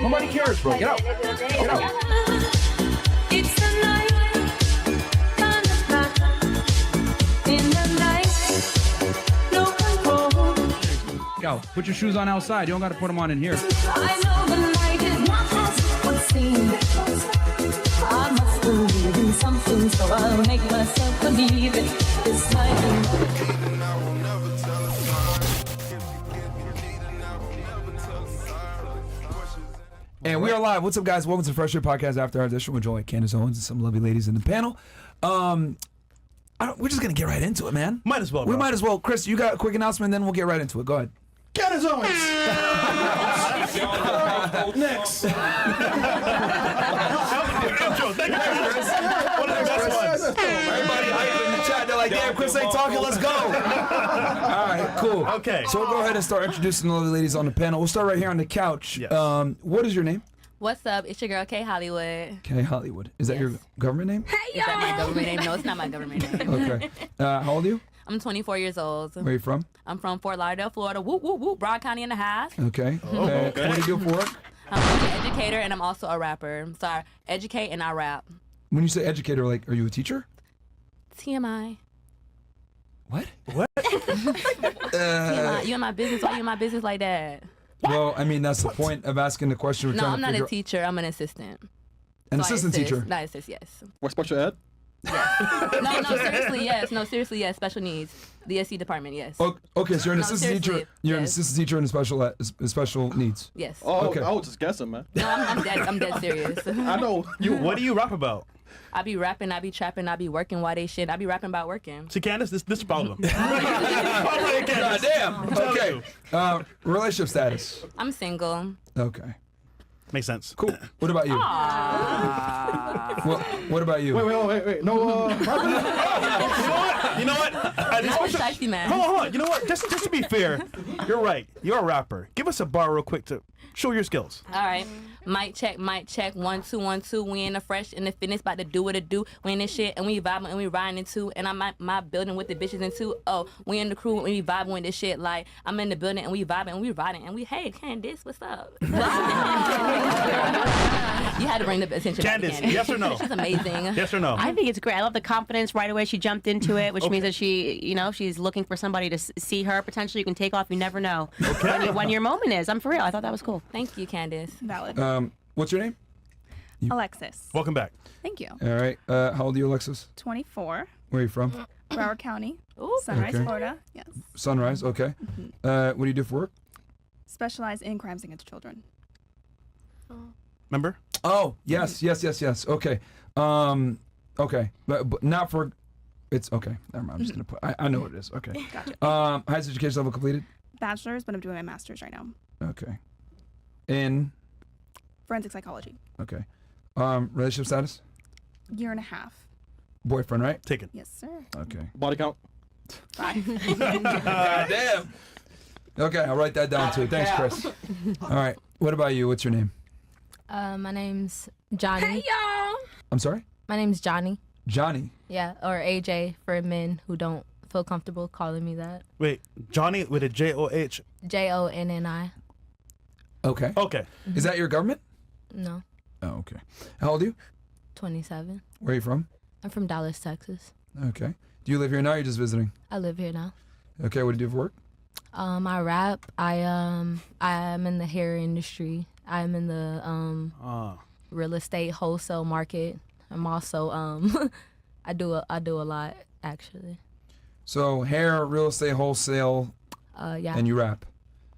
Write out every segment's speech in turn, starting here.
Nobody cares, bro. Get out. Get out. It's the night, kind of black. In the night, no control. Go. Put your shoes on outside. You don't got to put them on in here. I know the night is not as it seems. I must believe in something, so I'll make myself believe it. This night. And we are live. What's up, guys? Welcome to the Fresh&fit Podcast After Our Edition. We're joined with Candace Owens and some lovely ladies in the panel. We're just going to get right into it, man. Might as well, bro. We might as well. Chris, you got a quick announcement, then we'll get right into it. Go ahead. Candace Owens! Next. Intro. Thank you, Chris. One of the best ones. Everybody hype in the chat. They're like, damn, Chris ain't talking. Let's go. All right, cool. Okay. So we'll go ahead and start introducing the lovely ladies on the panel. We'll start right here on the couch. Yes. What is your name? What's up? It's your girl, Kay Hollywood. Kay Hollywood. Is that your government name? Is that my government name? No, it's not my government name. Okay. How old are you? I'm 24 years old. Where are you from? I'm from Fort Lauderdale, Florida. Whoop, whoop, whoop. Broad County and a half. Okay. What do you do for work? I'm an educator and I'm also a rapper. So I educate and I rap. When you say educator, like, are you a teacher? TMI. What? TMI. You in my business? Why you in my business like that? Well, I mean, that's the point of asking the question. We're No, trying I'm to not figure a teacher. I'm an assistant. An So I assistant assist. teacher. Not assist, yes. What special ed? No, seriously, yes. No, seriously, yes. Special needs. The SC department, yes. Okay, so you're an No, assistant teacher. seriously, You're an yes. assistant teacher in special needs. Yes. Oh, Okay. I was just guessing, man. No, I'm dead serious. I know. What do you rap about? I be rapping, I be trapping, I be working while they shit. I be rapping about working. See, Candace, this is a problem. God damn. Okay. Relationship status. I'm single. Okay. Makes sense. Cool. What about you? What about you? Wait. No, You know what? No, shiesty man. Hold on. You know what? Just to be fair, you're right. You're a rapper. Give us a bar real quick to show your skills. All right. Mic check. 1 2 1 2. We in the fresh in the fitness, about to do what it do. We in this shit and we vibing and we riding into. And I'm my building with the bitches into. Oh, we in the crew and we vibing with this shit. Like I'm in the building and we vibing and we riding and we. Hey, Candace, what's up? You had to bring the attention. Candace, back to Candace. yes or no? She's amazing. Yes or no? I think it's great. I love the confidence right away. She jumped into it, which means that she's looking for somebody to see her. Potentially, you can take off. You never know when your moment is. I'm for real. I thought that was cool. Thank you, Candace. Valid. What's your name? Alexis. Welcome back. Thank you. All right. How old are you, Alexis? 24. Where are you from? Broward County. Ooh. Sunrise, Okay. Florida. Yes. Sunrise. Okay. What do you do for work? Specialize in crimes against children. Remember? Oh, yes. Okay. Okay. But not for. It's okay. Never mind. I'm just gonna put. I know what it is. Okay. Gotcha. Highest education level completed. Bachelor's, but I'm doing my master's right now. Okay. In. Forensic psychology. Okay. Relationship status. 1.5 years. Boyfriend, right? Taken. Yes, sir. Okay. body count. 5. God damn. Okay, I'll write that down too. Thanks, Chris. All right. What about you? What's your name? My name's Johnny. Hey, y'all. I'm sorry? My name's Johnny. Johnny. Yeah, or AJ for men who don't feel comfortable calling me that. Wait, Johnny with a J-O-H. JONNI. Okay. Okay. Is that your government? No, Oh, okay. How old are you? 27. Where are you from? I'm from Dallas, Texas. Okay. Do you live here now or are you just visiting? I live here now. Okay, what do you do for work? I rap. I am in the hair industry. I'm in the real estate wholesale market. I'm also I do a lot actually. So hair, real estate, wholesale, Yeah. and you rap.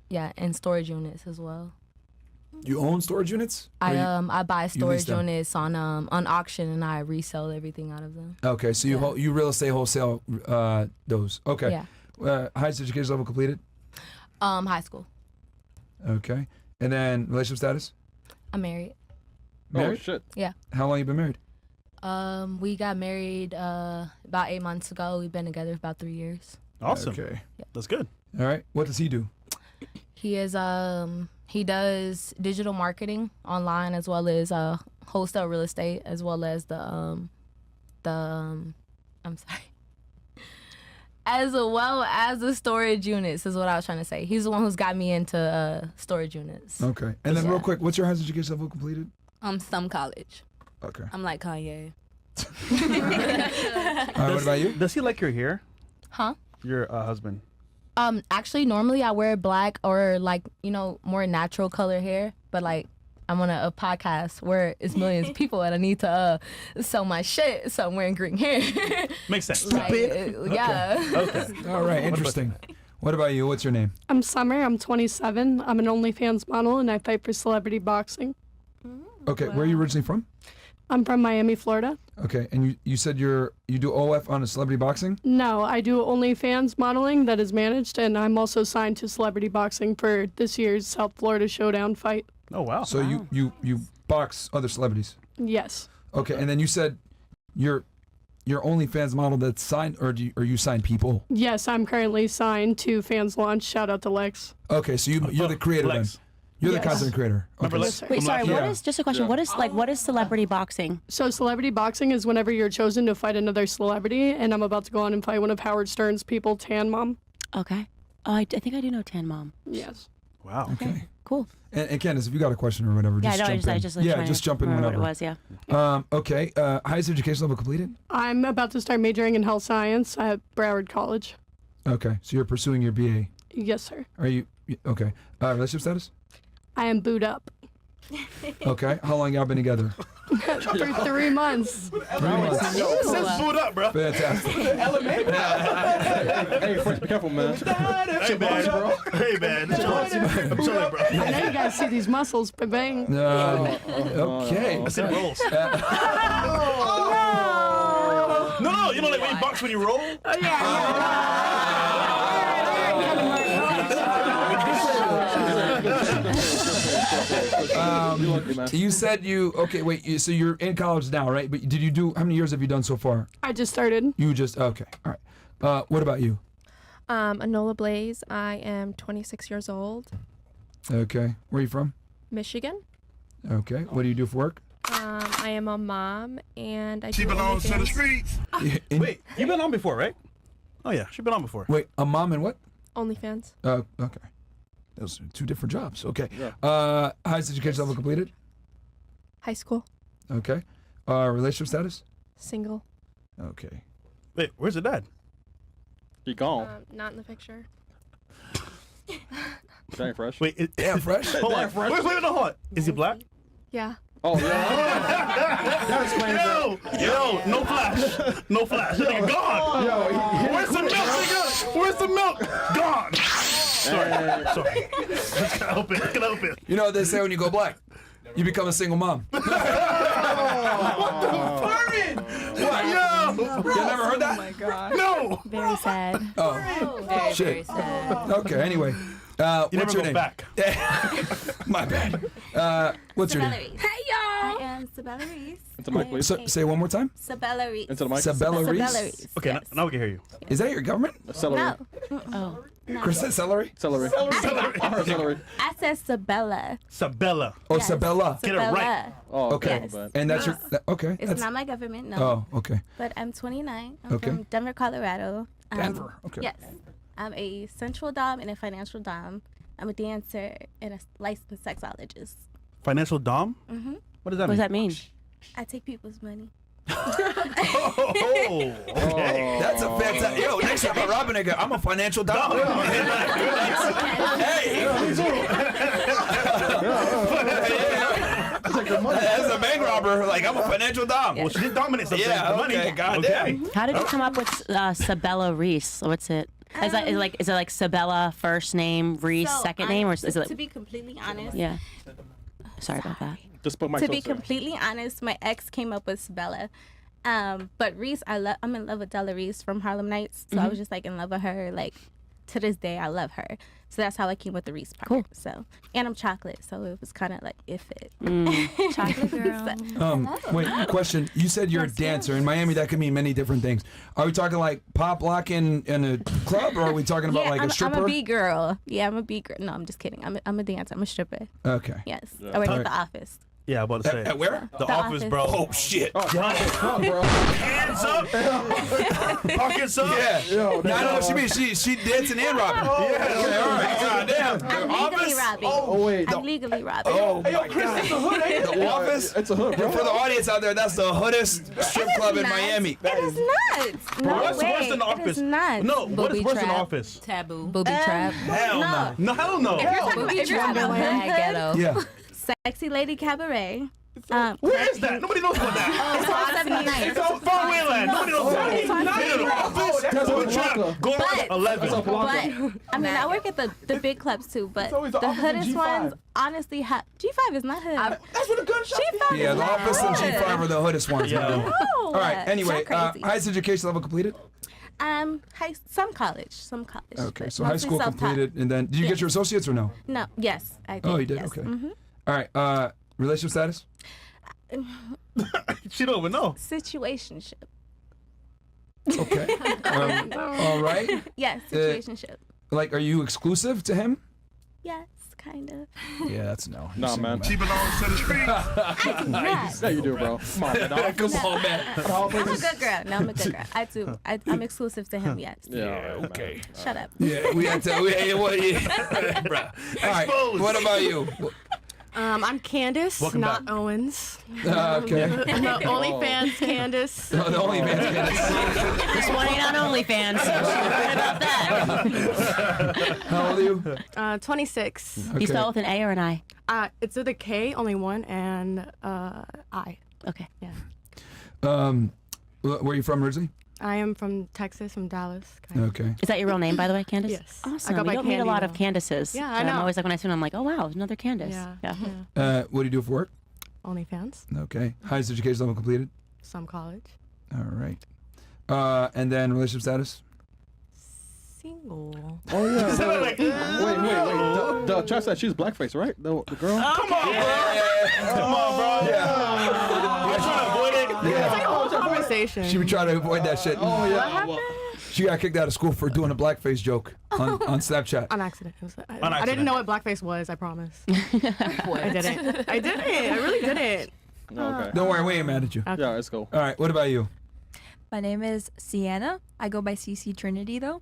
Yeah, and storage units as well. You own storage units? Or I buy storage lease them? units on auction and I resell everything out of them. Okay, so you real estate, wholesale those. Okay. Yeah. Highest education level completed? High school. Okay. And then relationship status? I'm married. Married? Oh, shit. Yeah. How long you been married? We got married about 8 months ago. We've been together for about 3 years. Awesome. Okay. That's good. All right. What does he do? He does digital marketing online as well as wholesale real estate as well as I'm sorry. As well as the storage units is what I was trying to say. He's the one who's got me into storage units. Okay. And then real quick, what's your highest education level completed? Some college. Okay. I'm like Kanye. All right, what about you? Does he like your hair? Huh? Your husband. Actually, normally I wear black or like, more natural color hair, but like I'm on a podcast where it's millions of people and I need to sell my shit, so I'm wearing green hair. Makes sense. Like, yeah. Okay. All right, interesting. What about you? What's your name? I'm Summer. I'm 27. I'm an OnlyFans model, and I fight for celebrity boxing. Okay, where are you originally from? I'm from Miami, Florida. Okay, and you said you do OF on a celebrity boxing? No, I do OnlyFans modeling that is managed, and I'm also signed to celebrity boxing for this year's South Florida Showdown fight. Oh, wow. So you box other celebrities? Yes. Okay, and then you said you're OnlyFans model that's signed, or you sign people? Yes, I'm currently signed to Fans Launch. Shout out to Lex. Okay, so you're the creator Lex. then? You're Yes. the content creator. Remember Okay. Lex? sir. Wait, sorry. Yeah. What is just a question? What is celebrity boxing? So celebrity boxing is whenever you're chosen to fight another celebrity, and I'm about to go on and fight one of Howard Stern's people, Tan Mom. Okay. Oh, I think I do know Tan Mom. Yes. Wow. Okay. Cool. And Candace, if you got a question or whatever, Yeah, just no, jump in. I just like yeah, trying just to jump in remember whenever. what it was. Yeah. Okay. Highest education level completed? I'm about to start majoring in health science at Broward College. Okay. So you're pursuing your BA. Yes, sir. Are you okay? Relationship status? I am booed up Okay. How long y'all been together? for 3 months. 3 months. Since boot up, bro. Fantastic. Hey, Fresh, be careful, man. Hey, man. Hey, man. I'm chilling, bro. I know you guys see these muscles, but bang. Okay. I said rolls. No, you know like when you box when you roll? You said so you're in college now, right? But did you do, how many years have you done so far? I just started. Okay. All right. What about you? Anola Blaze. I am 26 years old. Okay. Where are you from? Michigan. Okay. What do you do for work? I am a mom and I She do belongs to the OnlyFans. streets. Wait, you've been on before, right? Oh, yeah. She's been on before. Wait, a mom and what? OnlyFans. Okay. Those are two different jobs. Okay. Yeah. Highest education level completed? High school. Okay. Relationship status? Single. Okay. Wait, where's the dad? He gone. Not in the picture. That ain't Fresh. Wait, Yeah, fresh. hold on. Wait, no, hold on. Is he black? Yeah. Oh, yeah. Yo, no flash. No flash. That nigga gone. Where's the milk, nigga? Where's the milk? Gone. Sorry. Can I help it? You know what they say when you go black? You become a single mom. What? Yo. You never heard that? Oh my god. No. Very sad. Oh, Very, shit. very sad. Okay, anyway. You What's never your go name? back. My bad. What's your name? Hey y'all! I am Sabella Reese. Into the mic, please. Say it one more time. Sabella Reese. Into the mic. Sabella Reese? Sabella Reese. Okay, yes. now we can hear you. Is that your government? Celery. No. Oh. Chris said celery? Celery. I heard celery. I said Sabella. Sabella. Oh, Yes. Sabella. Get it right. Sabella. Oh, Okay. my bad. And that's your, okay. It's That's, not my government, no. oh, okay. But I'm 29. I'm Okay. from Denver, Colorado. Denver, okay. Yes. I'm a central dom and a financial dom. I'm a dancer and a licensed sexologist. Financial dom? Mm-hmm. What does that What mean? does that mean? I take people's money. Oh, okay. That's a fantastic. Yo, next time I'm robbing a nigga, I'm a financial dom. Hey! As a bank robber, like I'm a financial dom. Well, she did dominate something. Yeah, the money. okay, goddamn. How did you come up with Sabella Reese? What's it? Is it like Sabella first name, Reese So, second name, or is it? To be completely honest, Yeah. Sorry about that. Just put my to be completely honest, my ex came up with Sabella. But Reese, I'm in love with Della Reese from Harlem Nights. So I was just like in love with her. Like to this day, I love her. So that's how I came with the Reese part. Cool. So, and I'm chocolate, so it was kind of like it fit. Chocolate girl. Wait, question. You said you're a dancer. In Miami, that could mean many different things. Are we talking like pop lock in a club, or are we talking about like a stripper? I'm a beat girl. Yeah, I'm a beat girl. No, I'm just kidding. I'm a dancer. I'm a stripper. Okay. Yes. I work at the office. Yeah, I'm about to say. At where? The office, bro. Oh, shit. Hands up. Pockets up. Yeah. No, I know what she means. She dancing and robbing. Okay, all right. God damn. I'm legally robbing. Oh, wait. I'm legally robbing. Oh, my God. It's a hood, ain't it? The office? It's a hood, bro. For the audience out there, that's the hoodest strip club in Miami. It is not. No What's way. worse than the It office? is not. No, what is Booby worse than the trap. office? Taboo. Booby trap. Hell no. No, hell no. If you're talking about hood, Ghetto. Yeah. Sexy Lady Cabaret. Where is that? Nobody knows about that. It's on 79. It's on Far Wayland. Nobody knows about that. The office, Booby trap, Garage 11. But I mean, I work at the big clubs too. But always the the office in hoodest G5. ones, honestly, G5 is not hood. That's what the gun shop G5 Yeah, is the not office and hood. G5 are the hoodest ones. Yeah. man. No. All right. Anyway, so crazy. highest education level completed? Some college. Okay, but so high mostly school self-taught. completed, and then did you get your associates or no? No, yes, I did. Oh, you did. Yes. Okay. Mhm. All right. Relationship status? She don't even know. Situationship. Okay. All right. Yes, situationship. Like, are you exclusive to him? Yes, kind of. Yeah, that's no. Nah, man. She belongs to the streets. Yeah, you do, bro. Come on, man. Come on, man. I'm a good girl. No, I'm a good girl. I do. I'm exclusive to him. Yes. Yeah, Okay. Shut up. Yeah, we had to. Bruh. All right. What about you? I'm Candace, Welcome not back. Owens. Okay. The OnlyFans Candace. No, the only man. This one ain't on OnlyFans, so she's right about that. How old are you? 26. You spell with an A or an I? It's with a K, only one, and I. Okay. Yeah. Where are you from originally? I am from Texas, from Dallas. Okay. Is that your real name, by the way, Candace? Yes. Awesome. I go We by don't meet a Candy, lot of though. Candaces. Yeah, I So know. I'm always like, when I see them, I'm like, oh, wow, another Candace. Yeah. What do you do for work? OnlyFans, Okay. Highest education level completed? some college. All right. And then relationship status? Single. Oh, yeah. Sounded like, Wait. The chat said she's blackface, right? The girl? come on, bro. Come on, bro. Yeah. I'm trying to avoid it. Yeah. It's like a whole conversation. She would try to avoid that shit. Oh, yeah. She got kicked out of school for doing a blackface joke on Snapchat. On accident. It was, I accident. didn't know what blackface was, I promise. I didn't. I really didn't. Okay. Don't worry, we ain't mad at you. Yeah, let's go. All right, what about you? My name is Sienna. I go by CC Trinity, though.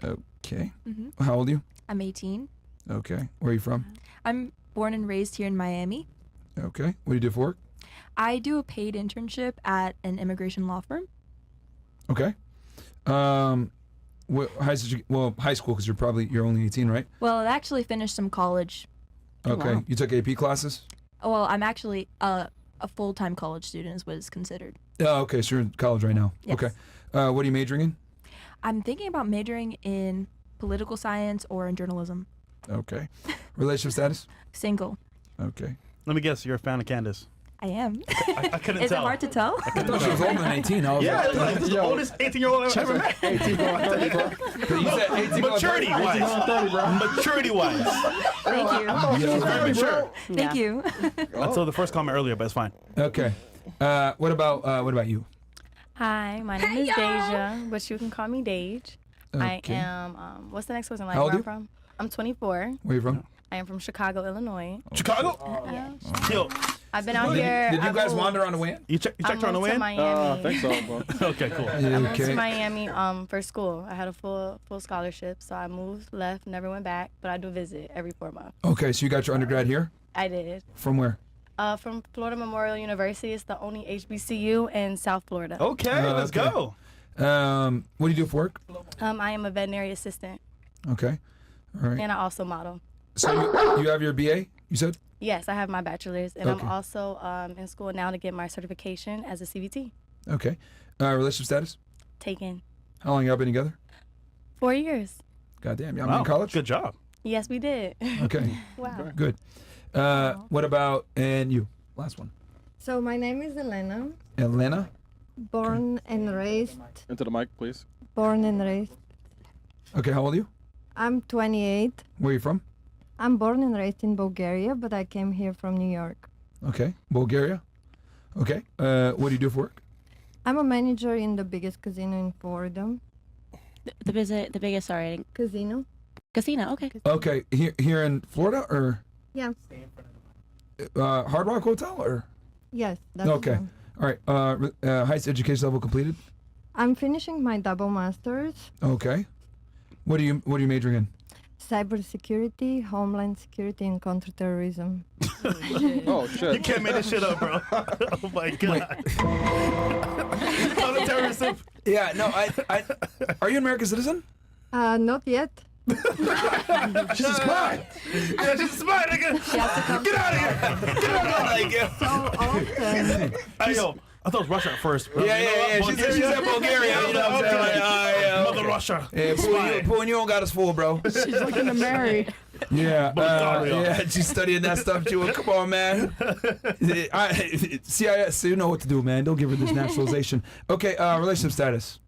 Okay. How old are you? I'm 18. Okay. Where are you from? I'm born and raised here in Miami. Okay. What do you do for work? I do a paid internship at an immigration law firm. Okay. High school, because you're only 18, right? Well, I actually finished some college. Okay. wow. You took AP classes? Well, I'm actually a full-time college student is what is considered. Oh, okay. So you're in college right now. Yes. Okay. What are you majoring in? I'm thinking about majoring in political science or in journalism. Okay. Relationship status? Single. Okay. Let me guess, you're a fan of Candace. I am. I couldn't Is tell. it hard to tell? I thought she was older than 18. I was Yeah, like, it's like, this is the oldest 18-year-old I've ever met. 18 going 30, bro. you said 18 going 30. Maturity-wise. Maturity-wise. Thank you. She's very mature. Thank you. I told the first comment earlier, but it's fine. Okay. What about you? Hi, my name is Deja, but you can call me Dage. I Okay. am, what's the next question? Like, How old where are I'm from? I'm 24. Where are you from? I am from Chicago, Illinois. Chicago? Yeah. Yo. I've been out here. Did you I guys moved- wander on the way in? You checked her on the I way moved to in? Miami. I think so, bro. Okay, cool. I moved to Okay. Miami for school. I had a full scholarship, so I moved, left, never went back, but I do visit every 4 months. Okay, so you got your undergrad here? I did. From where? From Florida Memorial University. It's the only HBCU in South Florida. Okay, let's okay. go. What do you do for work? I am a veterinary assistant, Okay. All right. and I also model. So you have your BA, you said? Yes, I have my bachelor's, and Okay. I'm also in school now to get my certification as a CVT. Okay. Relationship status? Taken How long y'all been together? 4 years. Goddamn, y'all Wow, in college? Good job. Yes, we did. Okay. Wow. Good. What about, and you? Last one. So my name is Elena, Atlanta? born and raised, Into the mic, please. born and raised Okay, how old are you? I'm 28. Where are you from? I'm born and raised in Bulgaria, but I came here from New York. Okay, Bulgaria. Okay, what do you do for work? I'm a manager in the biggest casino in Florida. The biggest, sorry. Casino. Casino, okay. Okay, here in Florida or Yeah. Hard Rock Hotel or? Yes, that's Okay, one. all right. Highest education level completed. I'm finishing my double masters. Okay, what are you majoring in? Cybersecurity, Homeland Security, and counterterrorism. Oh shit! You can't make this shit up, bro. Oh my god. Counterterrorism. Yeah, no, I are you an American citizen? Not yet. She's a spy. Yeah, she's a spy, nigga. Get out of here. Get out of here. So often. Hey, yo. I thought it was Russia at first, bro. Yeah, You know yeah, what? yeah. She's at Bulgaria. You know what I'm saying? Like, Mother Russia. Yeah, Pooh, you don't got us fooled, bro. She's looking to marry. Yeah, Bulgaria. yeah, she's studying that stuff too. Come on, man. CIS, you know what to do, man. Don't give her this naturalization. Okay, relationship status.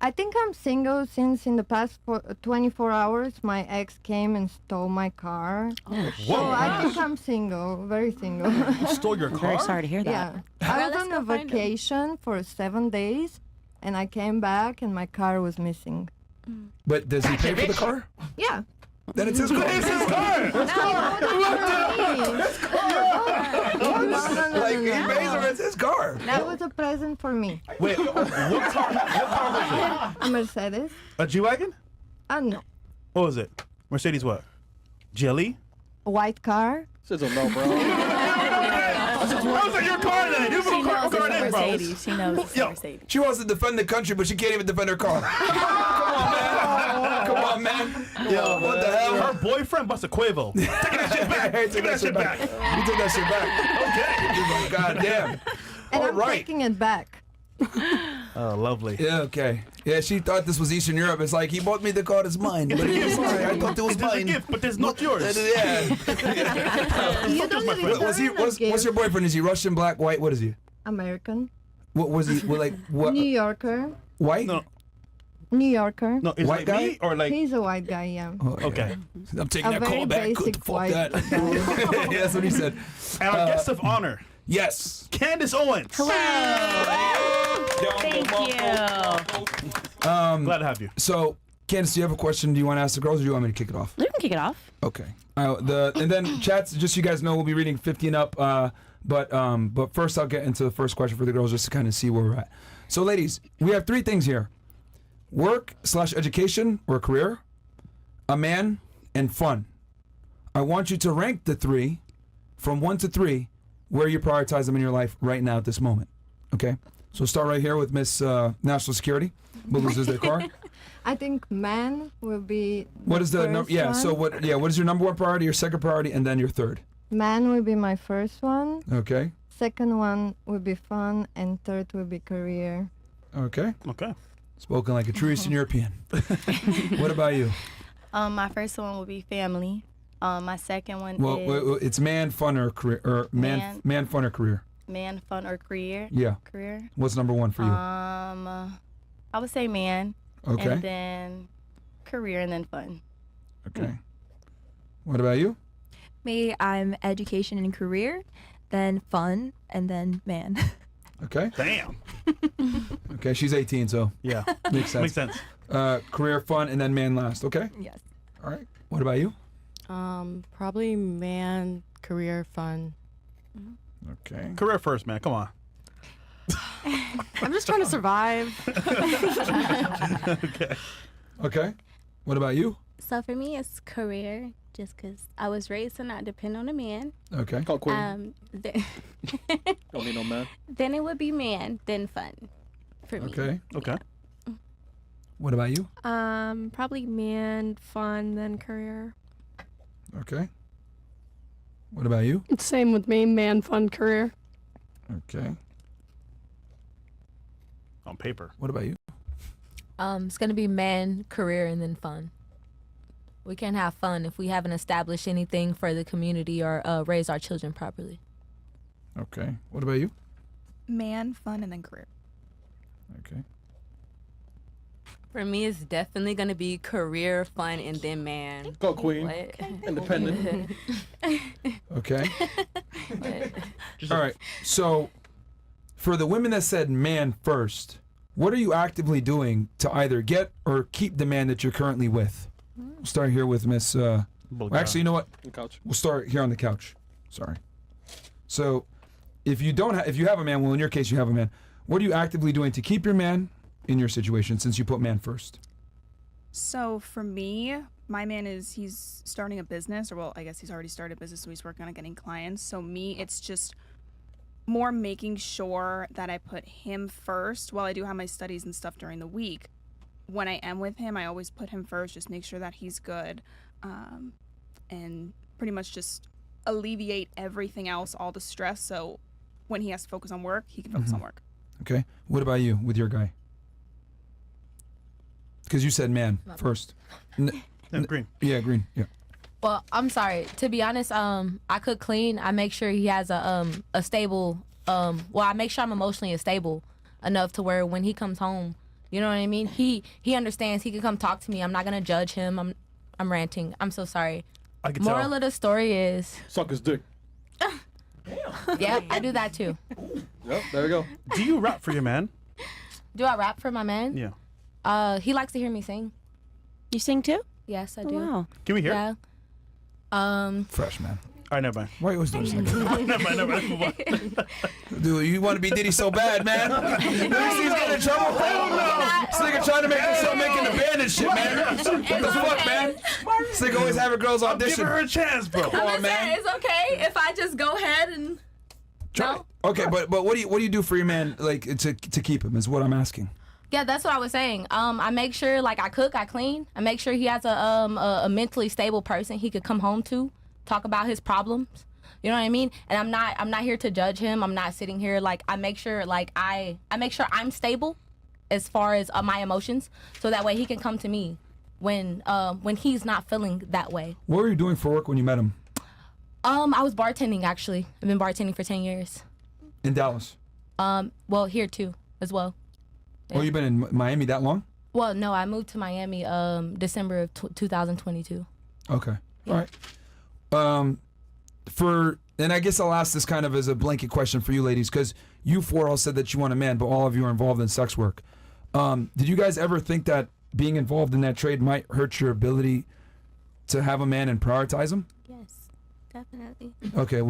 I think I'm single since in the past 24 hours my ex came and stole my car. Oh, so I think I'm single, very single. You stole your I'm car? very sorry to hear that. Yeah. I was on a vacation for 7 days and I came back and my car was missing. But does he pay for the car? Yeah. Then it's his car. It's his car. Like he pays her, it's his car. That was a present for me. Wait, what car was A Mercedes. it? A G-Wagon? No. What was it? Mercedes what? Jelly? A white car. This is a no, bro. How's that your car then? You She knows car it's then, bro. Mercedes. She knows it's Yo. Mercedes. She wants to defend the country, but she can't even defend her car. Come on, man. Yo, what the hell? Her boyfriend busts a Quavo. Take that shit back. Take that shit back. You took that shit back. Okay. God damn. And All I'm right. taking it back. Oh, lovely. Yeah, okay. Yeah, she thought this was Eastern Europe. It's like, he bought me the car, it's mine. But it is mine. I thought it was It's a mine. gift, but it's not yours. Yeah. You don't my friend. What's your boyfriend? Is he Russian, black, white? What is he? American. What was he? Like what? New Yorker. White? No, New Yorker. no, it's White like guy? me or like. He's a white guy, yeah. Oh, yeah. Okay. I'm taking A that very call back. Good basic to fuck white that. guy. Yeah, that's what he said. And our guest of honor, Yes. Candace Owens. Thank you. Glad to have you. So, Candace, do you have a question? Do you want to ask the girls, or do you want me to kick it off? You can kick it off. Okay. And then chats. Just so you guys know, we'll be reading 50 and up. But first, I'll get into the first question for the girls, just to kind of see where we're at. So, ladies, we have three things here: work/education or career, a man, and fun. I want you to rank the three from 1 to 3, where you prioritize them in your life right now at this moment. Okay. So start right here with Miss National Security. Who loses their car? I think man will be. What is the first number? Yeah. one. So what? Yeah. What is your number one priority, your second priority, and then your third? Man will be my first one. Okay. Second one will be fun, and third will be career. Okay. Okay. Spoken like a true Eastern European. What about you? My first one will be family. My second one Well, is it's man, fun, or career, or man, fun, or career. man, fun, or career. Yeah. Career. What's number one for you? I would say man. Okay. And then career, and then fun. Okay. What about you? Me, I'm education and career, then fun, and then man. Okay. Damn. Okay, she's 18, so Yeah. makes sense. Makes sense. Career, fun, and then man last. Okay. Yes. All right. What about you? Probably man, career, fun. Okay. Career first, man. Come on. I'm just trying to survive. Okay. Okay. What about you? So for me, it's career, just because I was raised to not depend on a man. Okay. Call queen. Then, Don't need no man. then it would be man, then fun for me. Okay. Okay. What about you? Probably man, fun, then career. Okay. What about you? Same with me, man, fun, career. Okay. On paper. What about you? It's gonna be man, career, and then fun. We can't have fun if we haven't established anything for the community or raise our children properly. Okay. What about you? Man, fun, and then career. Okay. For me, it's definitely gonna be career, fun, and then man. Go, Queen. What? Independent. Okay. All right. So, for the women that said man first, what are you actively doing to either get or keep the man that you're currently with? We'll start here with Miss. Well, actually, you know what? The couch. We'll start here on the couch. Sorry. So, if you have a man, well, in your case, you have a man. What are you actively doing to keep your man in your situation, since you put man first? So for me, my man he's starting a business, or well, I guess he's already started a business, so he's working on getting clients. So me, it's just more making sure that I put him first. While I do have my studies and stuff during the week, when I am with him, I always put him first, just make sure that he's good, and pretty much just alleviate everything else, all the stress, so when he has to focus on work, he can focus on work. Okay. What about you with your guy? Because you said man first. Green. Yeah, green. Yeah. Well, I'm sorry. To be honest, I cook clean. I make sure he has a stable. Well, I make sure I'm emotionally stable enough to where when he comes home, you know what I mean. He understands. He can come talk to me. I'm not gonna judge him. I'm ranting. I'm so sorry. I can Moral tell. of the story is. Suck his dick. Yeah, I do that too. Yep, there we go. Do you rap for your man? Do I rap for my man? Yeah. He likes to hear me sing. You sing too? Yes, I Oh, do. wow. Can we hear? Yeah. Fresh, man. All right, never mind. Why you always doing this? Never mind. Dude, you want to be Diddy so bad, man. He's getting in trouble. Hell no. This nigga trying to make himself making the band and shit, man. What the fuck, man? This nigga always having girls audition. Give her a chance, bro. Come on, man. It's okay if I just go ahead and. Try. Okay, but what do you do for your man, like to keep him? Is what I'm asking. Yeah, that's what I was saying. I make sure, like, I cook, I clean. I make sure he has a mentally stable person he could come home to, talk about his problems. You know what I mean? And I'm not here to judge him. I'm not sitting here like I make sure I make sure I'm stable as far as my emotions, so that way he can come to me when he's not feeling that way. What were you doing for work when you met him? I was bartending, actually. I've been bartending for 10 years. In Dallas. Well, here too as well. Oh, you've been in Miami that long? Well, no, I moved to Miami December of 2022. Okay. All right. And I guess I'll ask this kind of as a blanket question for you ladies, because you four all said that you want a man, but all of you are involved in sex work. Did you guys ever think that being involved in that trade might hurt your ability to have a man and prioritize him? Yes, definitely. Okay,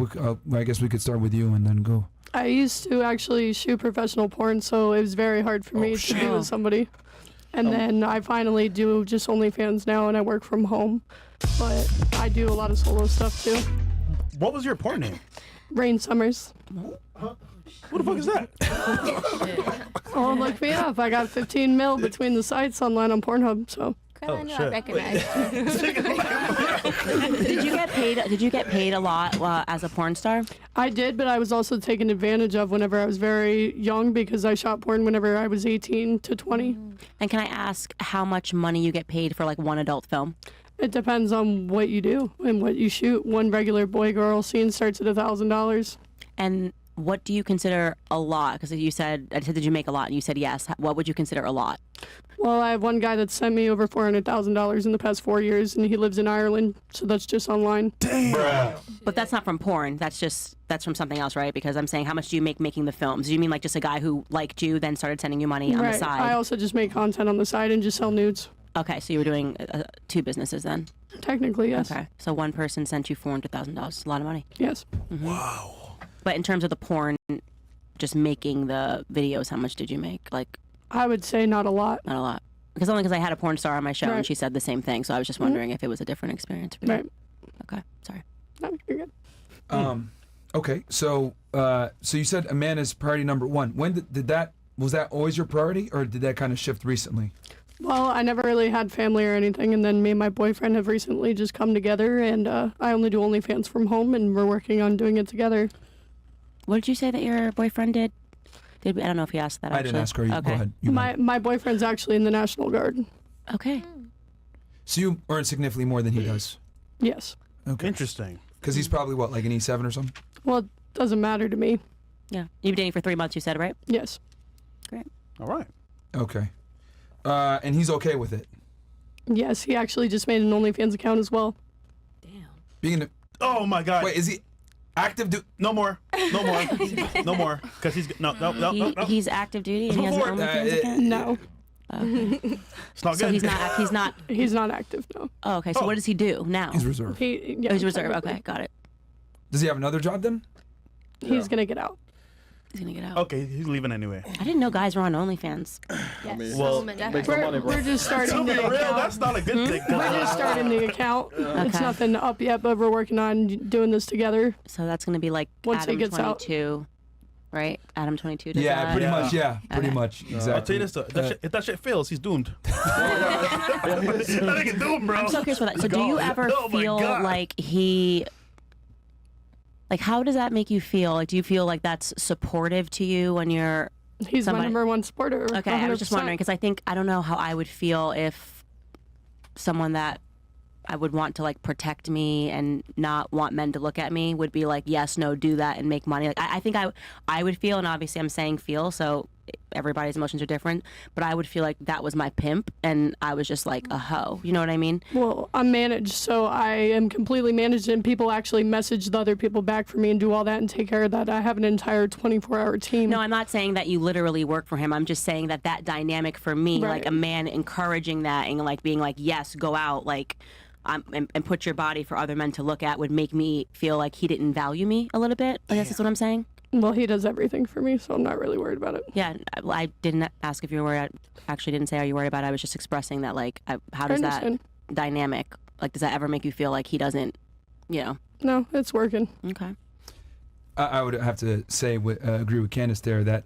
I guess we could start with you and then go. I used to actually shoot professional porn, so it was very hard for me to be with somebody. And then I finally do just OnlyFans now, and I work from home. But I do a lot of solo stuff too. What was your porn name? Rain Summers. What the fuck is that? Oh, look me up. I got 15 mil between the sites online on Pornhub, so. I know I recognize Did you get paid a lot as a porn star? I did, but I was also taken advantage of whenever I was very young, because I shot porn whenever I was 18 to 20. And can I ask how much money you get paid for like one adult film? It depends on what you do and what you shoot. One regular boy-girl scene starts at $1,000. And what do you consider a lot? Because I said, did you make a lot? And you said yes. What would you consider a lot? Well, I have one guy that sent me over $400,000 in the past 4 years, and he lives in Ireland, so that's just online. Damn. But that's not from porn. That's from something else, right? Because I'm saying, how much do you make making the films? Do you mean like just a guy who liked you, then started sending you money on the side? I also just make content on the side and just sell nudes. Okay, so you were doing two businesses then? Technically, yes. Okay, so one person sent you $400,000. It's a lot of money. Yes. Mm-hmm. Wow. But in terms of the porn, just making the videos, how much did you make? Like, I would say not a lot. Not a lot. Because only because I had a porn star on my show Right. and she said the same thing. So I was just wondering if it was a different experience for you. Right. Okay, sorry. No, you're good. Okay, so you said a man is priority number one. When was that always your priority, or did that kind of shift recently? Well, I never really had family or anything, and then me and my boyfriend have recently just come together, and I only do OnlyFans from home, and we're working on doing it together. What did you say that your boyfriend did? I don't know if he asked that, I actually. didn't ask her. Go ahead. My boyfriend's actually in the National Guard. Okay. So you earn significantly more than he does? Yes. Okay. Interesting. Because he's probably, what, like an E7 or something? Well, it doesn't matter to me. Yeah. You've been dating for 3 months, you said, right? Yes. Great. All right. Okay. And he's okay with it. Yes, he actually just made an OnlyFans account as well. Being a, Oh my God. wait, is he active? No more. No more. No more. Because he's no. He's active duty and he has an Before- OnlyFans account? No. Okay. It's not So good. He's not active, no. Oh, okay. So what does he do now? He's reserved. Yeah, Oh, he's reserved. technically. Okay, got it. Does he have another job then? He's gonna get out. He's gonna get out. Okay, he's leaving anyway. I didn't know guys were on OnlyFans. Yes. Well, make We're just starting the real, account. that's not a good thing. We're just starting the account. It's Okay. nothing up yet, but we're working on doing this together. So that's gonna be like Once he Adam gets out. 22, right? Adam 22 does Yeah, that? pretty much. Yeah, pretty Okay. much. Exactly. I'll tell you this though. If that shit fails, he's doomed. That nigga doomed, bro. I'm so curious about that. So do you ever Oh my feel God. like he... Like, how does that make you feel? Like, do you feel like that's supportive to you when you're... He's my number one supporter. Okay, I was just 100%. wondering, because I don't know how I would feel if someone that I would want to, like, protect me and not want men to look at me would be like, yes, no, do that and make money. Like, I think I would feel, and obviously I'm saying feel, so everybody's emotions are different, but I would feel like that was my pimp, and I was just like a hoe. You know what I mean? Well, I'm managed, so I am completely managed, and people actually message the other people back for me and do all that and take care of that. I have an entire 24-hour team. No, I'm not saying that you literally work for him. I'm just saying that dynamic for me, Right. like a man encouraging that and like being like, yes, go out, like, and put your body for other men to look at would make me feel like he didn't value me a little bit. I guess that's what I'm saying. Well, he does everything for me, so I'm not really worried about it. Yeah, I didn't ask if you were worried. Actually, didn't say are you worried about it. I was just expressing that, like, how does that understand. dynamic, like, does that ever make you feel like he doesn't, you know? No, it's working. Okay. I would have to say, agree with Candace there, that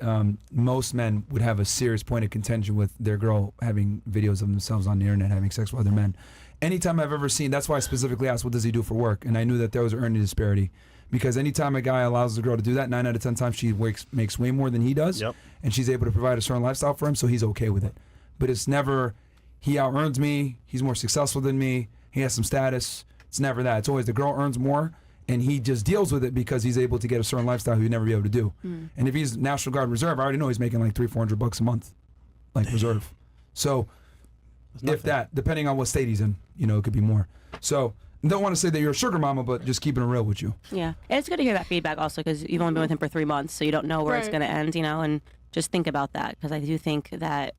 most men would have a serious point of contention with their girl having videos of themselves on the internet having sex with other men. Anytime I've ever seen, that's why I specifically asked, what does he do for work? And I knew that there was an earning disparity. Because anytime a guy allows the girl to do that, 9 out of 10 times she makes way more than he does. Yep. And she's able to provide a certain lifestyle for him, so he's okay with it. But it's never, he out-earns me, he's more successful than me, he has some status. It's never that. It's always the girl earns more, and he just deals with it because he's able to get a certain lifestyle he'd never be able to do. And if he's National Guard Reserve, I already know he's making like $300-400 a month, like reserve. So if that, depending on what state he's in, you know, it could be more. So don't want to say that you're a sugar mama, but just keeping it real with you. Yeah, and it's good to hear that feedback also because you've only been with him for 3 months, so you don't know where it's Right. going to end, you know, and just think about that because I do think that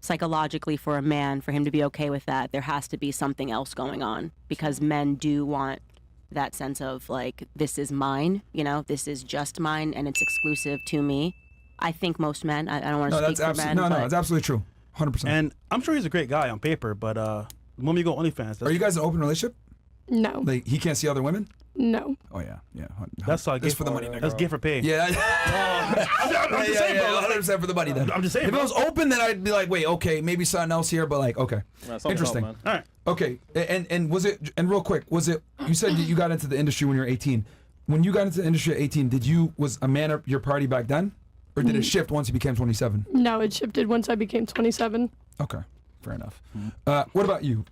psychologically for a man, for him to be okay with that, there has to be something else going on because men do want that sense of like, this is mine, you know, this is just mine and it's exclusive to me. I think most men, I don't want to speak for men. No, but it's absolutely true. 100%. And I'm sure he's a great guy on paper, but the moment you go OnlyFans, Are you guys in an open relationship? No. Like, he can't see other women? No. Oh, yeah. That's all. That's for the money. That's gift for pay. Yeah. I'm just saying, bro. 100% for the money then. I'm just saying, If it bro. was open, then I'd be like, wait, okay, maybe something else here, but like, okay. Interesting. All right. Okay, and was it, and real quick, was it, you said that you got into the industry when you were 18. When you got into the industry at 18, was a man your party back then? Or did it shift once you became 27? No, it shifted once I became 27. Okay, fair enough. What about you?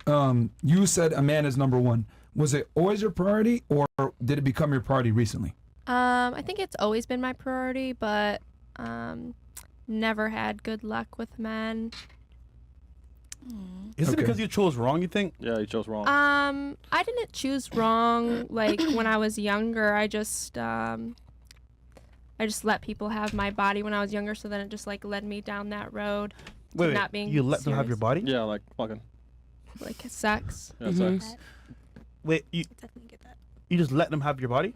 You said a man is number one. Was it always your priority, or did it become your priority recently? I think it's always been my priority, but never had good luck with men. Is it because you chose wrong, you think? Yeah, you chose wrong. I didn't choose wrong. Like when I was younger, I just let people have my body when I was younger, so then it just like led me down that road. to Wait, not being you let them have your serious. body? Yeah, like fucking. Like sex. Yeah, sex. Wait, you just let them have your body?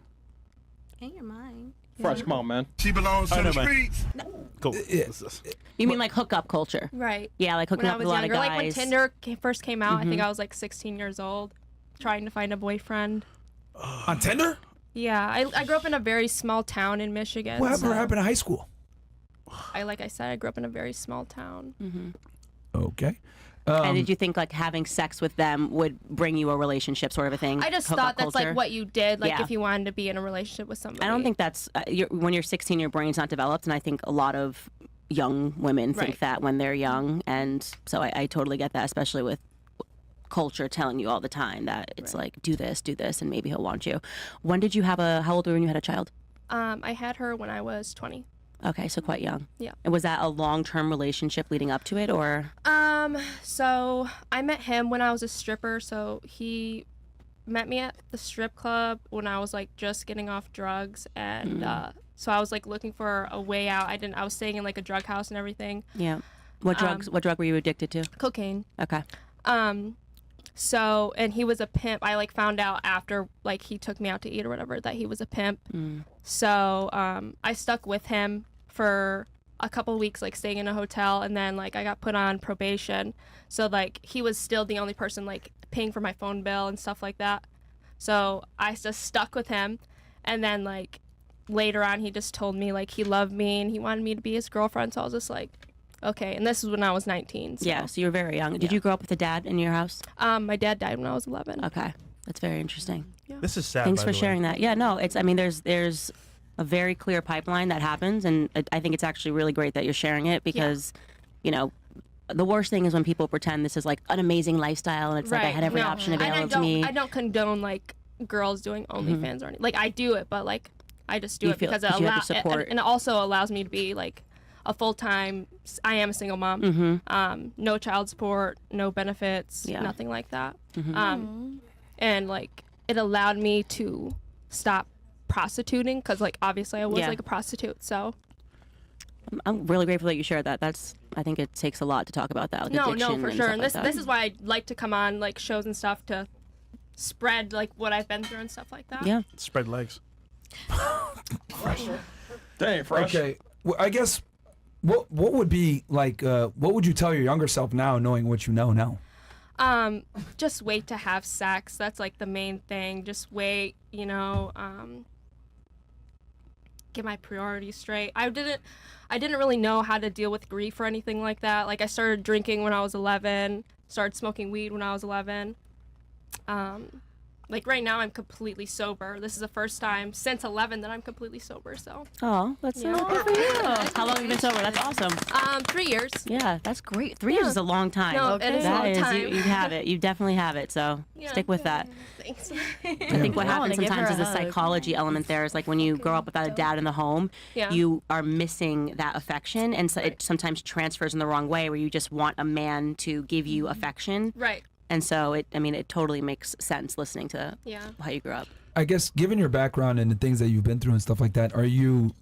And your mind. Fresh, come on, man. She belongs to the streets. Go. You mean like hookup culture? Right. Yeah, like hooking when up I was with a lot younger, of guys. like when Tinder first came out, I think Mhm. I was like 16 years old, trying to find a boyfriend. On Tinder? Yeah, I grew up in a very small town in Michigan. What so happened in high school? like I said, I grew up in a very small town. Okay. And did you think like having sex with them would bring you a relationship sort of a thing? I just hookup thought that's culture? like what you did, like Yeah. if you wanted to be in a relationship with somebody. I don't think that's when you're 16, your brain's not developed, and I think a lot of young women think Right. that when they're young, and so I totally get that, especially with culture telling you all the time that it's like do this, and maybe he'll want you. When did you have how old were you when you had a child? I had her when I was 20. Okay, so quite young. Yeah. And was that a long-term relationship leading up to it, or? So I met him when I was a stripper. So he met me at the strip club when I was like just getting off drugs, and so I was like looking for a way out. I was staying in like a drug house and everything. Yeah. What drugs? What drug were you addicted to? Cocaine. Okay. So, and he was a pimp. I like found out after like he took me out to eat or whatever that he was a pimp. So I stuck with him for a couple weeks, like staying in a hotel, and then like I got put on probation. So like he was still the only person like paying for my phone bill and stuff like that. So I just stuck with him, and then like later on he just told me like he loved me and he wanted me to be his girlfriend. So I was just like, okay. And this is when I was 19. So. Yeah, so you were very young. Did you grow up with a dad in your house? My dad died when I was 11. Okay, that's very interesting. Yeah. This is sad. Thanks by for the way. sharing that. Yeah, no, it's. I mean, there's a very clear pipeline that happens, and I think it's actually really great that you're sharing it because, you know, the worst thing is when people pretend this is like an amazing lifestyle and it's like I had every option available to me. I don't condone like girls doing OnlyFans or anything. Like I do it, but like I just do it because it allows and it also allows me to be like a full-time. I am a single mom. No child support, no benefits, nothing like that. And like it allowed me to stop prostituting because like obviously I was like a prostitute. So I'm really grateful that you shared that. I think it takes a lot to talk about that. Like no, for sure. And this this is why I like to come on like shows and stuff to spread like what I've been through and stuff like that. Yeah. Spread legs. Dang, fresh. Okay. Well, I guess what would be like? What would you tell your younger self now, knowing what you know now? Just wait to have sex. That's like the main thing. Just wait. You know. Get my priorities straight. I didn't really know how to deal with grief or anything like that. Like I started drinking when I was 11, started smoking weed when I was 11. Like right now I'm completely sober. This is the first time since 11 that I'm completely sober. So. Oh, that's so good for you. How long have you been sober? That's awesome. 3 years. Yeah, that's great. 3 years is a long time. No, it is a long time. You have it. You definitely have it. So stick with that. Thanks. I think what happens sometimes is a psychology element there is like when you grow up without a dad in the home, you are missing that affection, and so it sometimes transfers in the wrong way where you just want a man to give you affection. Right. And so it totally makes sense listening to how you grew up. I guess given your background and the things that you've been through and stuff like that, are your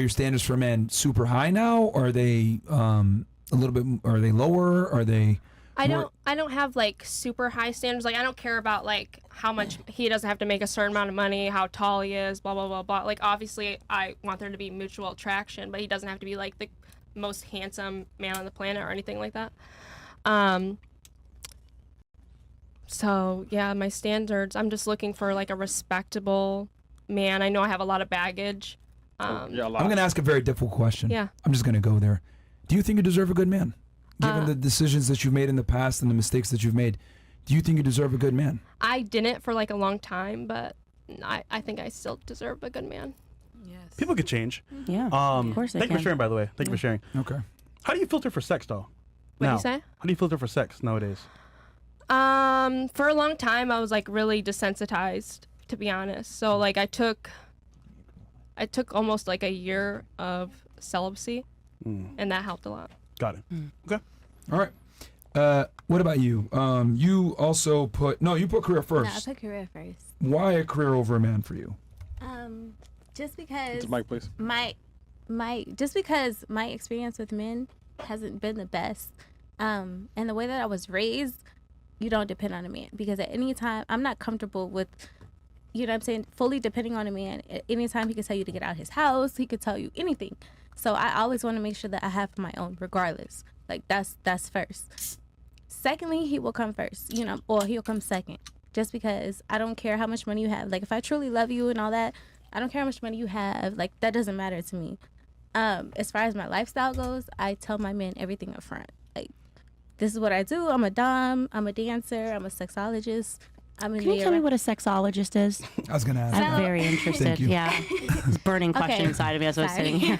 standards for men super high now, or are they a little bit? Are they lower? Are they? I don't have like super high standards. Like I don't care about like how much he doesn't have to make a certain amount of money, how tall he is, blah blah blah blah. Like obviously I want there to be mutual attraction, but he doesn't have to be like the most handsome man on the planet or anything like that. So yeah, my standards, I'm just looking for like a respectable man. I know I have a lot of baggage. I'm going to ask a very difficult question. Yeah. I'm just going to go there. Do you think you deserve a good man? Given the decisions that you've made in the past and the mistakes that you've made, do you think you deserve a good man? I didn't for like a long time, but I think I still deserve a good man. Yes. People could change. Yeah, of course they Thank you for sharing, by the way. Thank you for sharing. Okay. How do you filter for sex, though? What do now? you say? How do you filter for sex nowadays? For a long time, I was like really desensitized, to be honest. So like I took almost like a year of celibacy, and that helped a lot. Got it. Okay. All right. What about you? You also put career first. No, I put career first. Why a career over a man for you? Just because. It's a mic, please. Just because my experience with men hasn't been the best, and the way that I was raised, you don't depend on a man, because at any time I'm not comfortable with, you know what I'm saying, fully depending on a man. At any time he could tell you to get out of his house, he could tell you anything. So I always want to make sure that I have my own regardless. Like that's first. Secondly, he will come first, you know, or he'll come second. Just because I don't care how much money you have. Like if I truly love you and all that, I don't care how much money you have. Like that doesn't matter to me. As far as my lifestyle goes, I tell my men everything up front. Like, this is what I do. I'm a dom. I'm a dancer. I'm a sexologist. Can you tell me what a sexologist is? I was going to ask. I'm very interested. Thank you. Yeah. This burning question inside of me as I was sitting here.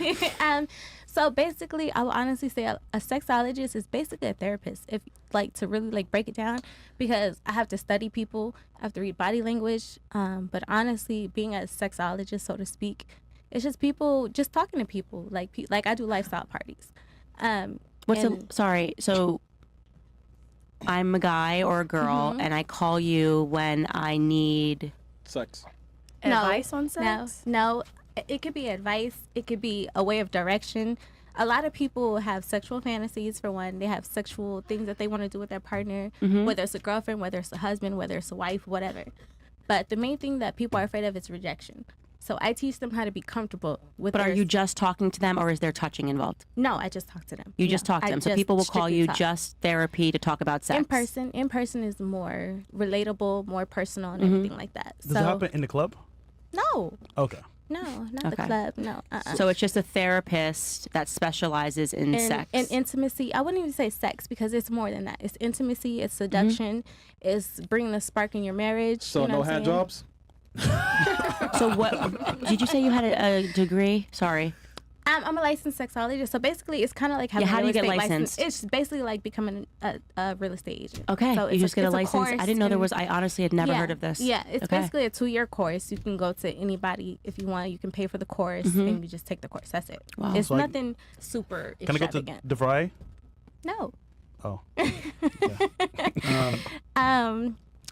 So basically, I will honestly say a sexologist is basically a therapist, if like to really like break it down, because I have to study people, I have to read body language. But honestly, being a sexologist, so to speak, It's just people just talking to people. Like I do lifestyle parties. Sorry, so I'm a guy or a girl, and I call you when I need sex. Advice on sex? No. It could be advice. It could be a way of direction. A lot of people have sexual fantasies, for one. They have sexual things that they want to do with their partner, whether it's a girlfriend, whether it's a husband, whether it's a wife, whatever. But the main thing that people are afraid of is rejection. So I teach them how to be comfortable with. But are you just talking to them, or is there touching involved? No, I just talk to them. You just talk to them. So people will call you just therapy to talk about sex. In person is more relatable, more personal, and everything like that. Does it happen in the club? No. Okay. No, not the club. No. So it's just a therapist that specializes in sex. And intimacy. I wouldn't even say sex because it's more than that. It's intimacy. It's seduction. It's bringing the spark in your marriage. So no hand jobs? So what? Did you say you had a degree? Sorry. I'm a licensed sexologist, so basically it's kind of like having how a do you real get estate licensed? license. It's basically like becoming a real estate agent. Okay, so you just get a license. course, I didn't know there was. I honestly had never heard of this. Yeah, it's basically a 2-year course. You can go to anybody if you want. You can pay for the course and you just take the course. That's it. Wow. It's So nothing super Can I go to extravagant. DeVry? No. Oh.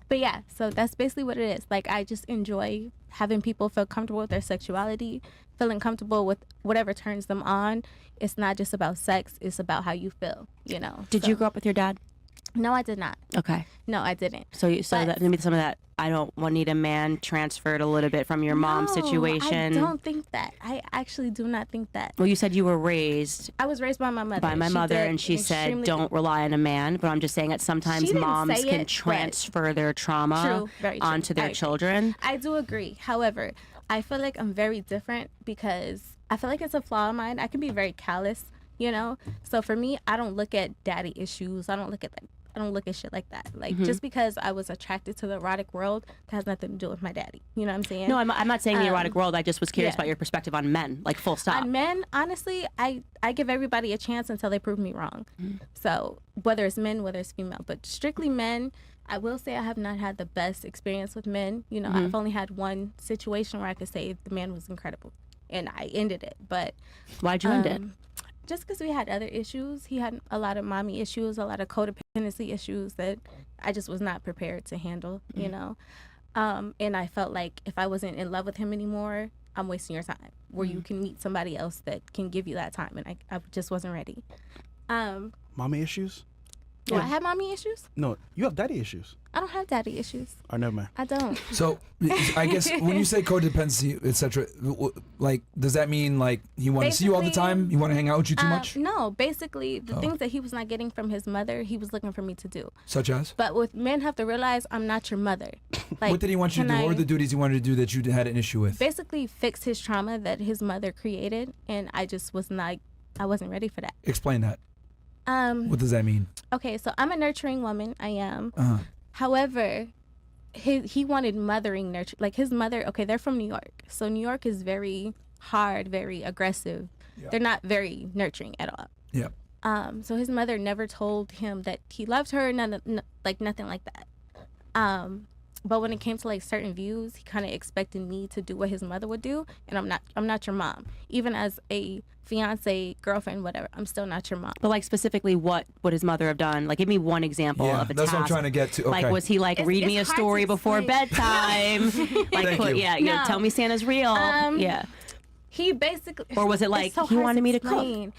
But yeah, so that's basically what it is. Like, I just enjoy having people feel comfortable with their sexuality, feeling comfortable with whatever turns them on. It's not just about sex, it's about how you feel, you know. Did you grow up with your dad? No, I did not. Okay. No, I didn't. So that maybe some of that I don't need a man transferred a little bit from your mom's situation. I don't think that. I actually do not think that. Well, you said you were raised. I was raised by my mother. By my mother, and she said don't rely on a man. But I'm just saying that sometimes moms can transfer their trauma onto their children. I do agree. However, I feel like I'm very different because I feel like it's a flaw of mine. I can be very callous, you know? So for me, I don't look at daddy issues. I don't look at shit like that. Like, just because I was attracted to the erotic world, that has nothing to do with my daddy. You know what I'm saying? No, I'm not saying the erotic world. I just was curious about your perspective on men, like full stop. On men, honestly, I give everybody a chance until they prove me wrong. So whether it's men, whether it's female, but strictly men, I will say I have not had the best experience with men. You know, I've only had one situation where I could say the man was incredible, and I ended it. But why'd you end it? Just because we had other issues. He had a lot of mommy issues, a lot of codependency issues that I just was not prepared to handle, you know. And I felt like if I wasn't in love with him anymore, I'm wasting your time. Where you can meet somebody else that can give you that time, and I just wasn't ready. Mommy issues? Do I have mommy issues? No, you have daddy issues. I don't have daddy issues. Oh, never mind. I don't. So, I guess when you say codependency, etc., like, does that mean like he wanted to see you all the time? He want to hang out with you too much? No, basically the things that he was not getting from his mother, he was looking for me to do. Such as? But with men have to realize I'm not your mother. Like, what did he want you to do? What were the duties he wanted to do that you had an issue with? Basically, fix his trauma that his mother created, and I just I wasn't ready for that. Explain that. What does that mean? Okay, so I'm a nurturing woman. I am. However, he wanted mothering nurture. Like his mother, okay, they're from New York. So New York is very hard, very aggressive. Yeah. They're not very nurturing at all. Yeah. So his mother never told him that he loved her, nothing like that. But when it came to like certain views, he kind of expected me to do what his mother would do, and I'm not your mom. Even as a fiance, girlfriend, whatever, I'm still not your mom. But like specifically, what would his mother have done? Like, give me one example of a that's task. what I'm trying to get to. Okay. Like, was he like, read me a story before bedtime? Like, tell me Santa's real. Yeah. He basically. Or was it like he wanted me to cook?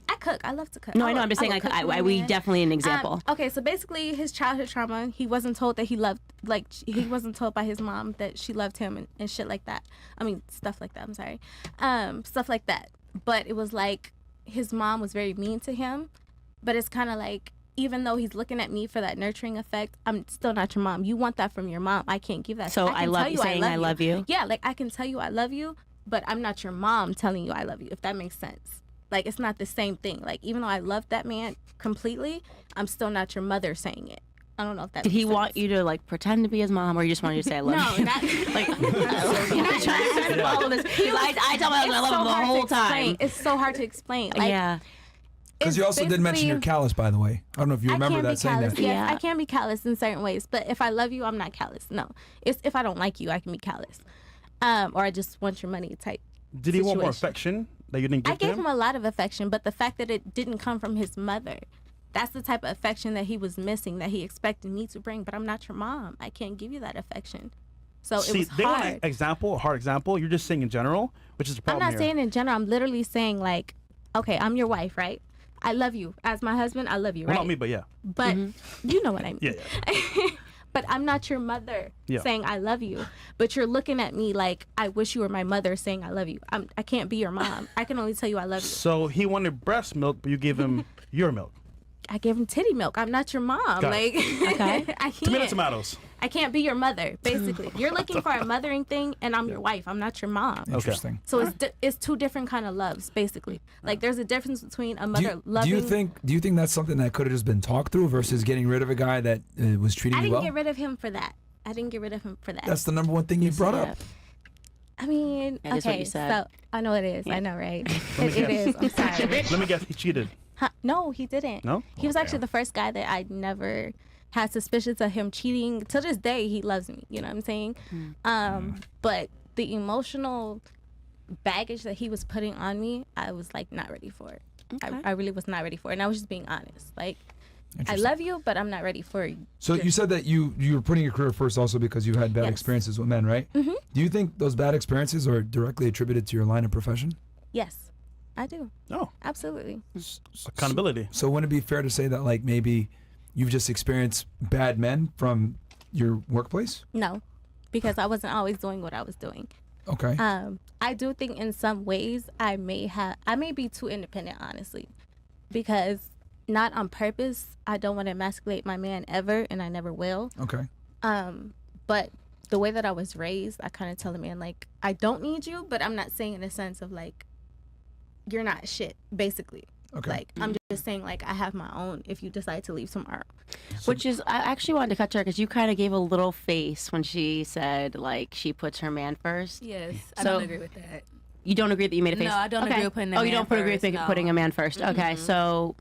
I cook. I love to cook. No, I know. I'm just saying, like, we definitely an example. Okay, so basically, his childhood trauma, he wasn't told that he wasn't told by his mom that she loved him and shit like that. I mean, stuff like that. I'm sorry. Stuff like that. But it was like his mom was very mean to him. But it's kind of like, even though he's looking at me for that nurturing effect, I'm still not your mom. You want that from your mom. I can't give that. So I love you saying I love you. Yeah, like I can tell you I love you, but I'm not your mom telling you I love you, if that makes sense. Like, it's not the same thing. Like, even though I love that man completely, I'm still not your mother saying it. I don't know if that Did he want you to, like, pretend to be his mom, or you just wanted to say I love you? No, not... like, you're not trying to follow this. I tell my husband I love him the whole time. It's so hard to explain. Like, yeah. Because you also did mention you're callous, by the way. I don't know if you remember that saying that. Yeah, I can be callous in certain ways, but if I love you, I'm not callous. No, it's if I don't like you, I can be callous, or I just want your money type Did he want more situation. affection that you didn't give I to gave him a lot of affection, but the fact that it didn't come from his mother, that's the type of affection that he was missing, that he expected me to bring. But I'm not your mom. I can't give you that affection. So it was they want hard. an example, a hard example. You're just saying in general, which is the I'm problem not here. saying in general. I'm literally saying like, okay, I'm your wife, right? I love you. As my husband, I love you, Well, right? not me, but yeah. But you know what I mean. Yeah. But I'm not your mother Yeah. saying I love you. But you're looking at me like I wish you were my mother saying I love you. I can't be your mom. I can only tell you I love you. So he wanted breast milk, but you gave him your milk. I gave him titty milk. I'm not your mom. Got Like, it. okay. I can't. Tomatoes. I can't be your mother, basically. You're looking for a mothering thing, and I'm your wife. I'm not your mom. Interesting. So it's two different kind of loves, basically. Like there's a difference between a Do mother you, loving. do you think that's something that could have just been talked through versus getting rid of a guy that was treating I you didn't well? get rid of him for that. I didn't get rid of him for that. That's the number one thing you brought up. I mean, That is what okay, you said. so I know it is. Yeah. I know, right? Let me It is. I'm sorry. Let me guess. He cheated. Huh? No, he didn't. No? He was actually the first guy that I never had suspicions of him cheating. To this day, he loves me. You know what I'm saying? But the emotional baggage that he was putting on me, I was like not ready for it. I really was not ready for it. And I was just being honest. Like, I love you, but I'm not ready for you. So you said that you were putting your career first also because you had bad experiences with men, right? Mm-hmm. Do you think those bad experiences are directly attributed to your line of profession? Yes, I do. No. Absolutely. Accountability. So wouldn't it be fair to say that like maybe you've just experienced bad men from your workplace? No, because I wasn't always doing what I was doing. Okay. I do think in some ways I may be too independent, honestly, because not on purpose. I don't want to emasculate my man ever, and I never will. Okay. But the way that I was raised, I kind of tell the man like, I don't need you, but I'm not saying in a sense of like, you're not shit, basically. Okay. Like, I'm just saying like, I have my own if you decide to leave tomorrow. Which is, I actually wanted to cut to her because you kind of gave a little face when she said like she puts her man first. Yes, I So- don't agree with that. You don't agree that you made a face? No, I don't Okay. agree with putting a Oh, you man don't agree with first, no. putting a man first. Okay, so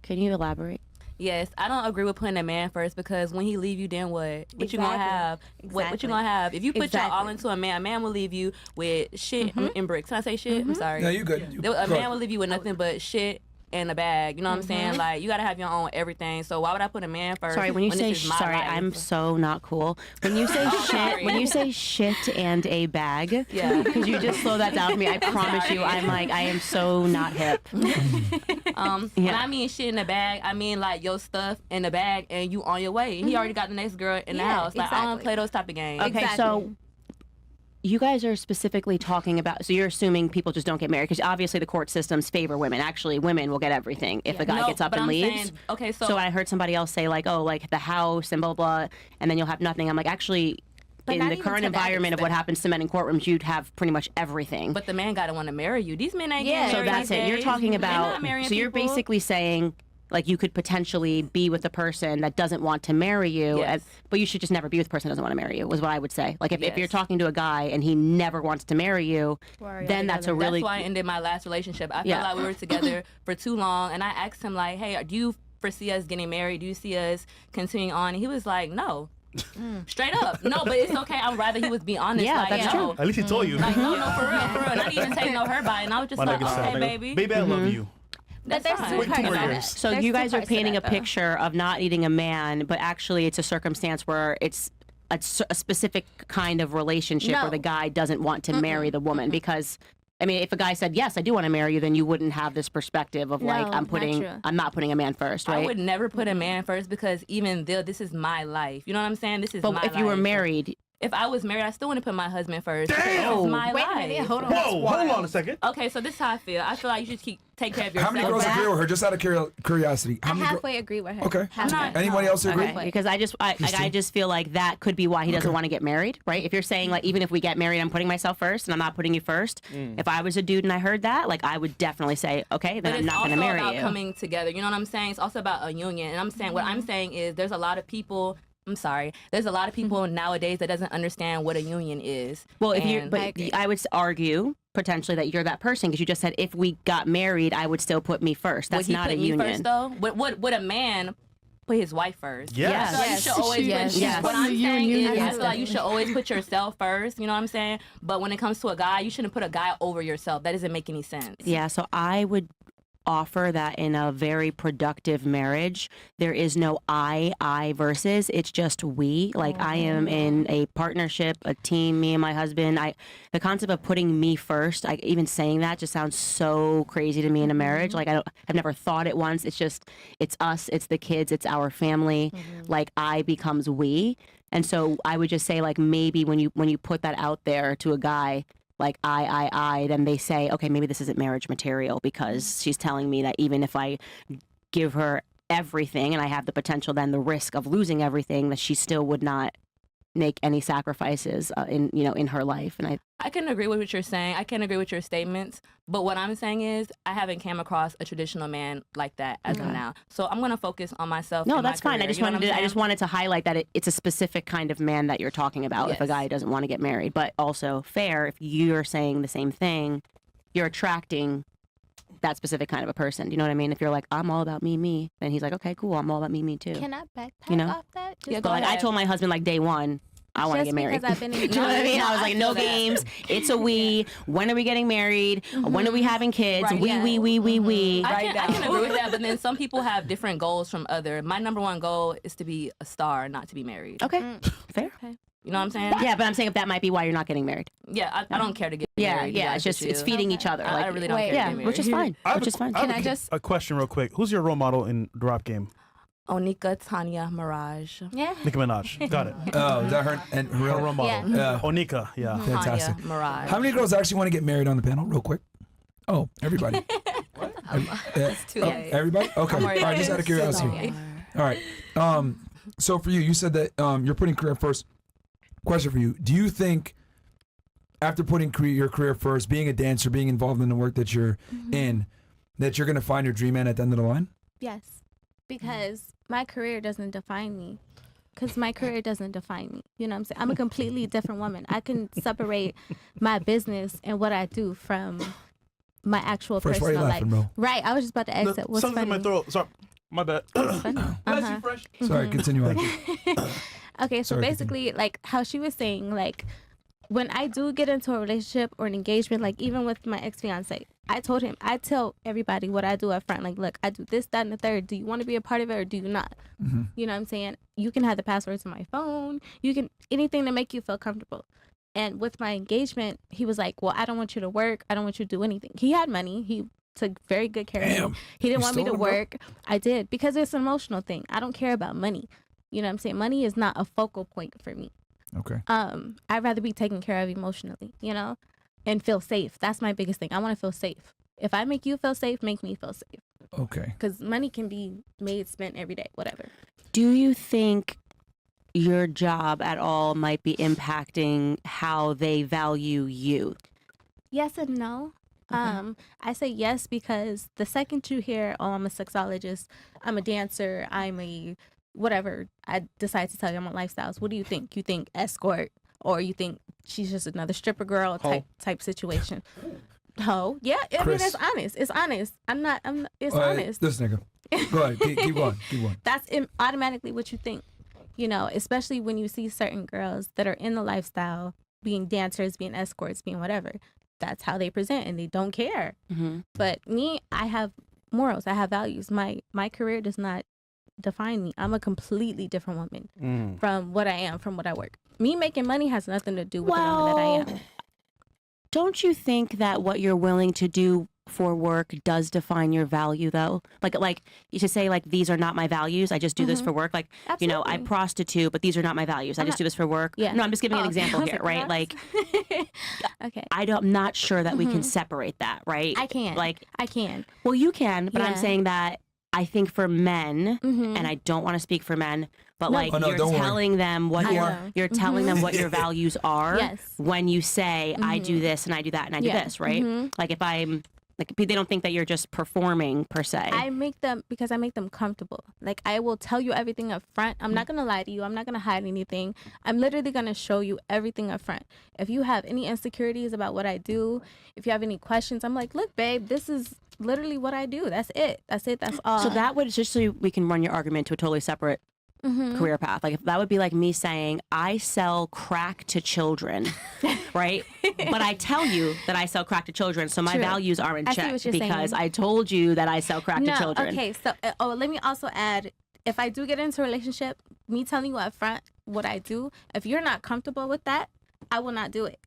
can you elaborate? Yes, I don't agree with putting a man first because when he leave you, then what? What you gonna Exactly. have? What you Exactly. gonna have? If you put your all Exactly. into a man will leave you with shit and bricks. Can I say shit? I'm sorry. Yeah, you good. A man will leave you with nothing but shit and a bag. You know what I'm saying? Like you gotta have your own everything. So why would I put a man first? Sorry, when you say this is my sorry, life? I'm so not cool. When you say shit, sorry. when you say shit and a bag, Yeah. could you just slow that down for me? I promise you, I'm like, I am so not hip. When I mean shit in the bag, I mean like your stuff in the bag and you on your way. He already got the next girl in the Yeah, house. Like I don't exactly. play those type of games. Okay, so you guys are specifically talking about, so you're assuming people just don't get married because obviously the court systems favor women. Actually, women will get everything if a guy No, gets up but and I'm leaves. saying- okay, so- I heard somebody else say like, oh, like the house and blah blah, and then you'll have nothing. I'm like, actually, But in not the even current to that environment of what extent. happens to men in courtrooms, you'd have pretty much everything. But the man gotta want to marry you. These men ain't Yeah. getting So married that's these it. You're days. talking They're about. not marrying So you're people. basically saying like you could potentially be with a person that doesn't want to marry you, Yes. but you should just never be with a person that doesn't want to marry you. Was what I would say. Like if you're Yes. talking to a guy and he never wants to marry you, Why are y'all then that's a together? really That's why I ended my last relationship. I Yeah. felt like we were together for too long, and I asked him like, "Hey, do you foresee us getting married? Do you see us continuing on?" And he was like, "No." Straight up, no, but it's okay. I'd rather he was be honest. Yeah, like, that's yo, true. At least he told you. Like, no, for real, for real. And I didn't even take no her by, and I was just My like, nigga said, okay, baby. Baby, I love you. But That's there's fine. two Wait, 2 parts more to that. years. So There's you two guys are parts to painting a that, though. picture of not needing a man, but actually it's a circumstance where it's a specific kind of relationship No. where the guy doesn't want to marry the woman because. I mean, if a guy said yes, I do want to marry you, then you wouldn't have this perspective of like No, I'm not putting a man first, right? I would never put a man first because even though this is my life, you know what I'm saying? This is but my if you were life. married, If I was married, I still wouldn't put my husband first. because This Damn! is my Wait a life. minute, hold on. Whoa, hold on a second. Okay, so this is how I feel. I feel like you should take care of How yourself. many girls agree with her? Just out of curiosity. How I many halfway agree with her. Okay. Halfway. Anybody else agree? okay, because I just feel like that could be why he doesn't want to get married, right? If you're saying like even if we get married, I'm putting myself first and I'm not putting you first. If I was a dude and I heard that, like I would definitely say, okay, then But I'm it's not also going to marry about you. coming together. You know what I'm saying? It's also about a union. And I'm saying what I'm saying is there's a lot of people. I'm sorry. There's a lot of people nowadays that doesn't understand what a union is. Well, if you, And- but I would argue potentially that you're that person because you just said if we got married, I would still put me first. That's would he not put a me union. first though? Would a man put his wife first. Yes. So you should always what I'm You and saying you is, I guys. feel like you should always put yourself first. You know what I'm saying? But when it comes to a guy, you shouldn't put a guy over yourself. That doesn't make any sense. Yeah, so I would offer that in a very productive marriage, there is no I versus, it's just we. Like I am in a partnership, a team, me and my husband. The concept of putting me first, even saying that just sounds so crazy to me in a marriage. Like I've never thought it once. It's just, it's us, it's the kids, it's our family. Like I becomes we. And so I would just say like maybe when you put that out there to a guy, like then they say, okay, maybe this isn't marriage material because she's telling me that even if I give her everything and I have the potential, then the risk of losing everything, that she still would not make any sacrifices in her life. And I can agree with what you're saying. I can agree with your statements. But what I'm saying is I haven't came across a traditional man like that as of now. So I'm going to focus on myself. No, and my that's fine. career. I just wanted to highlight that it's a specific kind of man that you're talking about if a guy doesn't want to get married. But also fair, if you're saying the same thing, you're attracting that specific kind of a person. You know what I mean? If you're like, I'm all about me, then he's like, okay, cool, I'm all about me too. Can I backpack off that? Yeah, but like I told my husband like day one, I want to get married. Because I've been in you know what I mean? I was like, no games. It's a we. When are we getting married? When are we having kids? Right, we. I can agree with that, but then some people have different goals from other. My number one goal is to be a star, not to be married. Okay, fair. You know what I'm saying? Yeah, but I'm saying if that might be why you're not getting married. Yeah, I don't care to get married. Yeah, it's just it's feeding each other. I really don't care to get married. Which is fine. Which is fine. Can I just a question real quick? Who's your role model in the rap game? Onika Tanya Mirage. Yeah. Nicki Minaj. Got it. Oh, is that her and her real role model? Yeah. Onika. Yeah. Fantastic. Tanya Mirage. How many girls actually want to get married on the panel, real quick? Oh, everybody. It's too late. Everybody? Okay. I'm All worried right, about just it. out of curiosity. All right. So for you, you said that you're putting career first. Question for you: do you think after putting your career first, being a dancer, being involved in the work that you're in, that you're going to find your dream man at the end of the line? Yes, because my career doesn't define me. Because my career doesn't define me. You know what I'm saying? I'm a completely different woman. I can separate my business and what I do from my actual Fresh, why are you personal laughing, life. bro? Right. I was just about to ask that. What's Something's in funny? my throat. Sorry. My bad. Bless you, Fresh. Sorry, continue on. Okay, so Sorry, basically, like how she was saying, like when I do get into a relationship or an engagement, like even with my ex-fiance, I told him, I tell everybody what I do up front. Like, look, I do this, that, and the third. Do you want to be a part of it or do you not? You know what I'm saying? You can have the password to my phone. You can, anything to make you feel comfortable. And with my engagement, he was like, well, I don't want you to work. I don't want you to do anything. He had money. He took very good care of me. He didn't want me to work. I did, because it's an emotional thing. I don't care about money. You know what I'm saying? Money is not a focal point for me. Okay. I'd rather be taken care of emotionally, you know, and feel safe. That's my biggest thing. I want to feel safe. If I make you feel safe, make me feel safe. Okay. Because money can be made, spent every day, whatever. Do you think your job at all might be impacting how they value you? Yes and no. I say yes because the second you hear, oh, I'm a sexologist, I'm a dancer, I'm a whatever, I decide to tell you I'm on lifestyles. What do you think? You think escort, or you think she's just another stripper girl type situation? Ho. Yeah, I mean, it's honest. It's honest. It's honest. This nigga. Go ahead. Keep going. Keep going. That's automatically what you think. You know, especially when you see certain girls that are in the lifestyle, being dancers, being escorts, being whatever. That's how they present, and they don't care. But me, I have morals. I have values. My career does not define me. I'm a completely different woman from what I am, from what I work. Me making money has nothing to do with the woman that I am. Don't you think that what you're willing to do for work does define your value, though? Like you should say, like, these are not my values. I just do this for work. Like, you know, I prostitute, but these are not my values. I just do this for work. Yeah. No, I'm just giving an example here, right? Like, okay. I'm not sure that we can separate that, right? I can. Like, I can. Well, you can, but I'm Yeah. saying that I think for men, and I don't want to speak for men, but No. like Oh, no, you're don't worry. telling them what you're telling them what your values are. Yes. When you say I do this and I do that and I do this, right? Like if I'm like, they don't think that you're just performing per se. I make them comfortable. Like, I will tell you everything up front. I'm not going to lie to you. I'm not going to hide anything. I'm literally going to show you everything up front. If you have any insecurities about what I do, if you have any questions, I'm like, look, babe, this is literally what I do. That's it. That's all. So that would, just so we can run your argument to a totally separate career path. Like, if that would be like me saying, I sell crack to children, right? But I tell you that I sell crack to children, so my True. values are in I see check what you're because saying. I told you that I sell crack to children. Okay, so let me also add, if I do get into a relationship, me telling you up front what I do, if you're not comfortable with that, I will not do it.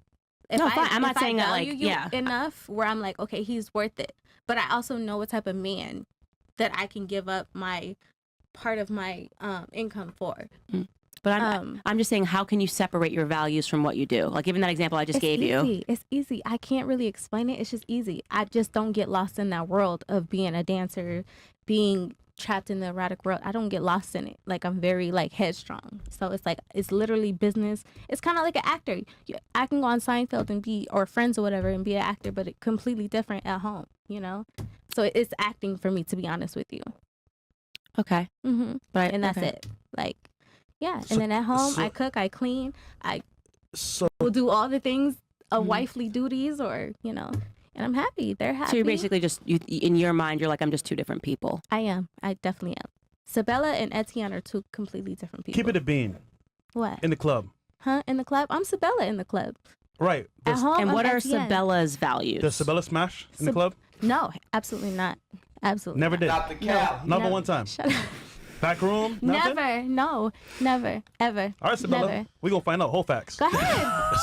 If No, fine. I'm not saying that, like, value you yeah. enough where I'm like, okay, he's worth it. But I also know what type of man that I can give up my part of my income for. But I'm just saying, how can you separate your values from what you do? Like, even that example I just gave you. It's easy. I can't really explain it. It's just easy. I just don't get lost in that world of being a dancer, being trapped in the erotic world. I don't get lost in it. Like, I'm very like headstrong. So it's like, it's literally business. It's kind of like an actor. I can go on Seinfeld and be, or Friends or whatever, and be an actor, but it's completely different at home, you know? So it's acting for me, to be honest with you. Okay. But and that's it. Like, yeah. And then at home, I cook, I clean, I will do all the things of wifely duties, or, you know, and I'm happy. They're happy. So you're basically just, in your mind, you're like, I'm just two different people. I am. I definitely am. Sabella and Etienne are two completely different people. Keep it a bean. What? In the club. Huh? In the club? I'm Sabella in the club. Right. At home, and I'm what are Etienne. Sabella's values? Does Sabella smash in the club? No, absolutely not. Absolutely Never not. did. Not the cap. Not but Never. one time. Shut up. Back room? Nothing? Never. No. Never. Ever. All right, Sabella. Never. We're going to find out whole facts. Go ahead.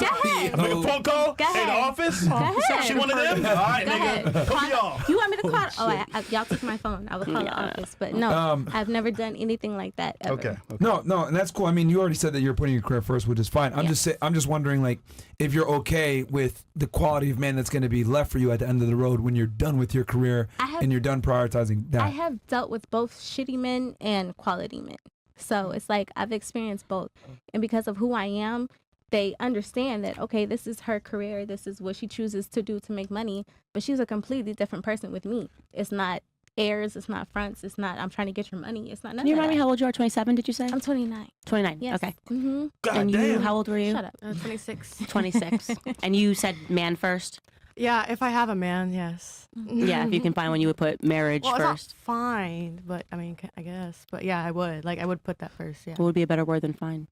Go ahead. Make a phone call? Go Hey, the ahead. office? Go ahead. She one of them? All right, Go nigga. ahead. Put me on. You want me to call? Y'all took my phone. I would call the office, but no, I've never done anything like that ever. Okay. No, and that's cool. I mean, you already said that you're putting your career first, which is fine. I'm just wondering, like, if you're okay with the quality of man that's going to be left for you at the end of the road when you're done with your career and you're done prioritizing that. I have dealt with both shitty men and quality men. So it's like I've experienced both. And because of who I am, they understand that, okay, this is her career. This is what she chooses to do to make money. But she's a completely different person with me. It's not airs. It's not fronts. It's not, I'm trying to get your money. It's not nothing. Can you remind me how old you are? 27, did you say? I'm 29. 29. Yes. Okay. Mm-hmm. And you, how old were you? Shut up. 26. 26. And you said man first? Yeah, if I have a man, yes. Yeah, if you can find one, you would put marriage well, first. It's not fine, but I mean, I guess. But yeah, I would. Like, I would put that first. Yeah. What would be a better word than fine?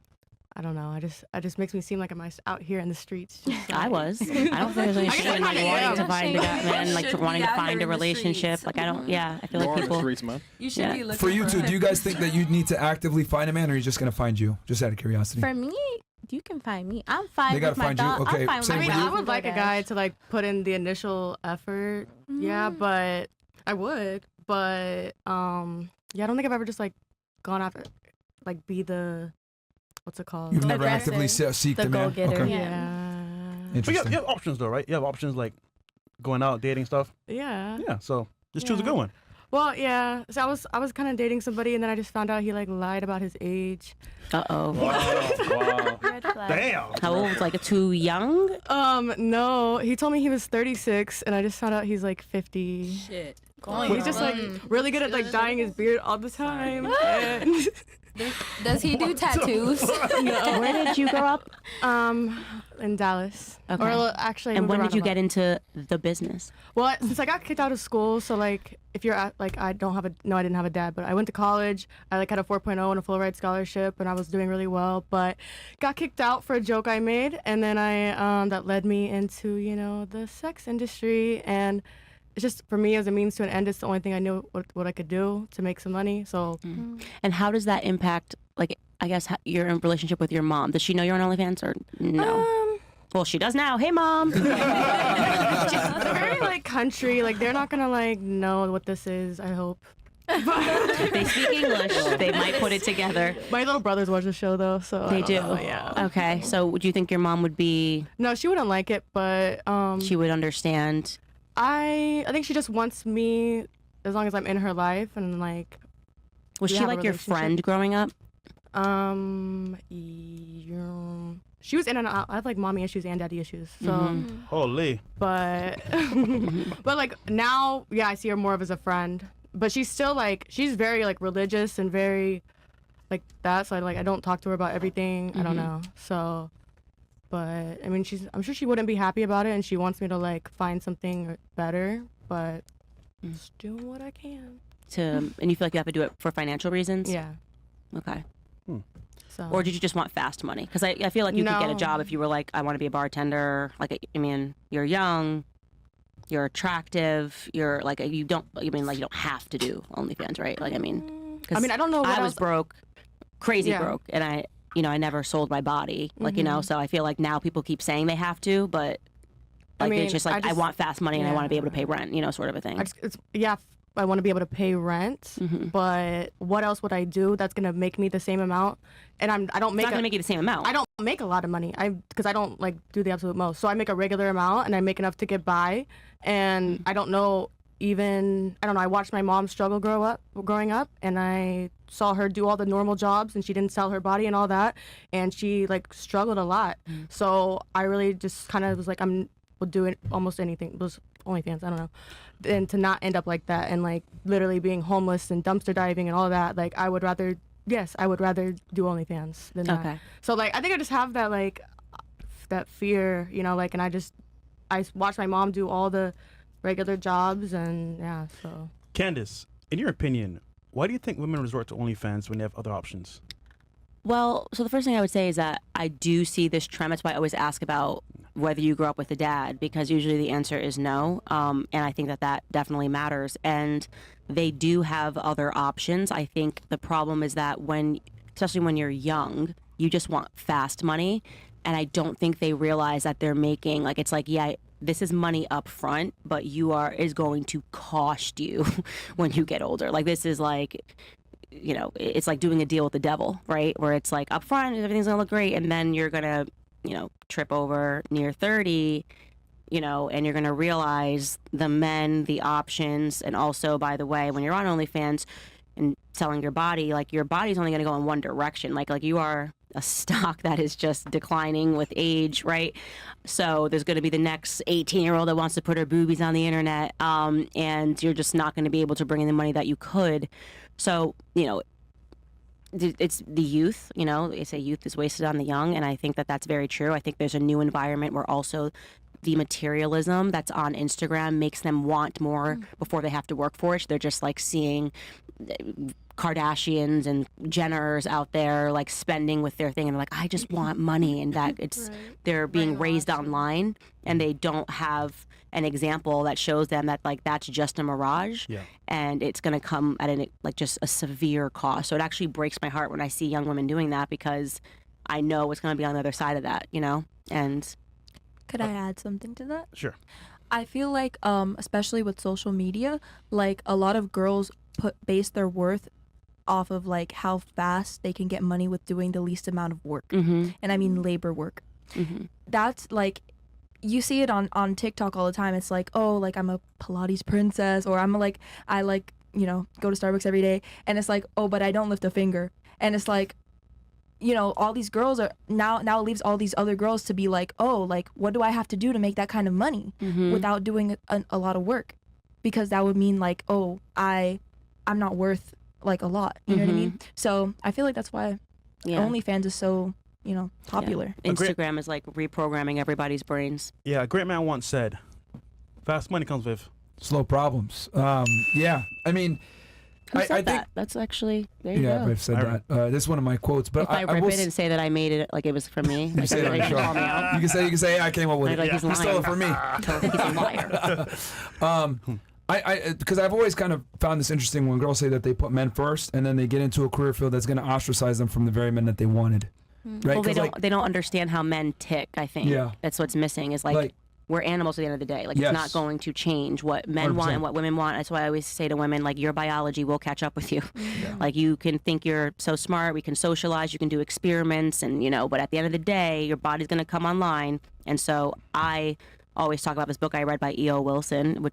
I don't know. I just makes me seem like I'm out here in the streets. Just like, I was. I don't think there's any shame in like wanting to find a guy, man, like wanting to find a relationship. Like, I don't. Yeah, I feel like people. You should be looking For you two, do you guys think that you need to actively find a man, or are you just gonna find you? Just out of curiosity. For me, you can find me. I'm fine They gotta with my find you? dog. Okay, I'm fine with same my with dog. you? I would like a guy to like put in the initial effort. Yeah, but I would. But yeah, I don't think I've ever just like gone after, like, be the, what's it called? You've never actively seek the man. go-getter. Okay. Yeah. But Interesting. you have options, though, right? You have options like going out, dating stuff. Yeah. Yeah, so just choose a good one. Well, yeah. So I was kind of dating somebody, and then I just found out he like lied about his age. Uh-oh. Wow. Red flag. Damn. How old? Like too young? No. He told me he was 36, and I just found out he's like 50. Shit. He's just like really good at like dyeing his beard all the time. And Does he do tattoos? no. Where did you grow up? In Dallas. Okay. Or actually, I And moved when around did you a lot. get into the business? Well, since I got kicked out of school, so like if you're at, like I didn't have a dad, but I went to college. I like had a 4.0 and a full ride scholarship, and I was doing really well, but got kicked out for a joke I made, and then I that led me into the sex industry, and it's just for me as a means to an end. It's the only thing I knew what I could do to make some money. So. And how does that impact, like, I guess, your relationship with your mom? Does she know you're on OnlyFans or no? Well, she does now. Hey, Mom. They're very like country. Like they're not gonna like know what this is. I hope. If they speak English, they might put it together. My little brothers watch the show though, so They I don't do. know, yeah. Okay. So, would you think your mom would be? No, she wouldn't like it, but She would understand. I think she just wants me as long as I'm in her life and like. Was we she have a like your relationship. friend growing up? She was in and out. I have like mommy issues and daddy issues. So, Holy. but but like now, yeah, I see her more of as a friend. But she's still like she's very like religious and very like that. So I don't talk to her about everything. I don't know. So, but I mean, I'm sure she wouldn't be happy about it, and she wants me to like find something better. But Just doing what I can. And you feel like you have to do it for financial reasons? Yeah. Okay. So. Or did you just want fast money? Because I feel like you could get a No. job if you were like, I want to be a bartender. Like, I mean, you're young, you're attractive, you're like, you don't have to do OnlyFans, right? Like, I mean, I mean, I don't know what I was else- broke, crazy Yeah. broke, and I never sold my body. Like, so I feel like now people keep saying they have to, but like, it's just like, I want fast money and I want to be able to pay rent, sort of a thing. I want to be able to pay rent, but what else would I do that's gonna make me the same amount? And I don't make. It's not gonna make you the same amount. I don't make a lot of money. Because I don't like do the absolute most. So I make a regular amount and I make enough to get by. And I don't know. I watched my mom struggle growing up, and I saw her do all the normal jobs, and she didn't sell her body and all that, and she like struggled a lot. So I really just kind of was like, will do almost anything. It was OnlyFans, I don't know. And to not end up like that and like literally being homeless and dumpster diving and all that, like I would rather do OnlyFans than that. So like I think I just have that like that fear, like, and I watched my mom do all the regular jobs, and yeah, so. Candace, in your opinion, why do you think women resort to OnlyFans when they have other options? Well, so the first thing I would say is that I do see this trend. That's why I always ask about whether you grew up with a dad, because usually the answer is no. And I think that definitely matters. And they do have other options. I think the problem is that especially when you're young, you just want fast money. And I don't think they realize that they're making, like, it's like, yeah, this is money up front, but is going to cost you when you get older. Like, this is like, it's like doing a deal with the devil, right? Where it's like up front, everything's gonna look great, and then you're gonna, trip over near 30, and you're gonna realize the men, the options, and also, by the way, when you're on OnlyFans and selling your body, like your body's only gonna go in one direction. Like you are a stock that is just declining with age, right? So there's going to be the next 18-year-old that wants to put her boobies on the internet, and you're just not going to be able to bring in the money that you could. So, it's the youth, they say youth is wasted on the young, and I think that that's very true. I think there's a new environment where also the materialism that's on Instagram makes them want more before they have to work for it. They're just like seeing Kardashians and Jenners out there like spending with their thing, and they're like, I just want money, and that they're being raised online, and they don't have an example that shows them that like that's just a mirage, and it's going to come at just a severe cost. So it actually breaks my heart when I see young women doing that, because I know what's going to be on the other side of that, and Could I add something to that? Sure. I feel like, especially with social media, like a lot of girls base their worth off of like how fast they can get money with doing the least amount of work. And I mean labor work. That's like, you see it on TikTok all the time. It's like, oh, like I'm a Pilates princess, or I go to Starbucks every day, and it's like, oh, but I don't lift a finger. And it's like, all these girls are now it leaves all these other girls to be like, oh, like what do I have to do to make that kind of money without doing a lot of work? Because that would mean like, oh, I'm not worth like a lot. You know what I mean? So I feel like that's why OnlyFans is so, popular. Instagram is like reprogramming everybody's brains. Yeah, a great man once said, fast money comes with slow problems. Yeah, I mean, Who I said think that? That's actually, there you yeah, go. I've said that. This is one of my quotes, but If I rip it and say that I made it like it was from me, you like, say it on the show. call me out. You can say, hey, I came up with Like, it. he's You stole it lying. from me. He's a liar. Because I've always kind of found this interesting when girls say that they put men first, and then they get into a career field that's going to ostracize them from the very men that they wanted. Right? Well, 'Cause, they don't understand how men tick. I think that's what's missing. Is like we're animals at the end of the day. Like Yes. it's not going to change what men want 100%. and what women want. That's why I always say to women, like, your biology will catch up with you. Like, you can think you're so smart, we can socialize, you can do experiments, and but at the end of the day, your body's going to come online. And so I always talk about this book I read by E.O. Wilson,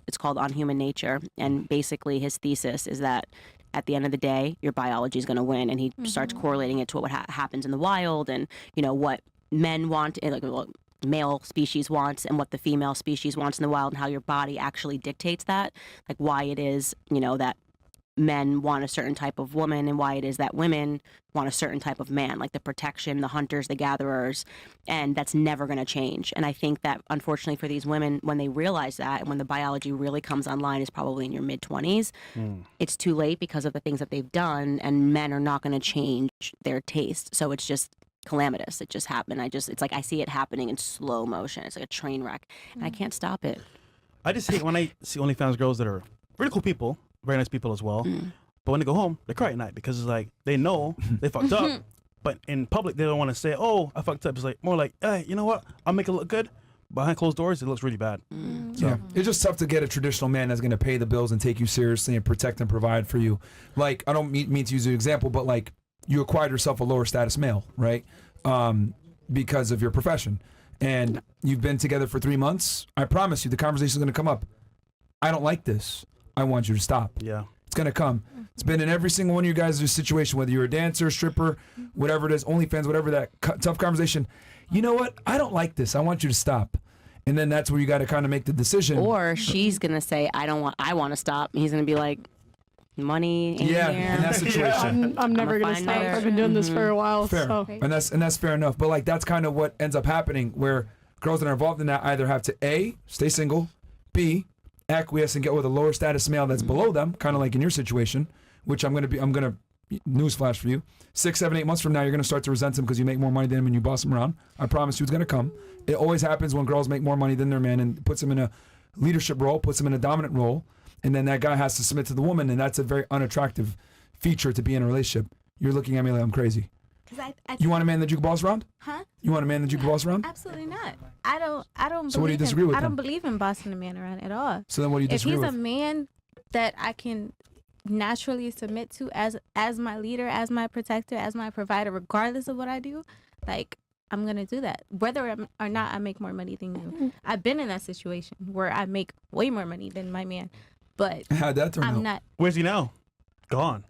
it's called On Human Nature, and basically his thesis is that at the end of the day, your biology is going to win, and he starts correlating it to what happens in the wild, and what men want, like what male species wants, and what the female species wants in the wild, and how your body actually dictates that, like why it is that men want a certain type of woman and why it is that women want a certain type of man, like the protection, the hunters, the gatherers, and that's never going to change. And I think that unfortunately for these women, when they realize that and when the biology really comes online is probably in your mid-20s, it's too late because of the things that they've done, and men are not going to change their taste. So it's just calamitous. It just happened. It's like I see it happening in slow motion. It's like a train wreck, and I can't stop it. I just hate when I see OnlyFans girls that are really cool people, very nice people as well. But when they go home, they cry at night because it's like they know they fucked up, but in public they don't want to say, "Oh, I fucked up." It's like more like, "Hey, you know what? I'll make it look good." Behind closed doors, it looks really bad. So. Yeah, it's just tough to get a traditional man that's going to pay the bills and take you seriously and protect and provide for you. Like, I don't mean to use an example, but like you acquired yourself a lower status male, right? Because of your profession, and you've been together for 3 months. I promise you, the conversation is going to come up. I don't like this. I want you to stop. Yeah. It's going to come. It's been in every single one of you guys' situation, whether you're a dancer, stripper, whatever it is, OnlyFans, whatever, that tough conversation. You know what? I don't like this. I want you to stop. And then that's where you got to kind of make the decision. Or she's going to say, I want to stop. And he's going to be like, money in yeah, here. in that situation. I'm never going to stop. I've been doing this for a while. Fair. So. And that's fair enough. But like that's kind of what ends up happening, where girls that are involved in that either have to A, stay single, B, acquiesce and get with a lower status male that's below them, kind of like in your situation, which I'm gonna newsflash for you. 6, 7, 8 months from now, you're gonna start to resent him because you make more money than him and you boss him around. I promise you, it's gonna come. It always happens when girls make more money than their man and puts them in a leadership role, puts them in a dominant role, and then that guy has to submit to the woman, and that's a very unattractive feature to be in a relationship. You're looking at me like I'm crazy. You want a man that you can boss around? Huh? You want a man that you can boss around? Absolutely not. I don't. So what do you disagree with I don't then? believe in bossing a man around at all. So then what do you disagree with? If he's a man that I can naturally submit to as my leader, as my protector, as my provider, regardless of what I do, like I'm gonna do that, whether or not I make more money than you. I've been in that situation where I make way more money than my man, but how'd that turn out? I'm not. Where's he now? Gone.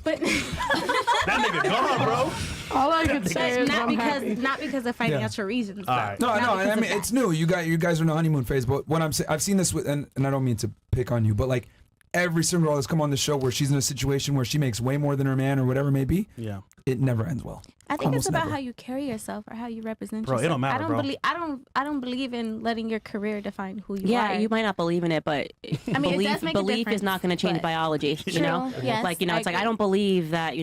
But that nigga gone, bro. All I can say is not because of financial reasons. All right. No, I mean it's new. You guys are in the honeymoon phase, but what I'm saying, I've seen this with, and I don't mean to pick on you, but like every single girl that's come on the show where she's in a situation where she makes way more than her man or whatever it may be, it never ends well. I think it's about how you carry yourself or how you represent yourself. It don't matter, I don't believe in letting your career define who you are. Yeah, you might not believe in it, but I mean, it does make a belief is not going to change biology. You know, yes, like it's like I don't believe that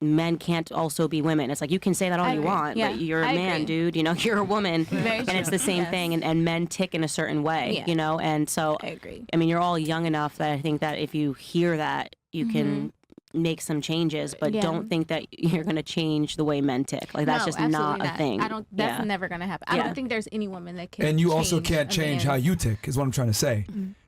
men can't also be women. It's like you can say that all you want, but you're a man, dude. You know, you're a woman, and it's the same thing. And men tick in a certain way, you know. And so I agree. I mean, you're all young enough that I think that if you hear that, you can make some changes, but don't think that you're going to change the way men tick. Like that's just not a thing. I don't. That's never going to happen. I don't think there's any woman that can. And you also can't change how you tick, is what I'm trying to say.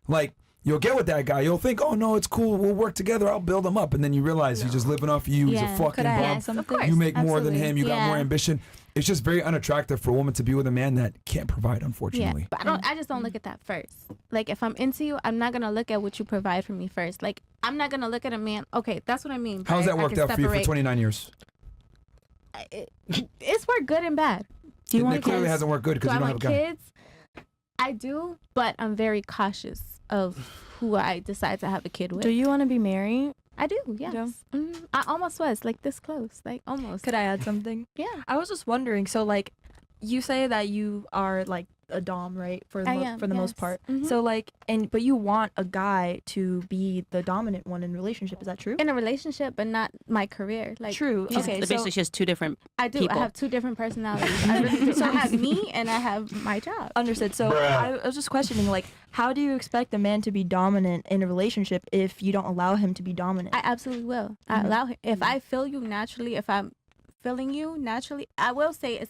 Like you'll get with that guy, you'll think, oh no, it's cool, we'll work together, I'll build him up, and then you realize he's just living off you. He's a fucking bum. You make more than him. You got more ambition. It's just very unattractive for a woman to be with a man that can't provide, unfortunately. Yeah, but I just don't look at that first. Like if I'm into you, I'm not gonna look at what you provide for me first. Like I'm not gonna look at a man. Okay, that's what I mean. How's that worked out for you for 29 years? It's worked good and bad. Do you want it clearly hasn't worked good because you don't have a guy. Kids? I do, but I'm very cautious of who I decide to have a kid with. Do you want to be married? I do, yes. I almost was, like this close, like almost. Could I add something? Yeah. I was just wondering, so like, you say that you are like a dom, right? For the most part. So like, but you want a guy to be the dominant one in a relationship. Is that true? In a relationship, but not my career. Like true. Okay. So basically, she has two different. I do. People. I have two different personalities. I really do. So I have me and I have my job. Understood. So I was just questioning, like, how do you expect a man to be dominant in a relationship if you don't allow him to be dominant? I absolutely will. I allow him. If I feel you naturally, if I'm feeling you naturally, I will say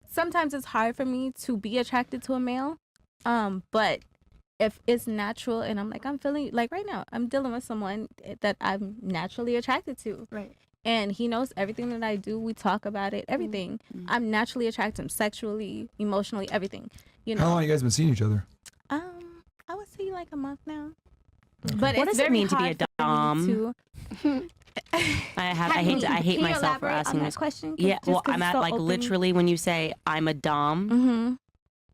sometimes it's hard for me to be attracted to a male. But if it's natural and I'm feeling, like right now, I'm dealing with someone that I'm naturally attracted to. Right. And he knows everything that I do. We talk about it, everything. I'm naturally attracted to him sexually, emotionally, everything. You know. How long have you guys been seeing each other? I would say like a month now. Okay. But what does it mean to be a dom? I hate myself for asking this question. Yeah, well, I'm at like literally when you say I'm a dom,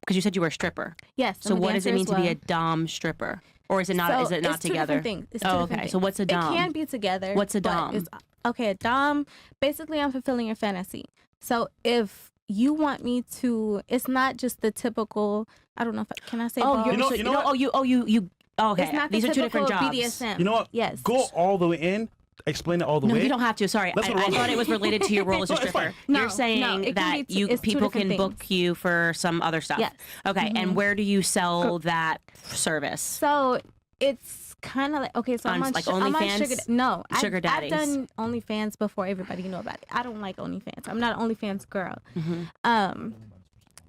because you said you were a stripper. Yes. So what does it mean to be a dom stripper? or is it not? So is it not it's two together? different things. It's two oh, different okay. things. So what's a dom? It can be together. What's a but dom? Okay, a dom. Basically, I'm fulfilling your fantasy. So if you want me to, it's not just the typical. I don't know if can I say. Oh, ball? you. Okay, It's not the these are two different typical jobs. BDSM. You know what? Yes. Go all the way in. Explain it all the No, way. you don't have to. Sorry, That's I what thought it was related to your role as a No, it's stripper. fine. No, You're saying no, it can that be it's two people different can book you for some other stuff. Yes. Okay, and Mhm. where do you sell that service? So it's kind of like okay. So I'm On, on like, I'm on OnlyFans? sugar. No, Sugar daddies. I've done OnlyFans before everybody know about it. I don't like OnlyFans. I'm not an OnlyFans girl.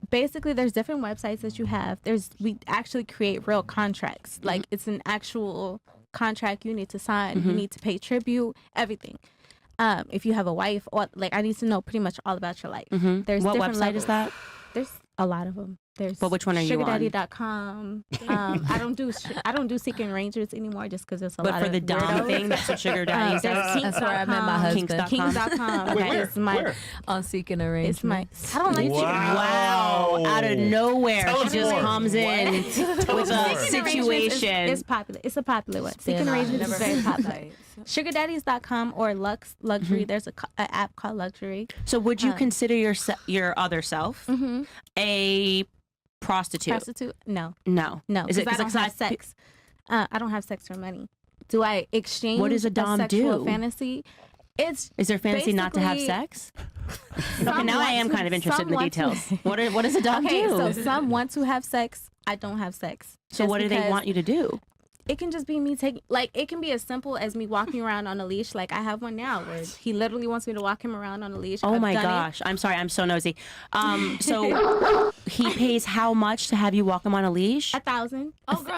Basically, there's different websites that you have. We actually create real contracts. Like it's an actual contract you need to sign. You need to pay tribute, everything. If you have a wife, or like I need to know pretty much all about your life. There's What different website is levels. that? There's a lot of them. There's But which one are you on? SugarDaddy.com. I don't do Seeking Arrangements anymore just because it's a But lot for of the dom weirdos. thing, that's what Sugar Daddy is. That's where I met my husband. Kings.com. Okay. That is my On Seeking Arrangements. it's my I don't like Wow. Out of nowhere, Tell she us just more. comes in with a Seeking situation. It's popular. It's a popular one. Seeking I've Arrangements is never very heard of popular. it. SugarDaddies.com or Lux Luxury. There's an app called Luxury. So would you consider your other self a prostitute? No. No. No. Is it Because I don't have sex. I don't have sex for money. Do I exchange What does a dom sexual do? fantasy? Is there fantasy not to have sex? Okay, now I am kind of interested in the details. What does a dom okay, do? so some want to have sex. I don't have sex. So Just what do they because want you to do? It can just be me taking, like, it can be as simple as me walking around on a leash. Like, I have one now where he literally wants me to walk him around on a leash. Oh I've my done it. gosh. I'm sorry. I'm so nosy. So he pays how much to have you walk him on a leash? $1,000.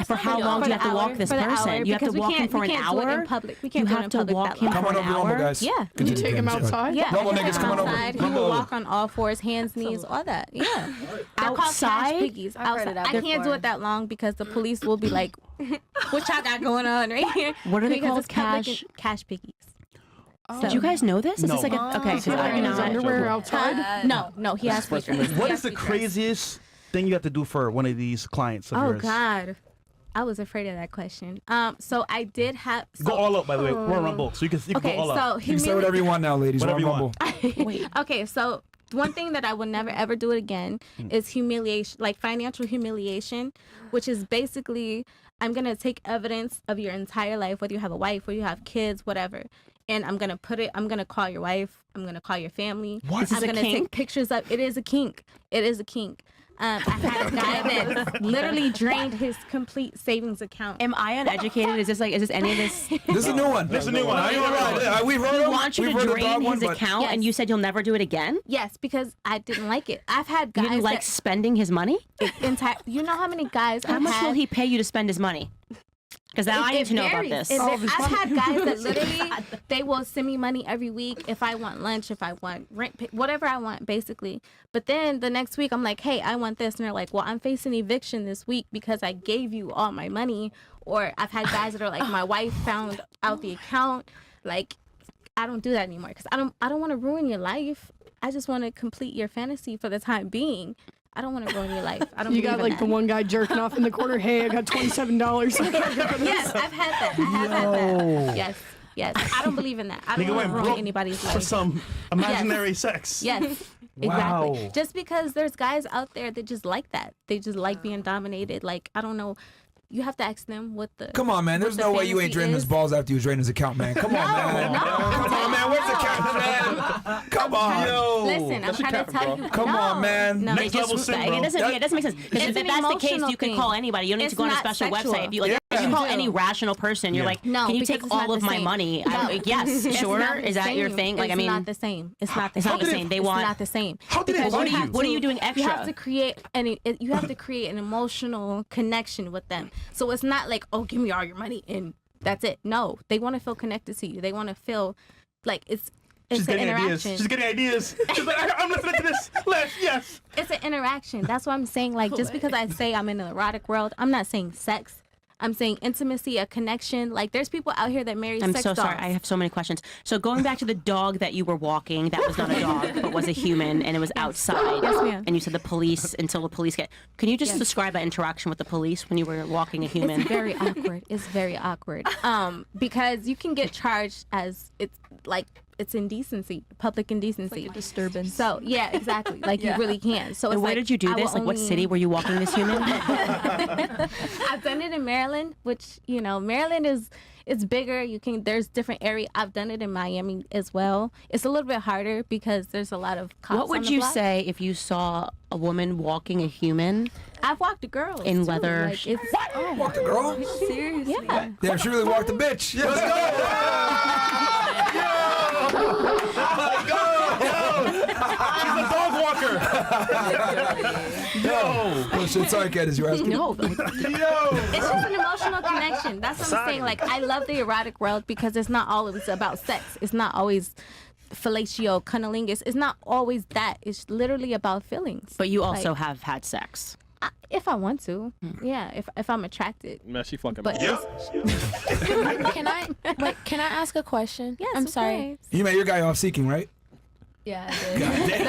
For how long do you have to walk this person? You have to walk him for an Do it hour? in public. We You can't do it have in to public walk that him long. Come on over, Rumble, guys. Yeah. Continue, You take him Candace. outside? Yeah, Rumble I can niggas, take come him on over. outside. He Rumble will over. walk on all fours, hands, knees, all that. Yeah. They're called Outside? cash piggies. I've heard Outside. of that I can't do before. it that long because the police will be like, what y'all got going on right here? What are they Because called? it's public cash piggies. Did you guys know this? Is No. this like a okay? Is he wearing his underwear outside? No, he has What is the craziest thing you have to do for one of these clients of Oh yours? God, I was afraid of that question. So I did have. Go all up, by the way. We're on Rumble, so you can Okay, go all up. so You can say whatever you want now, ladies. We're Whatever on you Rumble. want. Okay, so one thing that I will never ever do it again is humiliation, like financial humiliation, which is basically I'm gonna take evidence of your entire life, whether you have a wife, whether you have kids, whatever, and I'm gonna call your wife, I'm gonna call your family. What? Is this I'm a gonna kink? take pictures of it is a kink. It is a kink. I had a guy that literally drained his complete savings account. Am I uneducated? Is this any of this? This is a new one. This is a new one. I ain't gonna lie. We've heard He of wants you we've to heard of the dog drain one, his but- account, Yes. and you said you'll never do it again. Yes, because I didn't like it. I've had guys You didn't like that spending his money. you know how many guys How I've much had? will he pay you to spend his money? Because now I need to know about varies. this. I've had guys that literally they will send me money every week if I want lunch, if I want rent, whatever I want, basically. But then the next week I'm like, hey, I want this, and they're like, well, I'm facing eviction this week because I gave you all my money. Or I've had guys that are like, my wife found out the account. Like, I don't do that anymore because I don't want to ruin your life. I just want to complete your fantasy for the time being. I don't want to ruin your life. I don't. You believe got in like the that. one guy jerking off in the corner. Hey, I got $27. Yes, I've had that. I have had that. Yes. I don't believe in that. I don't Nigga want went to ruin broke anybody's life. for some imaginary sex. Yes. Wow. Exactly. Just because there's guys out there that just like that. They just like being dominated. Like, I don't know. You have to ask them what the. Come on, man. There's what the no way you ain't fantasy draining his is. balls after you drain his account, man. Come on, man. Come on, man. Where's the cat, man? Come on. Yo. Listen, I'm trying to tell you. Come on, man. No. Next level sin, bro. It doesn't make sense. Because It's if an that's the case, emotional you can thing. call anybody. You don't need to It's go on a not special sexual. website. If you you can call any rational person. You're like, No, can you because take it's all not of the my same. money? No. Yes, It's sure. not the Is that your same. thing? Like, I mean, It's not the same. It's not the it's same. not the same. They It's want. not the same. How did Because they you want have you? What are to- you doing extra? You have to create you have to create an emotional connection with them. So it's not like, oh, give me all your money and that's it. No, they want to feel connected to you. They want to feel like it's She's an getting ideas. interaction. She's getting ideas. She's like, I'm listening to this. Yes. It's an interaction. That's what I'm saying. Like, just because I say I'm in the erotic world, I'm not saying sex. I'm saying intimacy, a connection. Like there's people out here that marry I'm sex so dolls. sorry. I have so many questions. So going back to the dog that you were walking, that was not a dog, but was a human, and it was outside. Yes, ma'am. And you said the police, until the police get... Can you just describe that interaction with the police when you were walking a human? It's very awkward. It's very awkward. Because you can get charged as it's indecency, public indecency. Like a disturbance. So yeah, exactly. Like you really can. So And it's where like, did you do I this? will Like, what only- city were you walking this human? I've done it in Maryland, which Maryland it's bigger. There's different area. I've done it in Miami as well. It's a little bit harder because there's a lot of cops. What would on the you block. say if you saw a woman walking a human? I've walked a girl In too. leather. Like, it's, Walked a girl? Seriously? Yeah. Damn, she really walked the bitch. Let's She's a dog walker. Oh, shit, sorry, Candace, you were asking. No. It's just an emotional connection. That's what I'm saying. Like, I love the erotic world because it's not always about sex. It's not always fellatio, cunnilingus. It's not always that. It's literally about feelings. But you also Like, have had sex. if I want to. Yeah, if I'm attracted. Man, she fucking. But Can I ask a question? Yes, I'm of sorry. course. You met your guy off Seeking, right? Yeah, I did.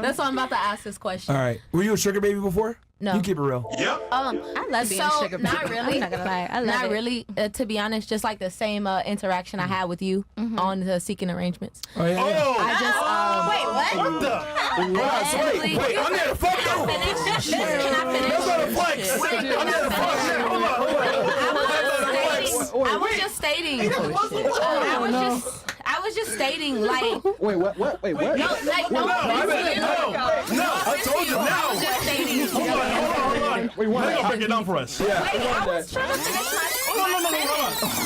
That's why I'm about to ask this question. All right. Were you a sugar baby before? No. You keep it real. I love being so sugar baby. not really. I'm not gonna lie. I love Not it. really. To be honest, just like the same interaction I had with you on the Seeking Arrangements. Oh, yeah. I just Wait, what? What the? Wait, I'm there to fuck though. Can I finish? That's not a flex. I'm there to fuck. Hold on. I was just stating. I was just stating like. Wait, what? Wait, what? No, like no. I told you I now. was just stating. Hold on. Wait, what? Let me break it down for us. Yeah. I was trying to finish my Hold on.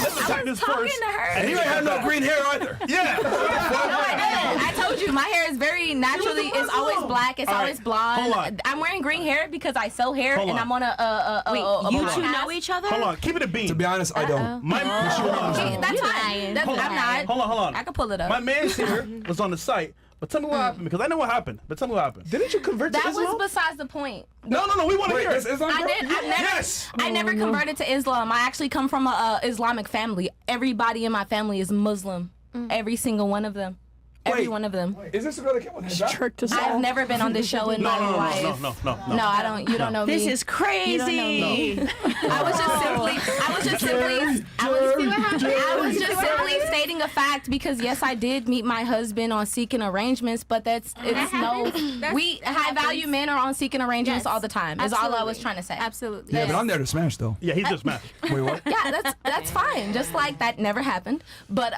Let's attack this talking first. to her. And you ain't have no green hair either. Yeah. No, I didn't. I told you my hair is very naturally. It's always black. It's All right, always blonde. hold on. I'm wearing green hair because I sell hair Hold and on. I'm on a Wait, you two podcast. know each other? Hold on. Keep it a bean. To be honest, I don't. My That's fine. lying. Hold on. I'm not. Hold on. I can pull it up. My man's here was on the site, but tell me what happened because I know what happened. But tell me what happened. Didn't you convert to That Islam? was besides the point. No. We want to Wait, hear is it. Islam I girl? did. Yes. I never converted to Islam. I actually come from a Islamic family. Everybody in my family is Muslim. Every single one of them. Every Wait. one of them. Is this a girl that came on the shop? Tricked us I've all. never been on this show in my life. No. No, I don't. You don't know me. This is crazy. You don't know me. I was just simply stating a fact because yes, I did meet my husband on Seeking Arrangements, but it's we high value men are on Seeking Arrangements all the time. Is all I was trying to say. Absolutely. Yeah, but I'm there to smash though. Yeah, he's just mad. Wait, what? Yeah, that's fine. Just like that never happened. But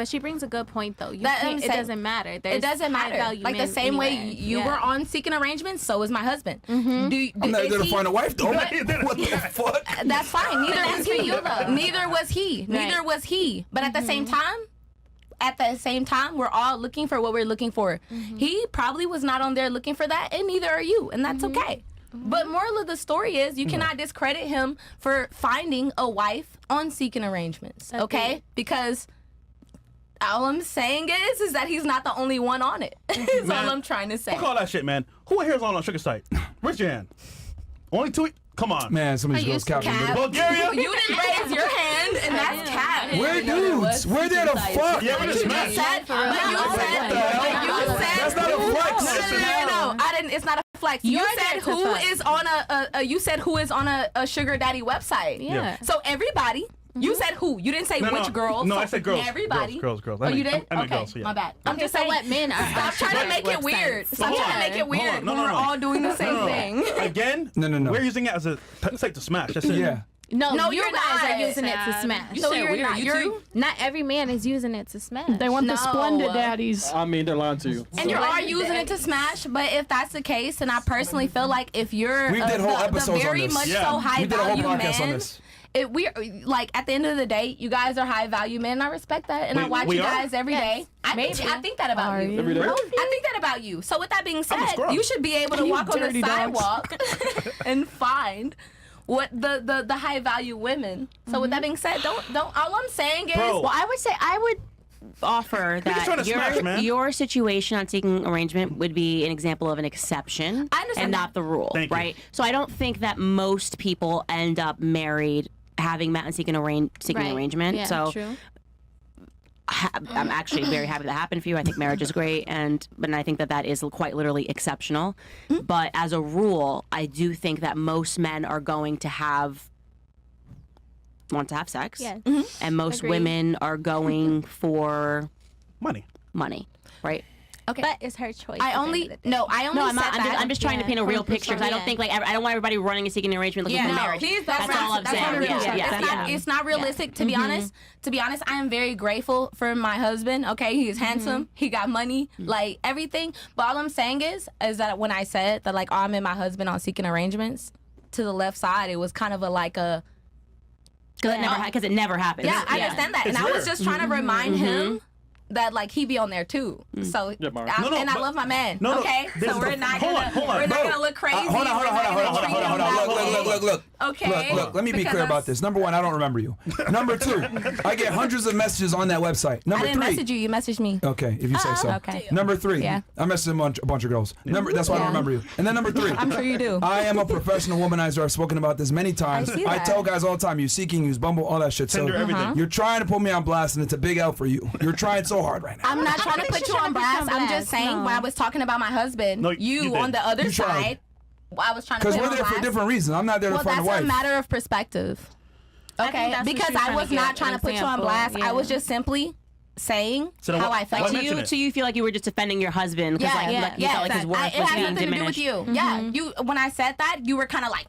she brings a good point though. It doesn't matter. It doesn't matter. Like the same way you were on Seeking Arrangements, so is my husband. I'm not there to find a wife though. What the fuck? That's fine. Neither was he. Neither was he. Right. Neither was he. But at the same time, we're all looking for what we're looking for. He probably was not on there looking for that, and neither are you, and that's okay. But moral of the story is you cannot discredit him for finding a wife on Seeking Arrangements, okay? Because all I'm saying is that he's not the only one on it. That's all I'm trying to say. Fuck all that shit, man. Who here is on Sugar Site? Raise your hand. Only two. Come on. Man, some of these girls capping. Cap. Bulgaria? You didn't raise your hand, and that's cap. We're dudes. We're there to fuck. Yeah, we're just mad. That's not a flex. No. I didn't. It's not a flex. You said who is on you said who is on a sugar daddy website. Yeah. So everybody. You said who? You didn't say which girls. No, So I said girls. Everybody. Girls. Oh, you did? I meant Okay, girls, yeah. my bad. I'm just so saying. what men are Stop trying to make it weird. Stop trying to make it weird Hold on. No, when we're no. all doing the same thing. Again? No. We're using it as a site to smash. That's it. Yeah. No, you're you guys not. are using it to smash. You said weird. not. You too? Not every man is using it to smash. They want the No. splendid daddies. I mean, they're lying to you. And you are using it to smash, but if that's the case, and I personally feel like if you're We did whole the episodes on very this. much Yeah. so high We did a whole value podcast on man, this. we like at the end of the day, you guys are high value men. And I respect that, and I watch we you are? guys every day. I think that about you. Every day? I think that about you. So with that being said, scrub. you should be able to You walk on the dirty dogs. sidewalk and find what the high value women. So with that being said, don't all I'm saying is Bro. Well, I would say I would offer just trying that to smash, man. your situation on seeking arrangement would be an example of an exception I understand and that. not the rule, Thank you. right? So I don't think that most people end up married having met and seeking arrangement. Yeah, so true. I'm actually very happy that happened for you. I think marriage is great, but I think that is quite literally exceptional. But as a rule, I do think that most men are going to want to have sex, Yeah. and most Agreed. women are going for Money. right? Okay. But it's her choice. I only no. I only No, said that. I'm just trying to paint a real picture because I don't think I don't want everybody running and seeking an arrangement looking for marriage. That's all I'm saying. It's not realistic. To be honest, I am very grateful for my husband. Okay, he is handsome. He got money, like everything. But all I'm saying is that when I said that, like, I'm in my husband on seeking arrangements, to the left side, it was kind of because it never happens. Yeah, I understand that, and I was just trying to remind him that, like, he be on there too. So I love my man. Okay, so we're not gonna look crazy. Hold on. Look. Okay. Look. Let me be clear about this. Number one, I don't remember you. Number two, I get hundreds of messages on that website. Number I didn't three. message you. You messaged me. Okay, if you say so. Okay. Number three. Yeah. I messaged a bunch of girls. That's why I don't remember you. And then number three. I'm sure you do. I am a professional womanizer. I've spoken about this many times. I see I that. tell guys all the time, you seeking, use Bumble, all that shit. Tinder, so everything. you're trying to put me on blast, and it's a big L for you. You're trying so hard right now. I'm not trying to put you on blast. I'm just saying when I was talking about my husband, you on the other You tried. side, I was trying to Because put we're him on there for blast. different reasons. I'm not there to Well, find a that's wife. a matter of perspective. Okay, that's what because she was I trying was to not give trying an to put you on example, blast. yeah. I was just simply saying how I felt. So you feel like you were just defending your husband because you felt like his worth it was has being nothing to do with diminished. you. Yeah, you. When I said that, you were kind of like,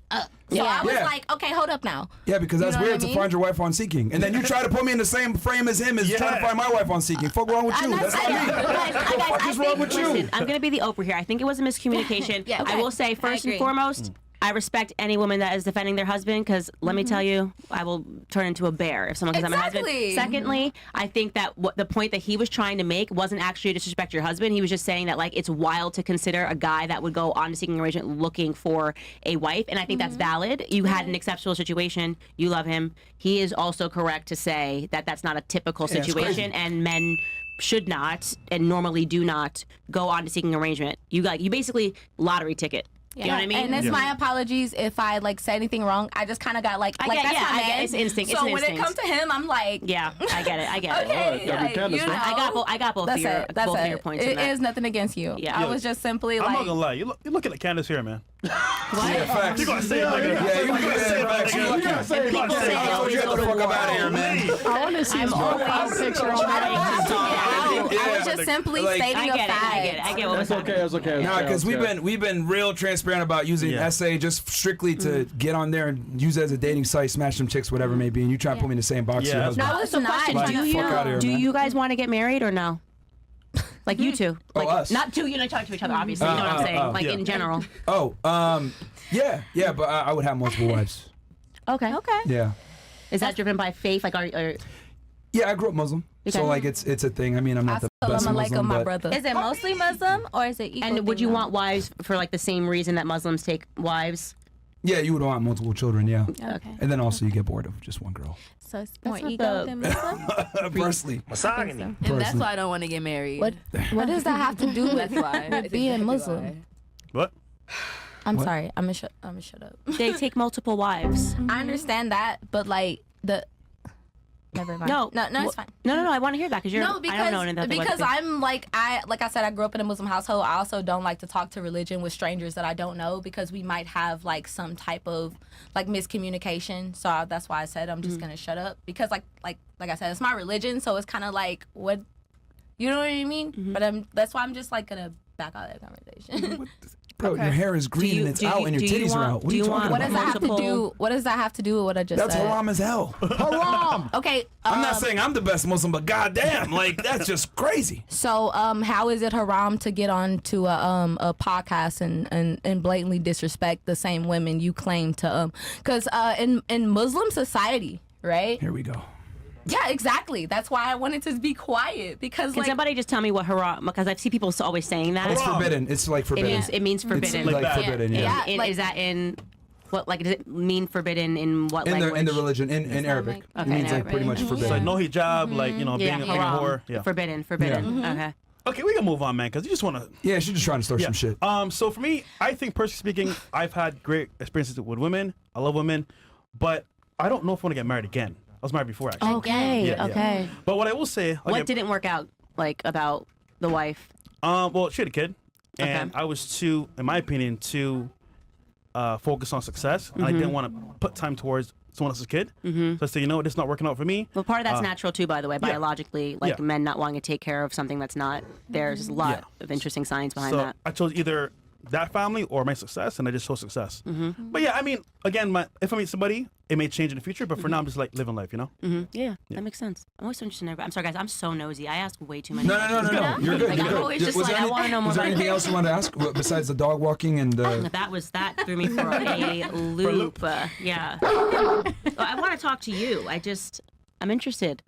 So I was like, okay, hold up now. Yeah, because that's You know what weird I mean? to find your wife on Seeking. And then you try to put me in the same frame as him as trying to find my wife on Seeking. Fuck wrong with you? That's what I mean. What the fuck is wrong with you? Listen, I'm going to be the Oprah here. I think it was a miscommunication. Yeah, okay. I will say, first and agree. foremost, I respect any woman that is defending their husband because let me tell you, I will turn into a bear if someone comes at my husband. Exactly. Secondly, I think that the point that he was trying to make wasn't actually to disrespect your husband. He was just saying that, like, it's wild to consider a guy that would go on to seeking arrangement looking for a wife, and I think that's valid. You had an exceptional situation. You love him. He is also correct to say that that's not a typical Yeah, it's crazy. situation, and men should not and normally do not go on to seeking arrangement. You basically lottery ticket. You know what I mean? And it's my apologies if I said anything wrong. I just kind of got like I that's get my man. it's instinct. So it's an when instinct. it comes to him, I'm like, yeah, I get it. Okay, That'd be Candace, you know, I got both that's of your it. That's both it. of your points. It in that. is nothing against you. Yeah. I was just simply I'm like, not gonna lie. You're looking at Candace here, man. Yeah, facts. You gonna say it, nigga. Yeah, you gonna say it, facts. nigga. You gotta say it, People say nigga. always Get go the to fuck up war. out of here, man. I want to see his profile picture on that. I was just simply Like, stating a fact. I get what was That's okay. That's okay. Nah, because we've been real transparent about using SA just strictly to get on there and use it as a dating site, smash some chicks, whatever it may be, and you try to put me in the same box as your husband. No, it's So not. question, Like, do fuck outta here, man. you guys want to get married or no? Like you two, like us. not two. You know, talk to each other. Obviously, you know what I'm saying. Like in general. Yeah, but I would have multiple wives. Okay. Yeah. Is that driven by faith? Like, Yeah, I grew up Muslim, Okay. so like it's a thing. I mean, I'm not the best Muslim, my but brother. Is it mostly Muslim or is it equal? and would thing you though? want wives for like the same reason that Muslims take wives? yeah, you would want multiple children, yeah. Okay. And then also you get bored of just one girl. So it's more not ego the- than Muslim? Personally. And that's why I don't want to get married. What does that have to do That's with why. That's being exactly Muslim? why. What? I'm What? sorry. I'm gonna shut up. They take multiple wives. I understand that, but like never mind. No, it's fine. No. I want to hear that because you're. No, because I don't know anything about because the- I'm like I said, I grew up in a Muslim household. I also don't like to talk to religion with strangers that I don't know because we might have like some type of like miscommunication. So that's why I said I'm just gonna shut up because like I said, it's my religion, so it's kind of like what, you know what I mean? But that's why I'm just like gonna back out of that conversation. Bro, your hair is green and it's out and your titties are out. What are you talking What about? does that have to do? What does that have to do with what I just That's said? haram as hell. Haram. Okay. I'm not saying I'm the best Muslim, but goddamn, like that's just crazy. So, how is it haram to get on to a podcast and blatantly disrespect the same women you claim to because in Muslim society, right? Here we go. Yeah, exactly. That's why I wanted to be quiet because Can somebody just tell me what haram? Because I see people always saying that. It's forbidden. It's like forbidden. It means forbidden. It's like forbidden. Yeah. Yeah, like- Is that in What, like, does it mean forbidden in what In language? the religion, in Arabic. Okay, It means like pretty much It's forbidden. like no hijab, like being a whore. Yeah. Forbidden. Yeah. Okay. Okay, we can move on, man, because you just want to. Yeah, she's just trying to start some shit. So for me, I think personally speaking, I've had great experiences with women. I love women, but I don't know if I want to get married again. I was married before, actually. Okay. Yeah, Okay. yeah. But what I will say, What didn't work out, like, about the wife? Well, she had a kid, and I was too, in my opinion, too focused on success, and I didn't want to put time towards someone else's kid. So I said, you know what, this is not working out for me. Well, part of that's natural too, by the way, biologically, like Yeah. men not wanting to take care of something that's not theirs. There's a lot of interesting science behind So that. I chose either that family or my success, and I just chose success. But yeah, I mean, again, if I meet somebody, it may change in the future, but for now, I'm just like living life, you know? Yeah, that makes sense. I'm always so interested in I'm sorry, guys. I'm so nosy. I ask way too many No. questions. You're good. Like, You're I'm good. always just Was like, there I want to know more was there about anything it. else you wanted to ask besides the dog walking and the? That threw me for a loop. Yeah. I want to talk to you. I'm interested.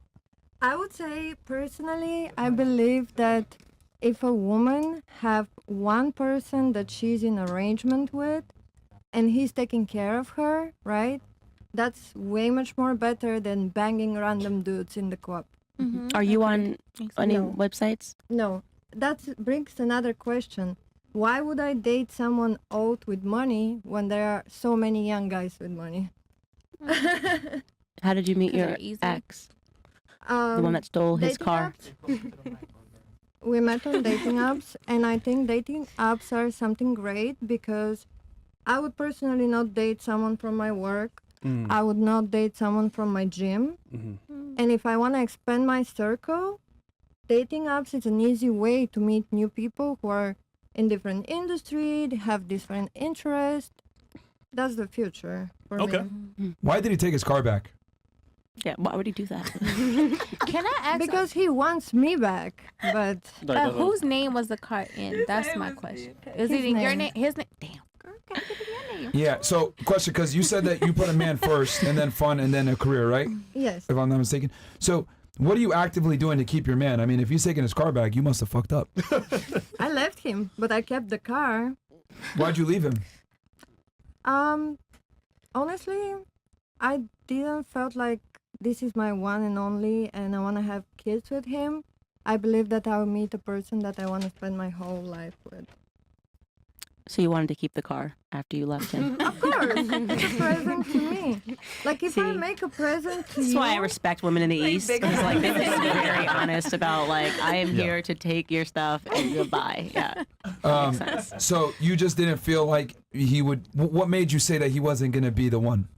I would say personally, I believe that if a woman have one person that she's in arrangement with and he's taking care of her, right? That's way much more better than banging random dudes in the club. Are you on any No. websites? No, that brings another question. Why would I date someone old with money when there are so many young guys with money? How did you meet 'Cause your they're easy. ex? The one that stole his dating car? apps. We met on dating apps, and I think dating apps are something great because I would personally not date someone from my work. I would not date someone from my gym. And if I want to expand my circle, dating apps is an easy way to meet new people who are in different industry, they have different interests. That's the future for me. Why did he take his car back? Yeah, why would he do that? Can I ask? Because he wants me back, but whose name was the car in? That's my question. Is it His in your name. name? His name? Damn. Girl, gotta get in your name. Yeah. So, question, because you said that you put a man first, and then fun, and then a career, right? Yes. If I'm not mistaken. So, what are you actively doing to keep your man? I mean, if he's taking his car back, you must have fucked up. I left him, but I kept the car. Why'd you leave him? Honestly, I didn't felt like this is my one and only, and I want to have kids with him. I believe that I will meet a person that I want to spend my whole life with. So you wanted to keep the car after you left him? Of course, it's a present to me. Like if I make a present to That's you, why I respect women in the East. It's like they're very honest about like I am here to take your stuff and goodbye. Yeah. Makes sense. So you just didn't feel like he would. What made you say that he wasn't gonna be the one?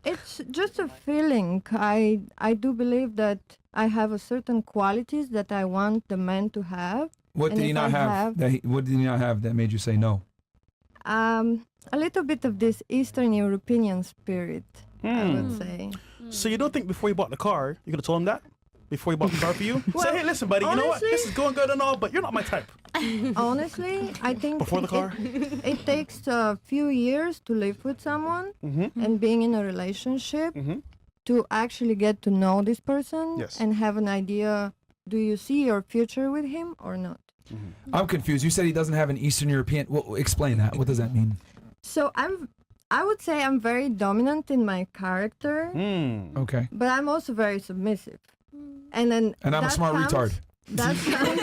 It's just a feeling. I do believe that I have a certain qualities that I want the man to have. What and did he if not I have? What did he not have that made you say no? A little bit of this Eastern European spirit, I would say. So you don't think before you bought the car, you could have told him that? Before you bought the car for you? Say, hey, listen, buddy, you know what? This is going good and all, but you're not my type. Honestly, I think Before the car? it takes a few years to live with someone and being in a relationship to actually get to know this person and have an idea, do you see your future with him or not? I'm confused. You said he doesn't have an Eastern European. Well, explain that. What does that mean? So I would say I'm very dominant in my character, Okay. but I'm also very submissive. And then And I'm a that smart retard. That sounds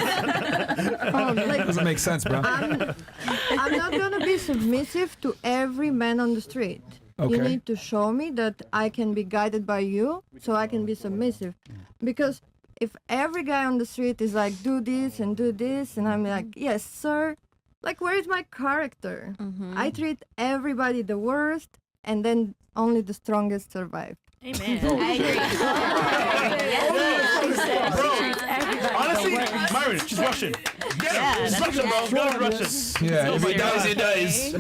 Doesn't make sense, bro. I'm not gonna be submissive to every man on the street. You Okay. need to show me that I can be guided by you, so I can be submissive. Because if every guy on the street is like, do this, and I'm like, yes, sir, like, where is my character? I treat everybody the worst, and then only the strongest survive. Amen. Honestly, Myron, she's Russian. Get her. She's Russian, bro. Go Russian. Yeah, Oh if my he God. dies, he dies.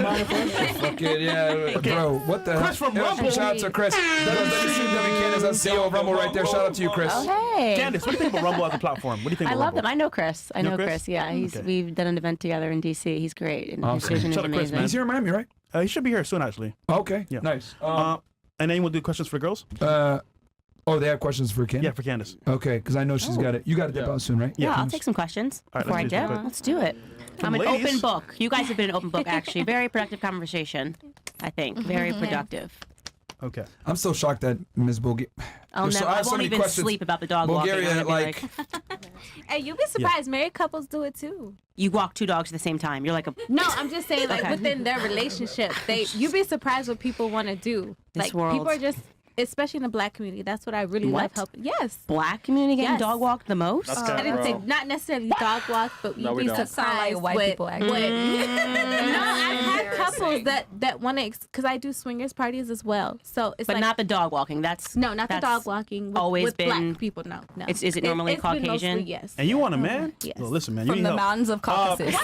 Fucking yeah, bro. What the hell? Chris from Yeah, Rumble. Shout out to Chris. Candace, that's CEO of Rumble right there. Shout out to you, Chris. Oh, hey. Candace, what do you think about Rumble as a platform? What do you think I about love Rumble? them. I know Chris. I You know know Chris. Chris? Yeah, we've done an event together in DC. He's great, and his vision is Shout out to Chris, amazing. man. He's here in Miami, right? He should be here soon, actually. Okay. Yeah. Nice. And then we'll do questions for girls. Oh, they have questions for Candace? Yeah, for Candace. Okay, because I know she's got it. You got to dip out soon, right? Yeah, I'll Candace? take some questions All right, before I let's do dip. it. Let's do it. I'm an ladies. open book. You guys have been an open book, actually. Very productive conversation, I think. Very productive. Okay. I'm still shocked that Ms. Bulgaria. Oh, no, I won't even sleep about the dog Bulgaria, walking. I'm gonna be Hey, you'd be surprised. Married couples do it too. you walk 2 dogs at the same time. You're like a. No, I'm just saying, like Okay. within their relationship, you'd be surprised what people want to do. This Like world. people are just, especially in the Black community. That's what I really love What? helping. Yes. Black community getting Yes. dog walked the most? That's I didn't say not necessarily dog walk, but No, you'd we be don't. surprised. Sound like white with, people, actually. No, I've had couples that want to, because I do swingers parties as well. So it's But like, not the dog walking. That's no, not the that's dog walking. With, always with been- Black people. No, no. Is it normally it's been Caucasian? mostly, yes. And you want a man? Yes. Well, listen, man. You From need the help. mountains of Caucasus.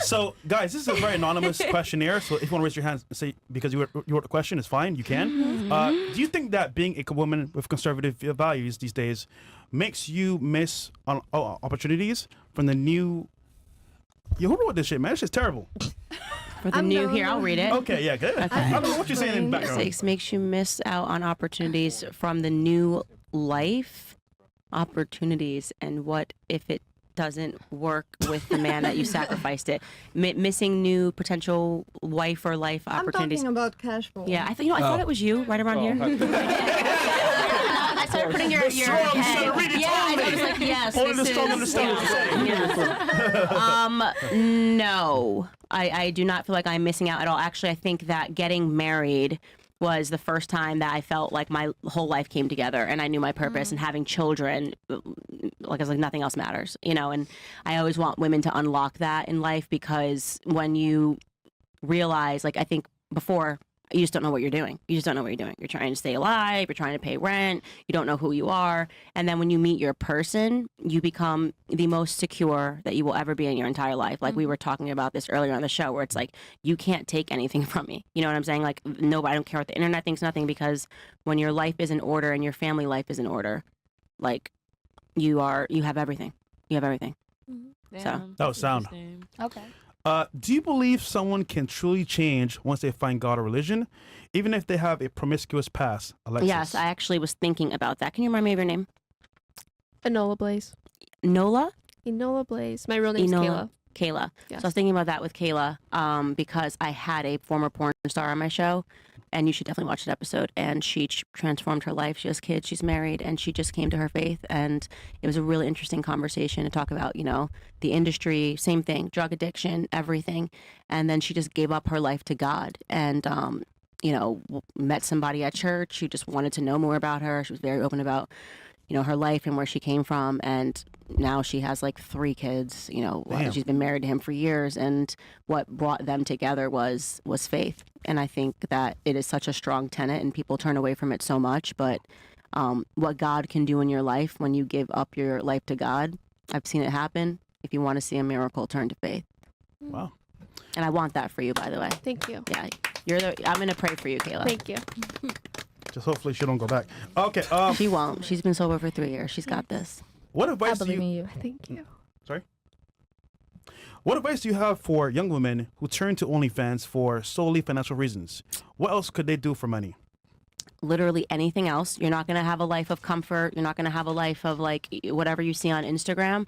So, guys, this is a very anonymous questionnaire. So, if you want to raise your hand and say because you wrote the question, it's fine. You can. Do you think that being a woman with conservative values these days makes you miss on opportunities from the new? Who wrote this shit, man? This shit's terrible. For the new here, I'll read it. Okay, yeah, good. I don't know what you're saying in the background. Makes you miss out on opportunities from the new life opportunities, and what if it doesn't work with the man that you sacrificed it? Missing new potential wife or life I'm opportunities. talking about cash flow. Yeah, I think I thought it was you right around here. I started putting your Strong, you head. should have read it Yeah, I totally. was like, yes. Only the this strong is- understand what you're saying. No, I do not feel like I'm missing out at all. Actually, I think that getting married was the first time that I felt like my whole life came together and I knew my purpose, and having children, like I was like, nothing else matters, you know. And I always want women to unlock that in life, because when you realize, like, I think before, you just don't know what you're doing. You just don't know what you're doing. You're trying to stay alive. You're trying to pay rent. You don't know who you are. And then when you meet your person, you become the most secure that you will ever be in your entire life. Like we were talking about this earlier on the show, where it's like, you can't take anything from me. You know what I'm saying? Like, no, I don't care what the internet thinks, nothing, because when your life is in order and your family life is in order, like, you have everything. You have everything. So That was sound. Okay. Do you believe someone can truly change once they find God or religion, even if they have a promiscuous past? Alexis. yes, I actually was thinking about that. Can you remind me of your name? Enola Blaze. Nola? Enola Blaze. My real name's Kayla. Kayla. Yes. So I was thinking about that with Kayla, because I had a former porn star on my show, and you should definitely watch that episode. And she transformed her life. She has kids. She's married, and she just came to her faith. And it was a really interesting conversation to talk about, you know, the industry, same thing, drug addiction, everything. And then she just gave up her life to God, and you know, met somebody at church who just wanted to know more about her. She was very open about, you know, her life and where she came from, and now she has like 3 kids. You know, Damn. she's been married to him for years, and what brought them together was faith. And I think that it is such a strong tenet, and people turn away from it so much. But what God can do in your life when you give up your life to God, I've seen it happen. If you want to see a miracle, turn to faith. Wow. And I want that for you, by the way. Thank you. Yeah, I'm gonna pray for you, Kayla. Thank you. Just hopefully she don't go back. Okay. She won't. She's been sober for 3 years. She's got this. What advice do believe you? in you. Thank you. Sorry. What advice do you have for young women who turn to OnlyFans for solely financial reasons? What else could they do for money? Literally anything else. You're not going to have a life of comfort. You're not going to have a life of like whatever you see on Instagram.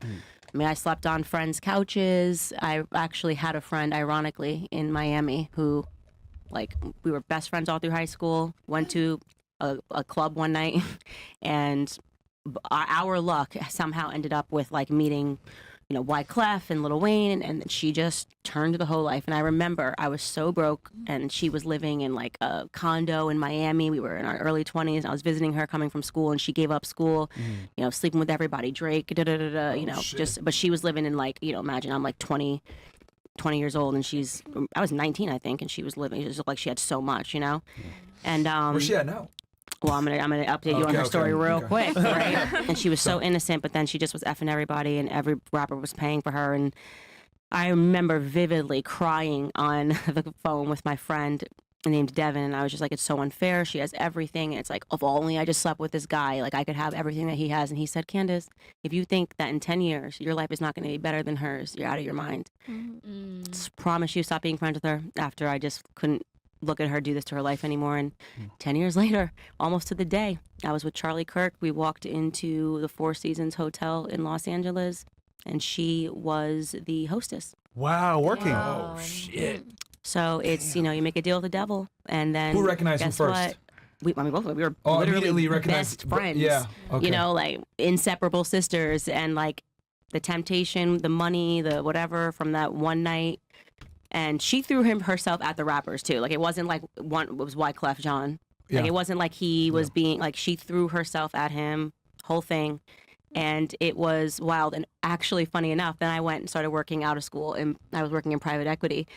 I mean, I slept on friends' couches. I actually had a friend, ironically, in Miami who, like, we were best friends all through high school, went to a club one night, and our luck somehow ended up with, like, meeting, you know, Wyclef and Lil Wayne, and she just turned the whole life. And I remember I was so broke, and she was living in like a condo in Miami. We were in our early 20s, and I was visiting her coming from school, and she gave up school, you know, sleeping with everybody, Drake, you know, just, but she was living in, like, you know, imagine I'm like 20 years old, and I was 19, I think, and she was living, it just looked like she had so much, you know. And Where's she at now? well, I'm gonna update you on her story real quick, right? And she was so innocent, but then she just was effing everybody, and every rapper was paying for her. And I remember vividly crying on the phone with my friend named Devin, and I was just like, it's so unfair. She has everything, and it's like, if only I just slept with this guy, like I could have everything that he has. And he said, Candace, if you think that in 10 years your life is not going to be better than hers, you're out of your mind. Just promise you, stop being friends with her. After I just couldn't look at her do this to her life anymore. And 10 years later, almost to the day, I was with Charlie Kirk. We walked into the Four Seasons Hotel in Los Angeles, and she was the hostess. Wow, working. Oh, shit. So it's, you know, you make a deal with the devil, and then Who recognized guess who first? what? We both we were Immediately literally recognized. best friends. Yeah. Okay. You know, like inseparable sisters, and like the temptation, the money, the whatever from that one night. And she threw herself at the rappers too. Like it wasn't like it was Wyclef Jean. Like Yeah. it wasn't like he was being like, she threw herself at him, whole thing. And it was wild. And actually, funny enough, then I went and started working out of school, and I was working in private equity.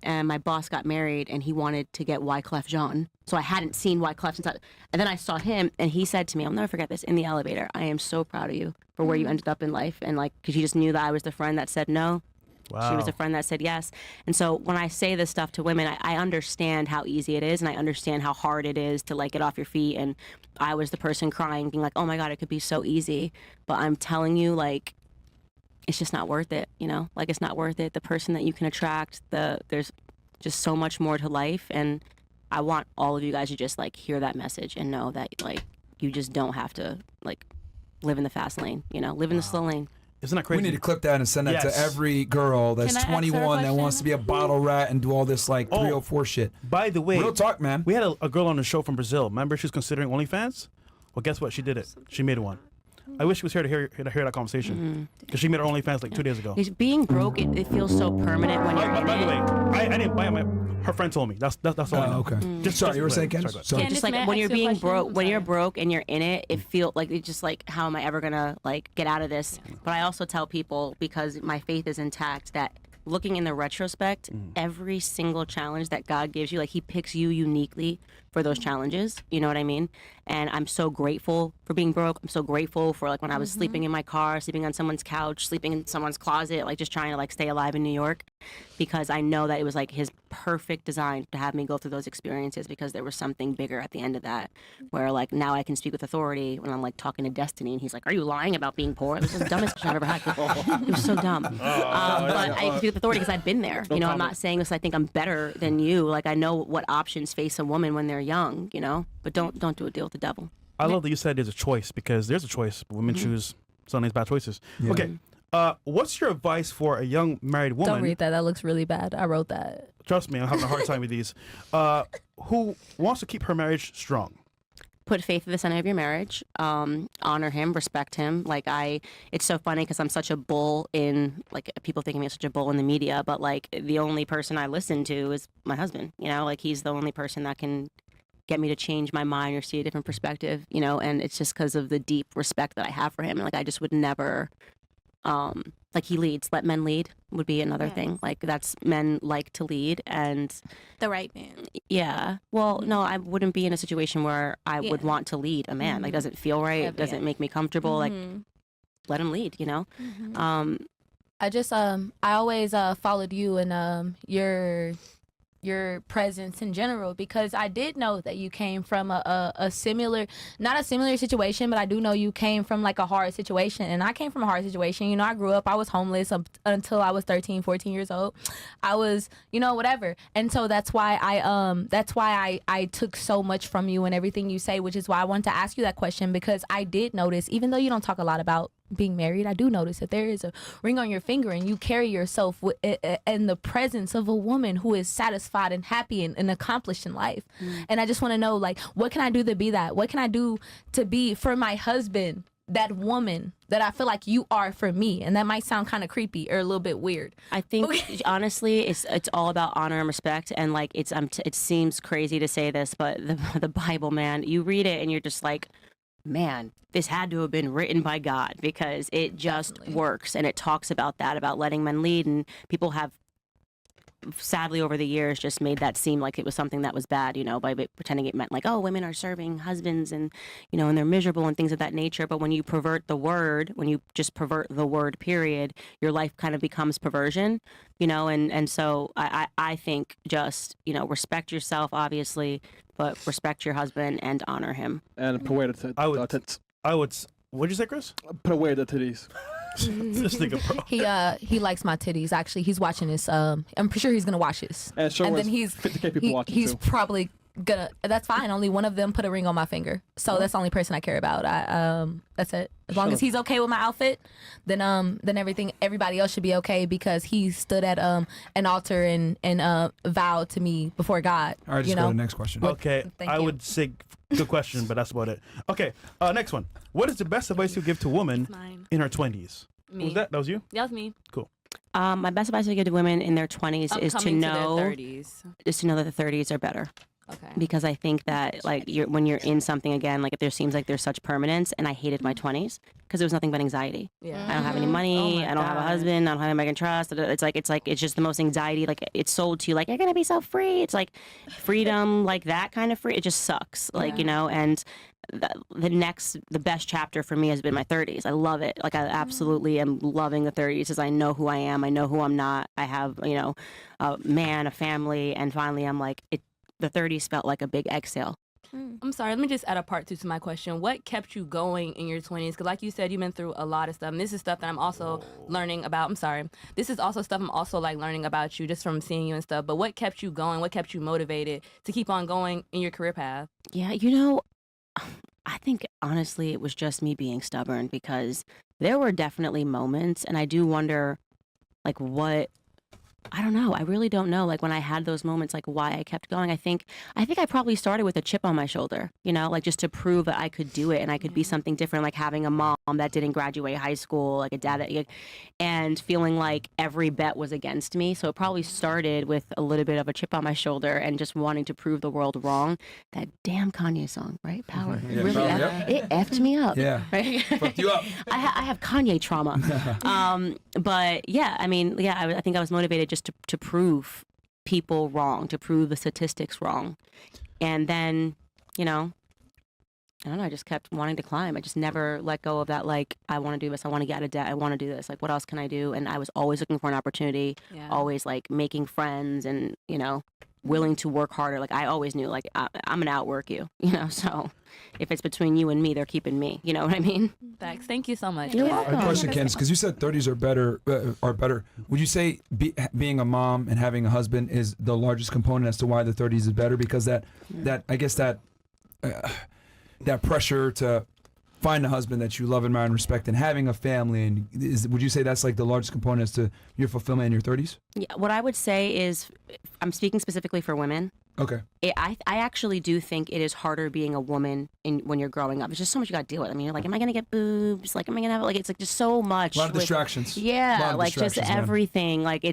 And my boss got married, and he wanted to get Wyclef Jean. So I hadn't seen Wyclef since and then I saw him, and he said to me, I'll never forget this, in the elevator, I am so proud of you for where you ended up in life. And like, because he just knew that I was the friend that said no. Wow. She was a friend that said yes. And so when I say this stuff to women, I understand how easy it is, and I understand how hard it is to like get off your feet. And I was the person crying, being like, oh my God, it could be so easy. But I'm telling you, like, it's just not worth it, you know? Like, it's not worth it. The person that you can attract, there's just so much more to life. And I want all of you guys to just, like, hear that message and know that, like, you just don't have to, like, live in the fast lane, you know? Live in the slow lane. Isn't that crazy? We need to clip that and send that Yes. to every girl that's Can I ask her a 21 that question? wants to be a bottle rat and do all this like 304 shit. By the way, Real talk, man. We had a girl on the show from Brazil. Remember, she was considering OnlyFans. Well, guess what? She did it. She made one. I wish she was here to hear that conversation, because she made her OnlyFans like 2 days ago. It's being broke, it feels so permanent when you're in By the it. way, I didn't buy my. Her friend told me. That's all I know. Okay. Sorry, you were saying, Candace? Sorry. Just like when you're being broke, when you're broke and you're in it, it feels like it's just like, how am I ever gonna like get out of this? But I also tell people, because my faith is intact, that looking in the retrospect, every single challenge that God gives you, like He picks you uniquely for those challenges. You know what I mean? And I'm so grateful for being broke. I'm so grateful for like when I was sleeping in my car, sleeping on someone's couch, sleeping in someone's closet, like just trying to like stay alive in New York, because I know that it was like His perfect design to have me go through those experiences, because there was something bigger at the end of that, where like now I can speak with authority when I'm like talking to Destiny, and he's like, are you lying about being poor? This is the dumbest question I've ever had. It was so dumb. But I can speak with authority because I've been there. You know, I'm not saying this I think I'm better than you. Like I know what options face a woman when they're young, you know, but don't do a deal with the devil. I love that you said there's a choice, because there's a choice. But women choose some of these bad choices. Yeah. Okay. What's your advice for a young married woman? Don't read that. That looks really bad. I wrote that. Trust me, I'm having a hard time with these. Who wants to keep her marriage strong? Put faith at the center of your marriage. Honor him, respect him. Like it's so funny because I'm such a bull in, like, people think of me as such a bull in the media, but like the only person I listen to is my husband. You know, like he's the only person that can get me to change my mind or see a different perspective. You know, and it's just because of the deep respect that I have for him. And like I just would never. Like he leads. Let men lead would be another thing. Like that's, men like to lead, and The right man. yeah. Well, no, I wouldn't be in a situation where I would want to lead a man. Like, doesn't feel right. It doesn't make me comfortable. Like, let him lead. You know. I just I always followed you and your presence in general, because I did know that you came from a similar, not a similar situation, but I do know you came from like a hard situation, and I came from a hard situation. You know, I grew up, I was homeless until I was 13, 14 years old. I was, you know, whatever. And so that's why I took so much from you and everything you say, which is why I wanted to ask you that question, because I did notice, even though you don't talk a lot about being married, I do notice that there is a ring on your finger, and you carry yourself in the presence of a woman who is satisfied and happy and accomplished in life. And I just want to know, like, what can I do to be that? What can I do to be for my husband that woman that I feel like you are for me? And that might sound kind of creepy or a little bit weird. I think honestly, it's all about honor and respect. And like it seems crazy to say this, but the Bible, man, you read it and you're just like, man, this had to have been written by God, because it just works. And it talks about that, about letting men lead. And people have sadly over the years just made that seem like it was something that was bad, you know, by pretending it meant like, oh, women are serving husbands and, you know, and they're miserable and things of that nature. But when you pervert the word, when you just pervert the word, period, your life kind of becomes perversion, you know. And so I think just, you know, respect yourself, obviously, but respect your husband and honor him. And put away the tits. I would. What'd you say, Chris? Put away the titties. This nigga, bro. He likes my titties. Actually, he's watching this. I'm pretty sure he's gonna watch this. And sure and was then he's 50K people watching he's too. probably gonna. That's fine. Only one of them put a ring on my finger, so that's the only person I care about. That's it. As long as he's okay with my outfit, then everybody else should be okay because he stood at an altar and vowed to me before God. All right, just go to the next question. Okay, Thank I you. would say good question, but that's about it. Okay, next one. What is the best advice you give to a woman in her 20s? Me. Was that was you? That was me. Cool. My best advice I give to women in their 20s is to Upcoming to their know 30s. is to know that the 30s are better. Okay. Because I think that like when you're in something again, like if there seems like there's such permanence, and I hated my 20s because it was nothing but anxiety. Yeah. I don't have any money. I don't have a husband. I don't have anybody I can trust. It's just the most anxiety. Like it's sold to you like you're gonna be so free. It's like freedom, like that kind of free. It just sucks. Like and the best chapter for me has been my 30s. I love it. Like I absolutely am loving the 30s as I know who I am. I know who I'm not. I have a man, a family, and finally I'm like it. The 30s felt like a big exhale. I'm sorry, let me just add a part 2 to my question. What kept you going in your 20s? Because like you said, you've been through a lot of stuff. And this is stuff that I'm also learning about. I'm sorry. This is also stuff I'm also like learning about you just from seeing you and stuff. But what kept you going? What kept you motivated to keep on going in your career path? Yeah, I think honestly it was just me being stubborn because there were definitely moments, and I do wonder like what I don't know. I really don't know. Like when I had those moments, like why I kept going. I think I probably started with a chip on my shoulder, like just to prove that I could do it and I could be something different, like having a mom that didn't graduate high school, like a dad and feeling like every bet was against me. So it probably started with a little bit of a chip on my shoulder and just wanting to prove the world wrong. That damn Kanye song, right? Power. Yeah, really, Power, it effed me up. Yeah. Right? Fucked you up. I have Kanye trauma. But yeah, I think I was motivated just to prove people wrong, to prove the statistics wrong. And then, I don't know, I just kept wanting to climb. I just never let go of that, like, I want to do this, I want to get out of debt, I want to do this, like, what else can I do? And I was always looking for an opportunity, always, like, making friends and, willing to work harder. Like, I always knew, like, I'm going to outwork you, so if it's between you and me, they're keeping me. You know what I mean? Thanks. Thank you so much. You're I have a question, Candace, because you said 30s are better. Would you say being a mom and having a husband is the largest component as to why the 30s is better? Because that I guess that pressure to find a husband that you love, admire, and respect, and having a family, and would you say that's like the largest component as to your fulfillment in your 30s? Yeah, what I would say is, I'm speaking specifically for women. Okay. I actually do think it is harder being a woman when you're growing up. It's just so much you got to deal with. I mean, you're like, am I going to get boobs? Like, am I going to have, like, it's like just so much. A lot of distractions. Yeah, like just everything. Like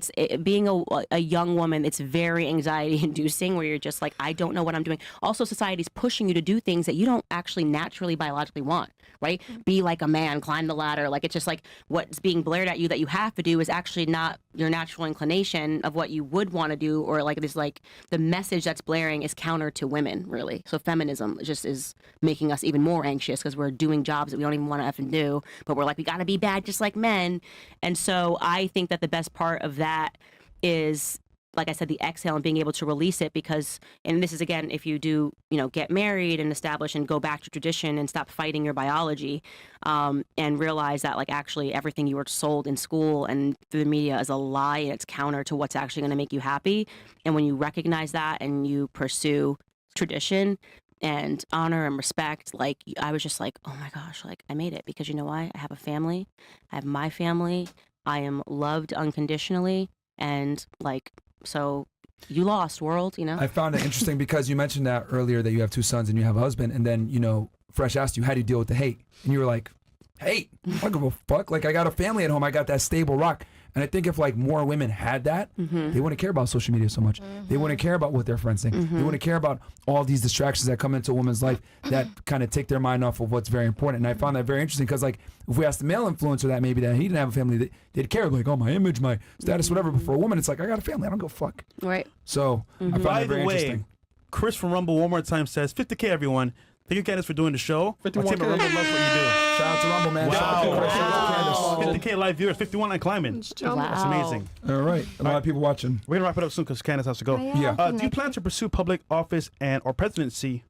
being a young woman, it's very anxiety inducing where you're just like, I don't know what I'm doing. Also, society's pushing you to do things that you don't actually naturally, biologically want, right? Be like a man, climb the ladder. Like, it's just like what's being blared at you that you have to do is actually not your natural inclination of what you would want to do, or like this, like the message that's blaring is counter to women, really. So feminism just is making us even more anxious because we're doing jobs that we don't even want to effing do, but we're like, we got to be bad just like men. And so I think that the best part of that is, like I said, the exhale and being able to release it, because, and this is again, if you do, get married and establish and go back to tradition and stop fighting your biology, and realize that like actually everything you were sold in school and through the media is a lie and it's counter to what's actually going to make you happy. And when you recognize that and you pursue tradition and honor and respect, like I was just like, oh my gosh, like I made it, because you know why? I have a family. I have my family. I am loved unconditionally. And like, so you lost, world, I found it interesting because you mentioned that earlier, that you have 2 sons and you have a husband, and then, Fresh asked you, how do you deal with the hate? And you were like, hate? I don't give a fuck. Like, I got a family at home. I got that stable rock. And I think if like more women had that, they wouldn't care about social media so much. They wouldn't care about what their friends think. They wouldn't care about all these distractions that come into a woman's life that kind of take their mind off of what's very important. And I found that very interesting because like if we asked the male influencer that maybe that he didn't have a family, they'd care like, oh, my image, my status, whatever. But for a woman, it's like, I got a family. I don't go fuck. Right. So I found By that very the way, interesting. Chris from Rumble one more time says, 50K everyone. Thank you, Candace, for doing the show. 51K. Our team at Rumble loves what you do. Shout out to Rumble, man. Shout out to Chris. Shout out to Candace. 50K live viewers, 51 and climbing. That's amazing. All right. A lot of people watching. We're going to wrap it up soon because Candace has to go. Yeah. Do you plan to pursue public office or presidency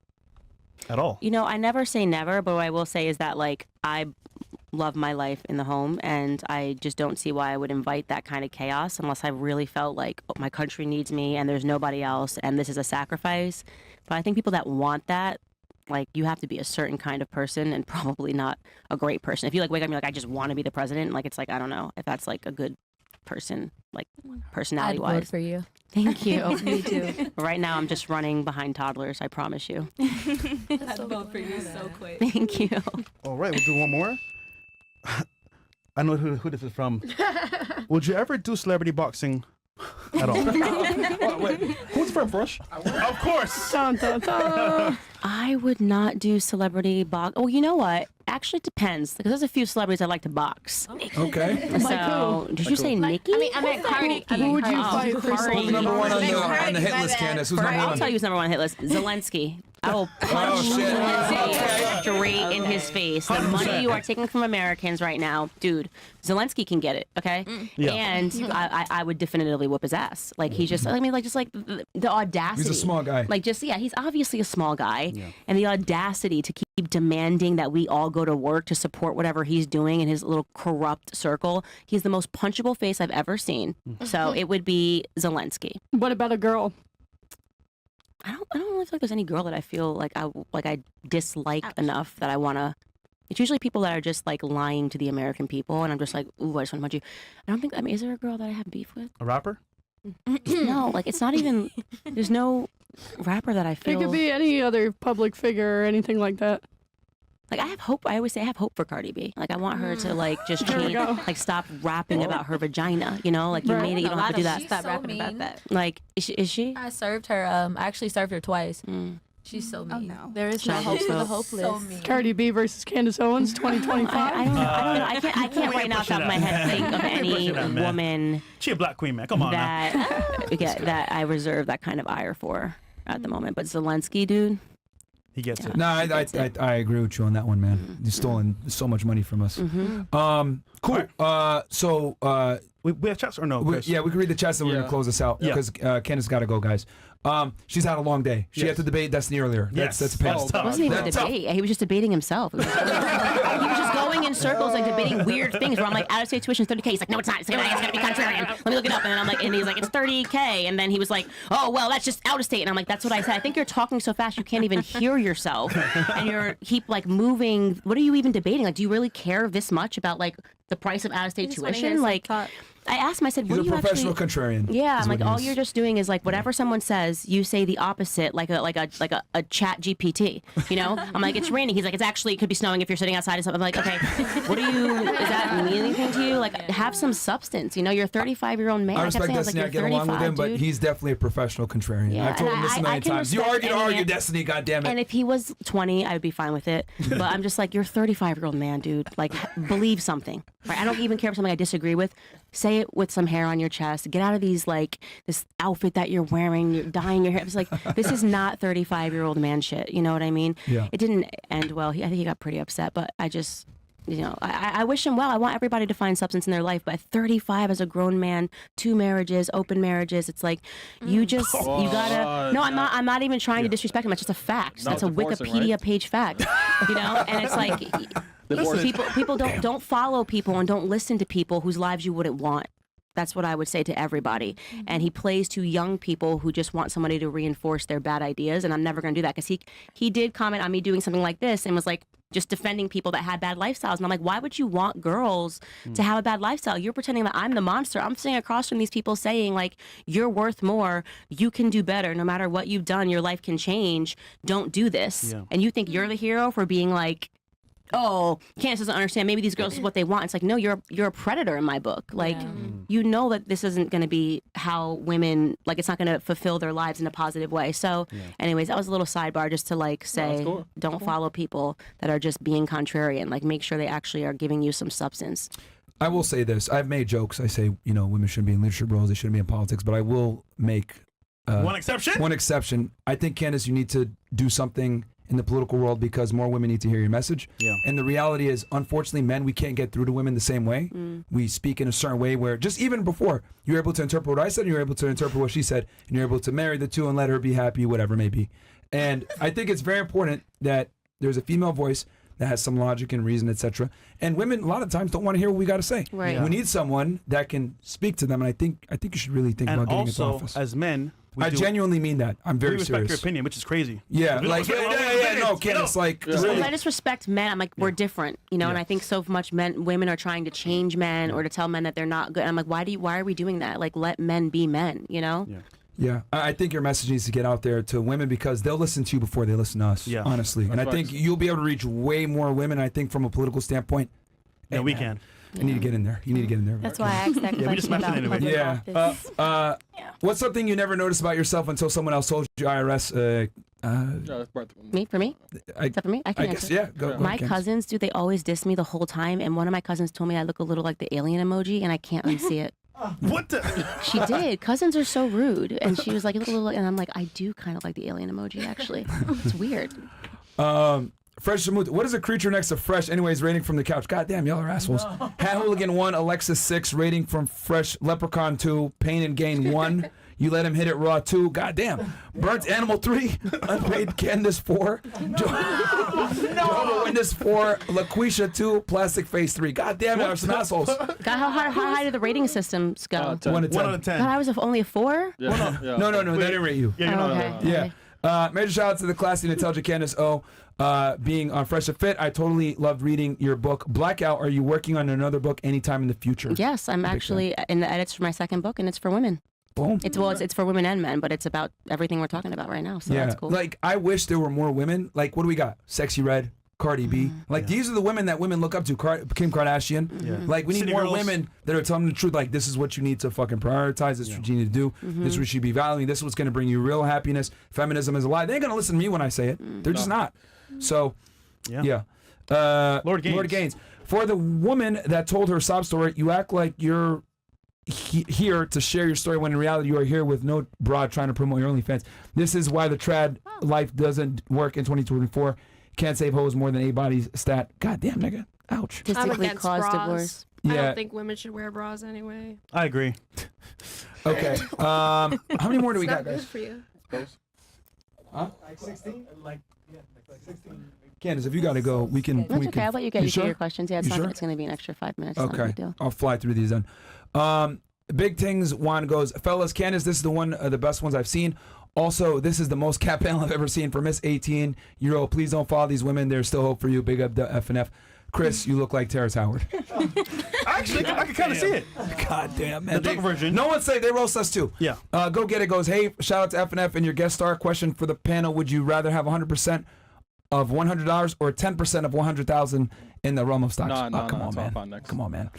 at all? I never say never, but what I will say is that like love my life in the home, and I just don't see why I would invite that kind of chaos unless I really felt like my country needs me and there's nobody else and this is a sacrifice. But I think people that want that, like, you have to be a certain kind of person and probably not a great person. If you like wake up and you're like, I just want to be the president, like, it's like, I don't know if that's like a good person, like personality I'd wise. vote for you. Thank you. Me too. Right now I'm just running behind toddlers, I promise you. I'd vote for you so quick. Thank you. All right, we'll do one more. I know who this is from. Would you ever do celebrity boxing at all? Wait, who's from Fresh? Of course. Dun, dun, dun. I would not do celebrity box. Oh, you know what? Actually, it depends because there's a few celebrities I like to box. Okay. So, did you say Nikki? I meant Cardi. Who would you fight for? Who's number one on the hit list, Candace? Who's number I'll one? tell you who's number one on the hit list. Zelensky. I will punch shit. Zelensky straight in his face. The money you are taking from Americans right now, dude. Zelensky can get it, okay? Yeah. And I would definitively whip his ass. Like he's just, I mean, like just like the audacity. He's a small guy. Like just he's obviously a small guy, and the audacity to keep demanding that we all go to work to support whatever he's doing in his little corrupt circle. He's the most punchable face I've ever seen. So it would be Zelensky. What about a girl? I don't really feel like there's any girl that I feel like I dislike enough that I want to. It's usually people that are just like lying to the American people, and I'm just like, ooh, I just want to punch you. I don't think. I mean, is there a girl that I have beef with? A rapper? No, like it's not even. There's no rapper that I feel. It could be any other public figure or anything like that. Like I have hope. I always say I have hope for Cardi B. Like I want her to like just There we change, go. like stop rapping about her vagina. You know, like you made it. You don't have to do that. Stop rapping about that. Like is she? I served her. I actually served her twice. She's so mean. no. There is no Shout hope out for the to- hopeless. So mean. Cardi B versus Candace Owens, 2025. I don't know. I can't right now off the top of my head think of any pushing that, man. woman She a black queen, man. Come on now. that I reserve that kind of ire for at the moment. But Zelensky, dude. He gets it. No, I agree with you on that one, man. You're stolen so much money from us. Cool. So we have chats or no? we Chris? can read the chats and we're gonna close this out Yeah. because Candace got to go, guys. She's had a long day. She had to debate Destiny earlier. Yes. That's a pain. It wasn't even a That's tough. debate. He was just debating himself. It was he was just going in circles, like debating weird things. Where I'm like, out of state tuition is 30K. He's like, no, it's not. It's gonna be contrarian. Let me look it up. And then I'm like, and he's like, it's 30K. And then he was like, oh well, that's just out of state. And I'm like, that's what I said. I think you're talking so fast you can't even hear yourself, and you're keep like moving. What are you even debating? Like, do you really care this much about like the price of out of state tuition? Like, I asked him. I said, He's what a do you professional actually? contrarian. Yeah, is I'm like, what he all is. you're just doing is like whatever someone says, you say the opposite, like a chat GPT. You know? I'm like, it's raining. He's like, it could be snowing if you're sitting outside and stuff. I'm like, okay, does that mean anything to you? Like, have some substance. You know, you're a 35-year-old man. I kept respect saying, Destiny. I like, get you're along with him, 35, but dude. he's definitely a professional contrarian. Yeah, I've told him and this a I million can times. You respect argue, any argue, man. Destiny. Goddamn it. And if he was 20, I would be fine with it. But I'm just like, you're a 35-year-old man, dude. Like, believe something. Right? I don't even care if something I disagree with. Say it with some hair on your chest. Get out of these, like, this outfit that you're wearing. You're dyeing your hair. It's like, this is not 35-year-old man shit. You know what I mean? Yeah. It didn't end well. I think he got pretty upset. But I just, you know, I wish him well. I want everybody to find substance in their life. But at 35 as a grown man, 2 marriages, open marriages, it's like, you just, you gotta. No, I'm not even trying to disrespect him. It's just a fact. No, That's a divorcing, Wikipedia right? page fact. You know? And it's like, people don't follow people and don't listen to people whose lives you wouldn't want. That's what I would say to everybody. And he plays to young people who just want somebody to reinforce their bad ideas. And I'm never going to do that because he did comment on me doing something like this and was like just defending people that had bad lifestyles. And I'm like, why would you want girls to have a bad lifestyle? You're pretending that I'm the monster. I'm sitting across from these people saying like, you're worth more. You can do better. No matter what you've done, your life can change. Don't do this. Yeah. And you think you're the hero for being like, oh, Candace doesn't understand. Maybe these girls is what they want. It's like, no, you're a predator in my book. Like, you know that this isn't going to be how women, like, it's not going to fulfill their lives in a positive way. So, anyways, that was a little sidebar just to like say, don't follow people that are just being contrarian. Like, make sure they actually are giving you some substance. I will say this. I've made jokes. I say, you know, women shouldn't be in leadership roles. They shouldn't be in politics. But I will make one exception. One exception. I think, Candace, you need to do something in the political world because more women need to hear your message. Yeah. And the reality is, unfortunately, men, we can't get through to women the same way. We speak in a certain way where just even before, you're able to interpret what I said, and you're able to interpret what she said, and you're able to marry the two and let her be happy, whatever it may be. And I think it's very important that there's a female voice that has some logic and reason, etc. And women a lot of times don't want to hear what we got to say. Right. Yeah. We need someone that can speak to them, and I think you should really think And about getting into also, office. as men, we I do- genuinely mean that. I'm we very respect serious. your opinion, which is crazy. Yeah, We don't like respect our own no, opinions, Candace, like Well, really. I just respect men. I'm like, we're different, you know. And I think so much women are trying to change men or to tell men that they're not good. I'm like, why are we doing that? Like, let men be men, you know? Yeah, I think your message needs to get out there to women because they'll listen to you before they listen to us. Yeah. Honestly, and I That's think facts. you'll be able to reach way more women. I think from a political standpoint. Yeah, we can. You need to get in there. You need to get in there. That's why I asked that Yeah, we just question mentioned about it public Yeah. office. What's something you never noticed about yourself until someone else told you? IRS. Me for me? Except for me? I can I guess, answer. yeah, go My ahead, Candace. cousins, dude, they always diss me the whole time. And one of my cousins told me I look a little like the alien emoji, and I can't unsee it. What the? She did. Cousins are so rude. And she was like, you look a little, and I'm like, I do kind of like the alien emoji, actually. It's weird. Fresh Shamoot, what is a creature next to Fresh? Anyways, rating from the couch. God damn, y'all are assholes. Hat Hooligan 1, Alexis 6, rating from Fresh. Leprechaun 2, Pain and Gain 1. You let him hit it raw 2. God damn. Burnt Animal 3, Unpaid Candace 4. Jehovah Witness 4, LaQuisha 2, Plastic Face 3. God damn, y'all are some assholes. God, how high do the rating systems go? 1 to 10. 1 out of 10. God, I was only a 4? Yeah. No, they didn't rate you. Yeah, you're not. Okay. Yeah. Major shout out to the classy and intelligent Candace O. Being on Fresh and Fit, I totally loved reading your book. Blackout, are you working on another book anytime in the future? Yes, I'm actually in the edits for my second book, and it's for women. Boom. It's for women and men, but it's about everything we're talking about right now. So Yeah, that's cool. like I wish there were more women. Like, what do we got? Sexy Red, Cardi B. Like these are the women that women look up to. Kim Kardashian. Yeah. Like we need City more girls. women that are telling the truth. Like this is what you need to fucking prioritize. This is what you need to do. This is what you should be valuing. This is what's going to bring you real happiness. Feminism is a lie. They ain't gonna listen to me when I say it. They're just not. So, yeah. Lord Gaines. For the woman that told her sob story, you act like you're here to share your story when in reality you are here with no broad trying to promote your OnlyFans. This is why the trad life doesn't work in 2024. Can't save hoes more than 8 bodies stat. God damn, nigga. Ouch. I'm Statistically against caused bras. divorce. I Yeah. don't think women should wear bras anyway. I agree. Okay. How many more do we It's got, not good guys? for you. Huh? Like 16? Like 16. Candace, if you got to go, we can. That's we okay. can. I'll let you get you sure? to your questions. Yeah, it's You not. sure? It's going to be an extra 5 minutes. It's not a Okay, big deal. I'll fly through these then. Big Things Juan goes, fellas, Candace, this is the one of the best ones I've seen. Also, this is the most cat panel I've ever seen for Miss 18-year-old. Please don't follow these women. There's still hope for you. Big up the F&F. Chris, you look like Terrence Howard. Actually, I can kind of see it. God damn, man. The dark version. No one say they roast us too. Yeah. Go Get It goes, hey, shout out to F&F and your guest star. Question for the panel, would you rather have 100% of $100 or 10% of 100,000 in the realm of stocks? Come on, man. Come on, man.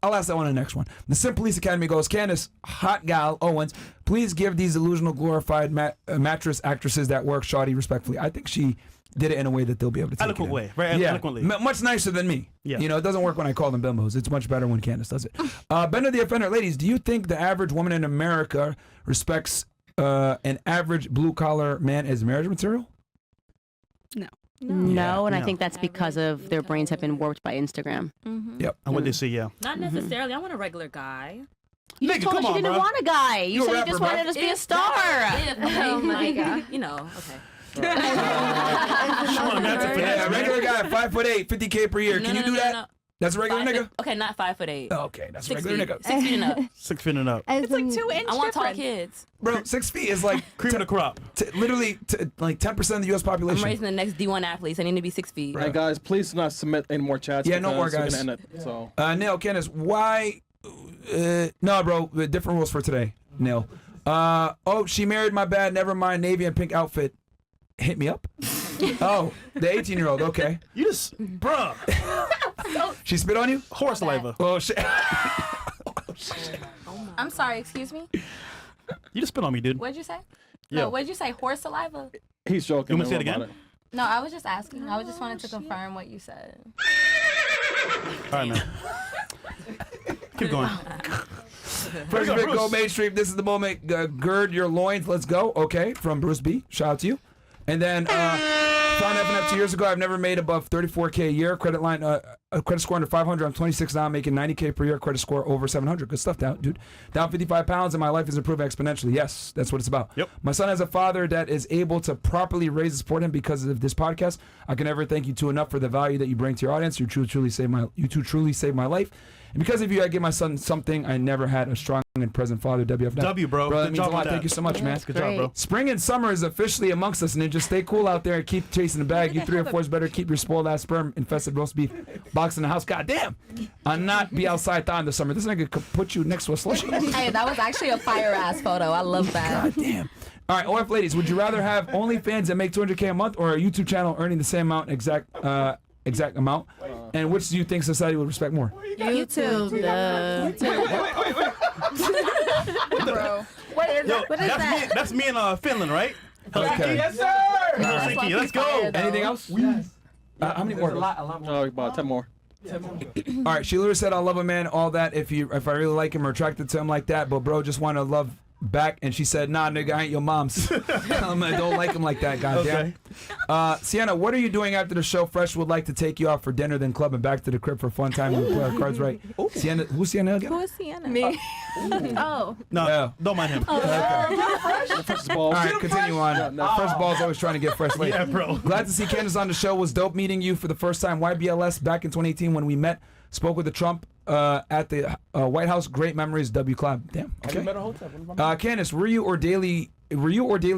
I'll ask that one in the next one. The Sim Police Academy goes, Candace, hot gal, Owens, please give these delusional glorified mattress actresses that work shoddy respectfully. I think she did it in a way that they'll be able to take Eloquent it in. way. Very eloquently. Much nicer than me. Yeah. You know, it doesn't work when I call them bimbos. It's much better when Candace does it. Bender the Offender, ladies, do you think the average woman in America respects an average blue-collar man as marriage material? No. No, and I No. think that's because of their brains have been warped by Instagram. Yep. And what they say, yeah. Not necessarily. I want a regular guy. You just told us you didn't want a guy. You You a said you rapper, just bro. wanted us to be a star. Oh my god. You know. Okay. Yeah, regular guy, 5'8", 50K per year. Can you do that? No. That's a regular nigga? Okay, not 5'8". Okay, that's a 6 regular feet. nigga. 6 feet and up. 6 feet and up. It's like 2 inch I want tall difference. kids. Bro, 6 feet is like Cream of the crop. literally like 10% of the U.S. population. I'm raising the next D1 athletes. I need to be 6 feet. Hey guys, please do not submit any more chats. Yeah, no more, because we're guys. gonna end it, so. Neil, Candace, why? No, bro, different rules for today, Neil. Oh, she married my bad. Never mind. Navy and pink outfit. Hit me up. Oh, the 18-year-old. Okay. You just, bruh. She spit on you? Horse saliva. Oh shit. I'm sorry, excuse me? You just spit on me, dude. What'd you say? Yeah. No, what'd you say? Horse saliva? He's joking. You want me to say it don't again? worry No, I was just asking. I just wanted to confirm what you said. All right, man. Keep going. First go, bit, Bruce. go mainstream. This is the moment. Gird your loins. Let's go. Okay, from Bruce B. Shout out to you. And then Found FNF 2 years ago. I've never made above $34K a year. Credit line, a credit score under 500. I'm 26 now, making $90K per year. Credit score over 700. Good stuff, dude. Down 55 pounds, and my life is improving exponentially. Yes, that's what it's about. Yep. My son has a father that is able to properly raise and support him because of this podcast. I can never thank you two enough for the value that you bring to your audience. You two truly saved my life. And because of you, I give my son something I never had, a strong and present father. WFW. W, bro. That Good means job a lot. with Thank that. you so much, man. Good job, bro. Spring and summer is officially amongst us, and then just stay cool out there and keep chasing the bag. You 3 or 4s better keep your spoiled ass sperm infested roast beef box in the house. God damn. I'll not be outside thawing this summer. This nigga could put you next to a slushy. Hey, that was actually a fire ass photo. I love that. God damn. All right, OF ladies, would you rather have OnlyFans that make $200K a month or a YouTube channel earning the same amount exact amount? And which do you think society would respect more? YouTube. Bro. What is Yo, that? What is that? That's me in Finland, right? Okay. Yes, sir. Helsinki, let's go. Anything else? Yes. How many more? A lot more. About 10 more. All right, Sheila said, "I love a man, all that. If I really like him or attracted to him like that, but bro, just want to love back." And she said, "Nah, nigga, I ain't your mom's. I don't like him like that, goddamn." Okay. Sienna, what are you doing after the show? Fresh would like to take you out for dinner, then club and back to the crib for fun time. We play our cards right. Sienna, who's Sienna again? Who is Sienna? Me. Oh. No, don't mind him. All right, continue on. Fresh Ball's always trying to get fresh late. Yeah, bro. Glad to see Candace on the show. Was dope meeting you for the first time. YBLS back in 2018 when we met. Spoke with the Trump at the White House. Great memories. W. Club. Damn. Okay. Candace, were you or Daily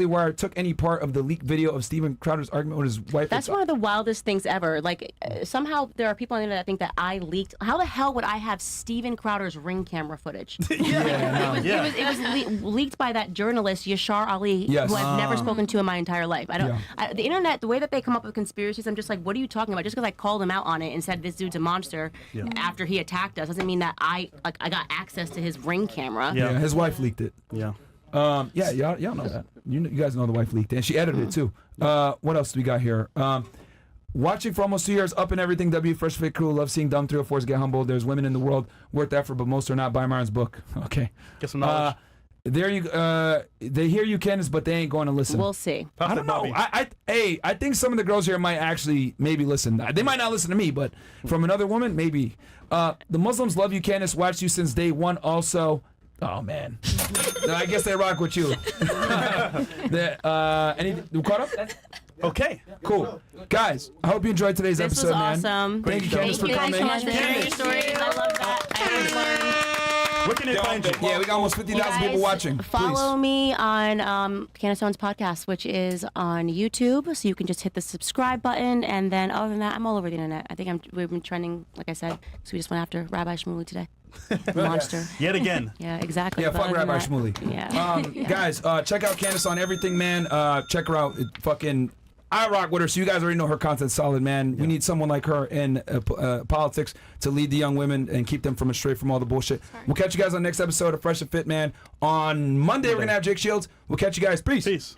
Wire took any part of the leaked video of Steven Crowder's argument with his wife? That's one of the wildest things ever. Like, somehow there are people on the internet that think that I leaked. How the hell would I have Steven Crowder's ring camera footage? It was leaked by that journalist Yashar Ali, Yes. who I've never spoken to in my entire life. I don't. Yeah. The internet, the way that they come up with conspiracies, I'm just like, what are you talking about? Just because I called him out on it and said this dude's a monster after he attacked us doesn't mean that I got access to his ring camera. Yeah, his wife leaked it. Yeah. Y'all know that. You guys know the wife leaked it, and she edited it too. What else do we got here? Watching for almost 2 years, up in everything. W Fresh Fit crew. Love seeing dumb 304s get humbled. There's women in the world worth the effort, but most are not. Buy Myron's book. Okay. Get some knowledge. They hear you, Candace, but they ain't going to listen. We'll see. I don't know. I think some of the girls here might actually maybe listen. They might not listen to me, but from another woman, maybe. The Muslims love you, Candace. Watched you since day one. Also, oh man, I guess they rock with you. You caught up? Okay. Cool. Guys, I hope you enjoyed today's This episode, was man. awesome. Thank you, Candace, for coming. Thank you guys so much for sharing your stories. I love that. I Where can they find you? Yeah, we got almost 50,000 people watching. Follow me on Candace Owens podcast, which is on YouTube. So you can just hit the subscribe button, and then other than that, I'm all over the internet. I think we've been trending, like I said. So we just went after Rabbi Shmuley today. Monster. Yet again. Yeah, exactly. Yeah, But fuck other than Rabbi that- Shmuley. Yeah. Guys, check out Candace on everything, man. Check her out. I rock with her, so you guys already know her content's solid, man. We need someone like her in politics to lead the young women and keep them from astray from all the bullshit. We'll catch you guys on the next episode of Fresh and Fit, man. On Monday, we're going to have Jake Shields. We'll catch you guys. Peace.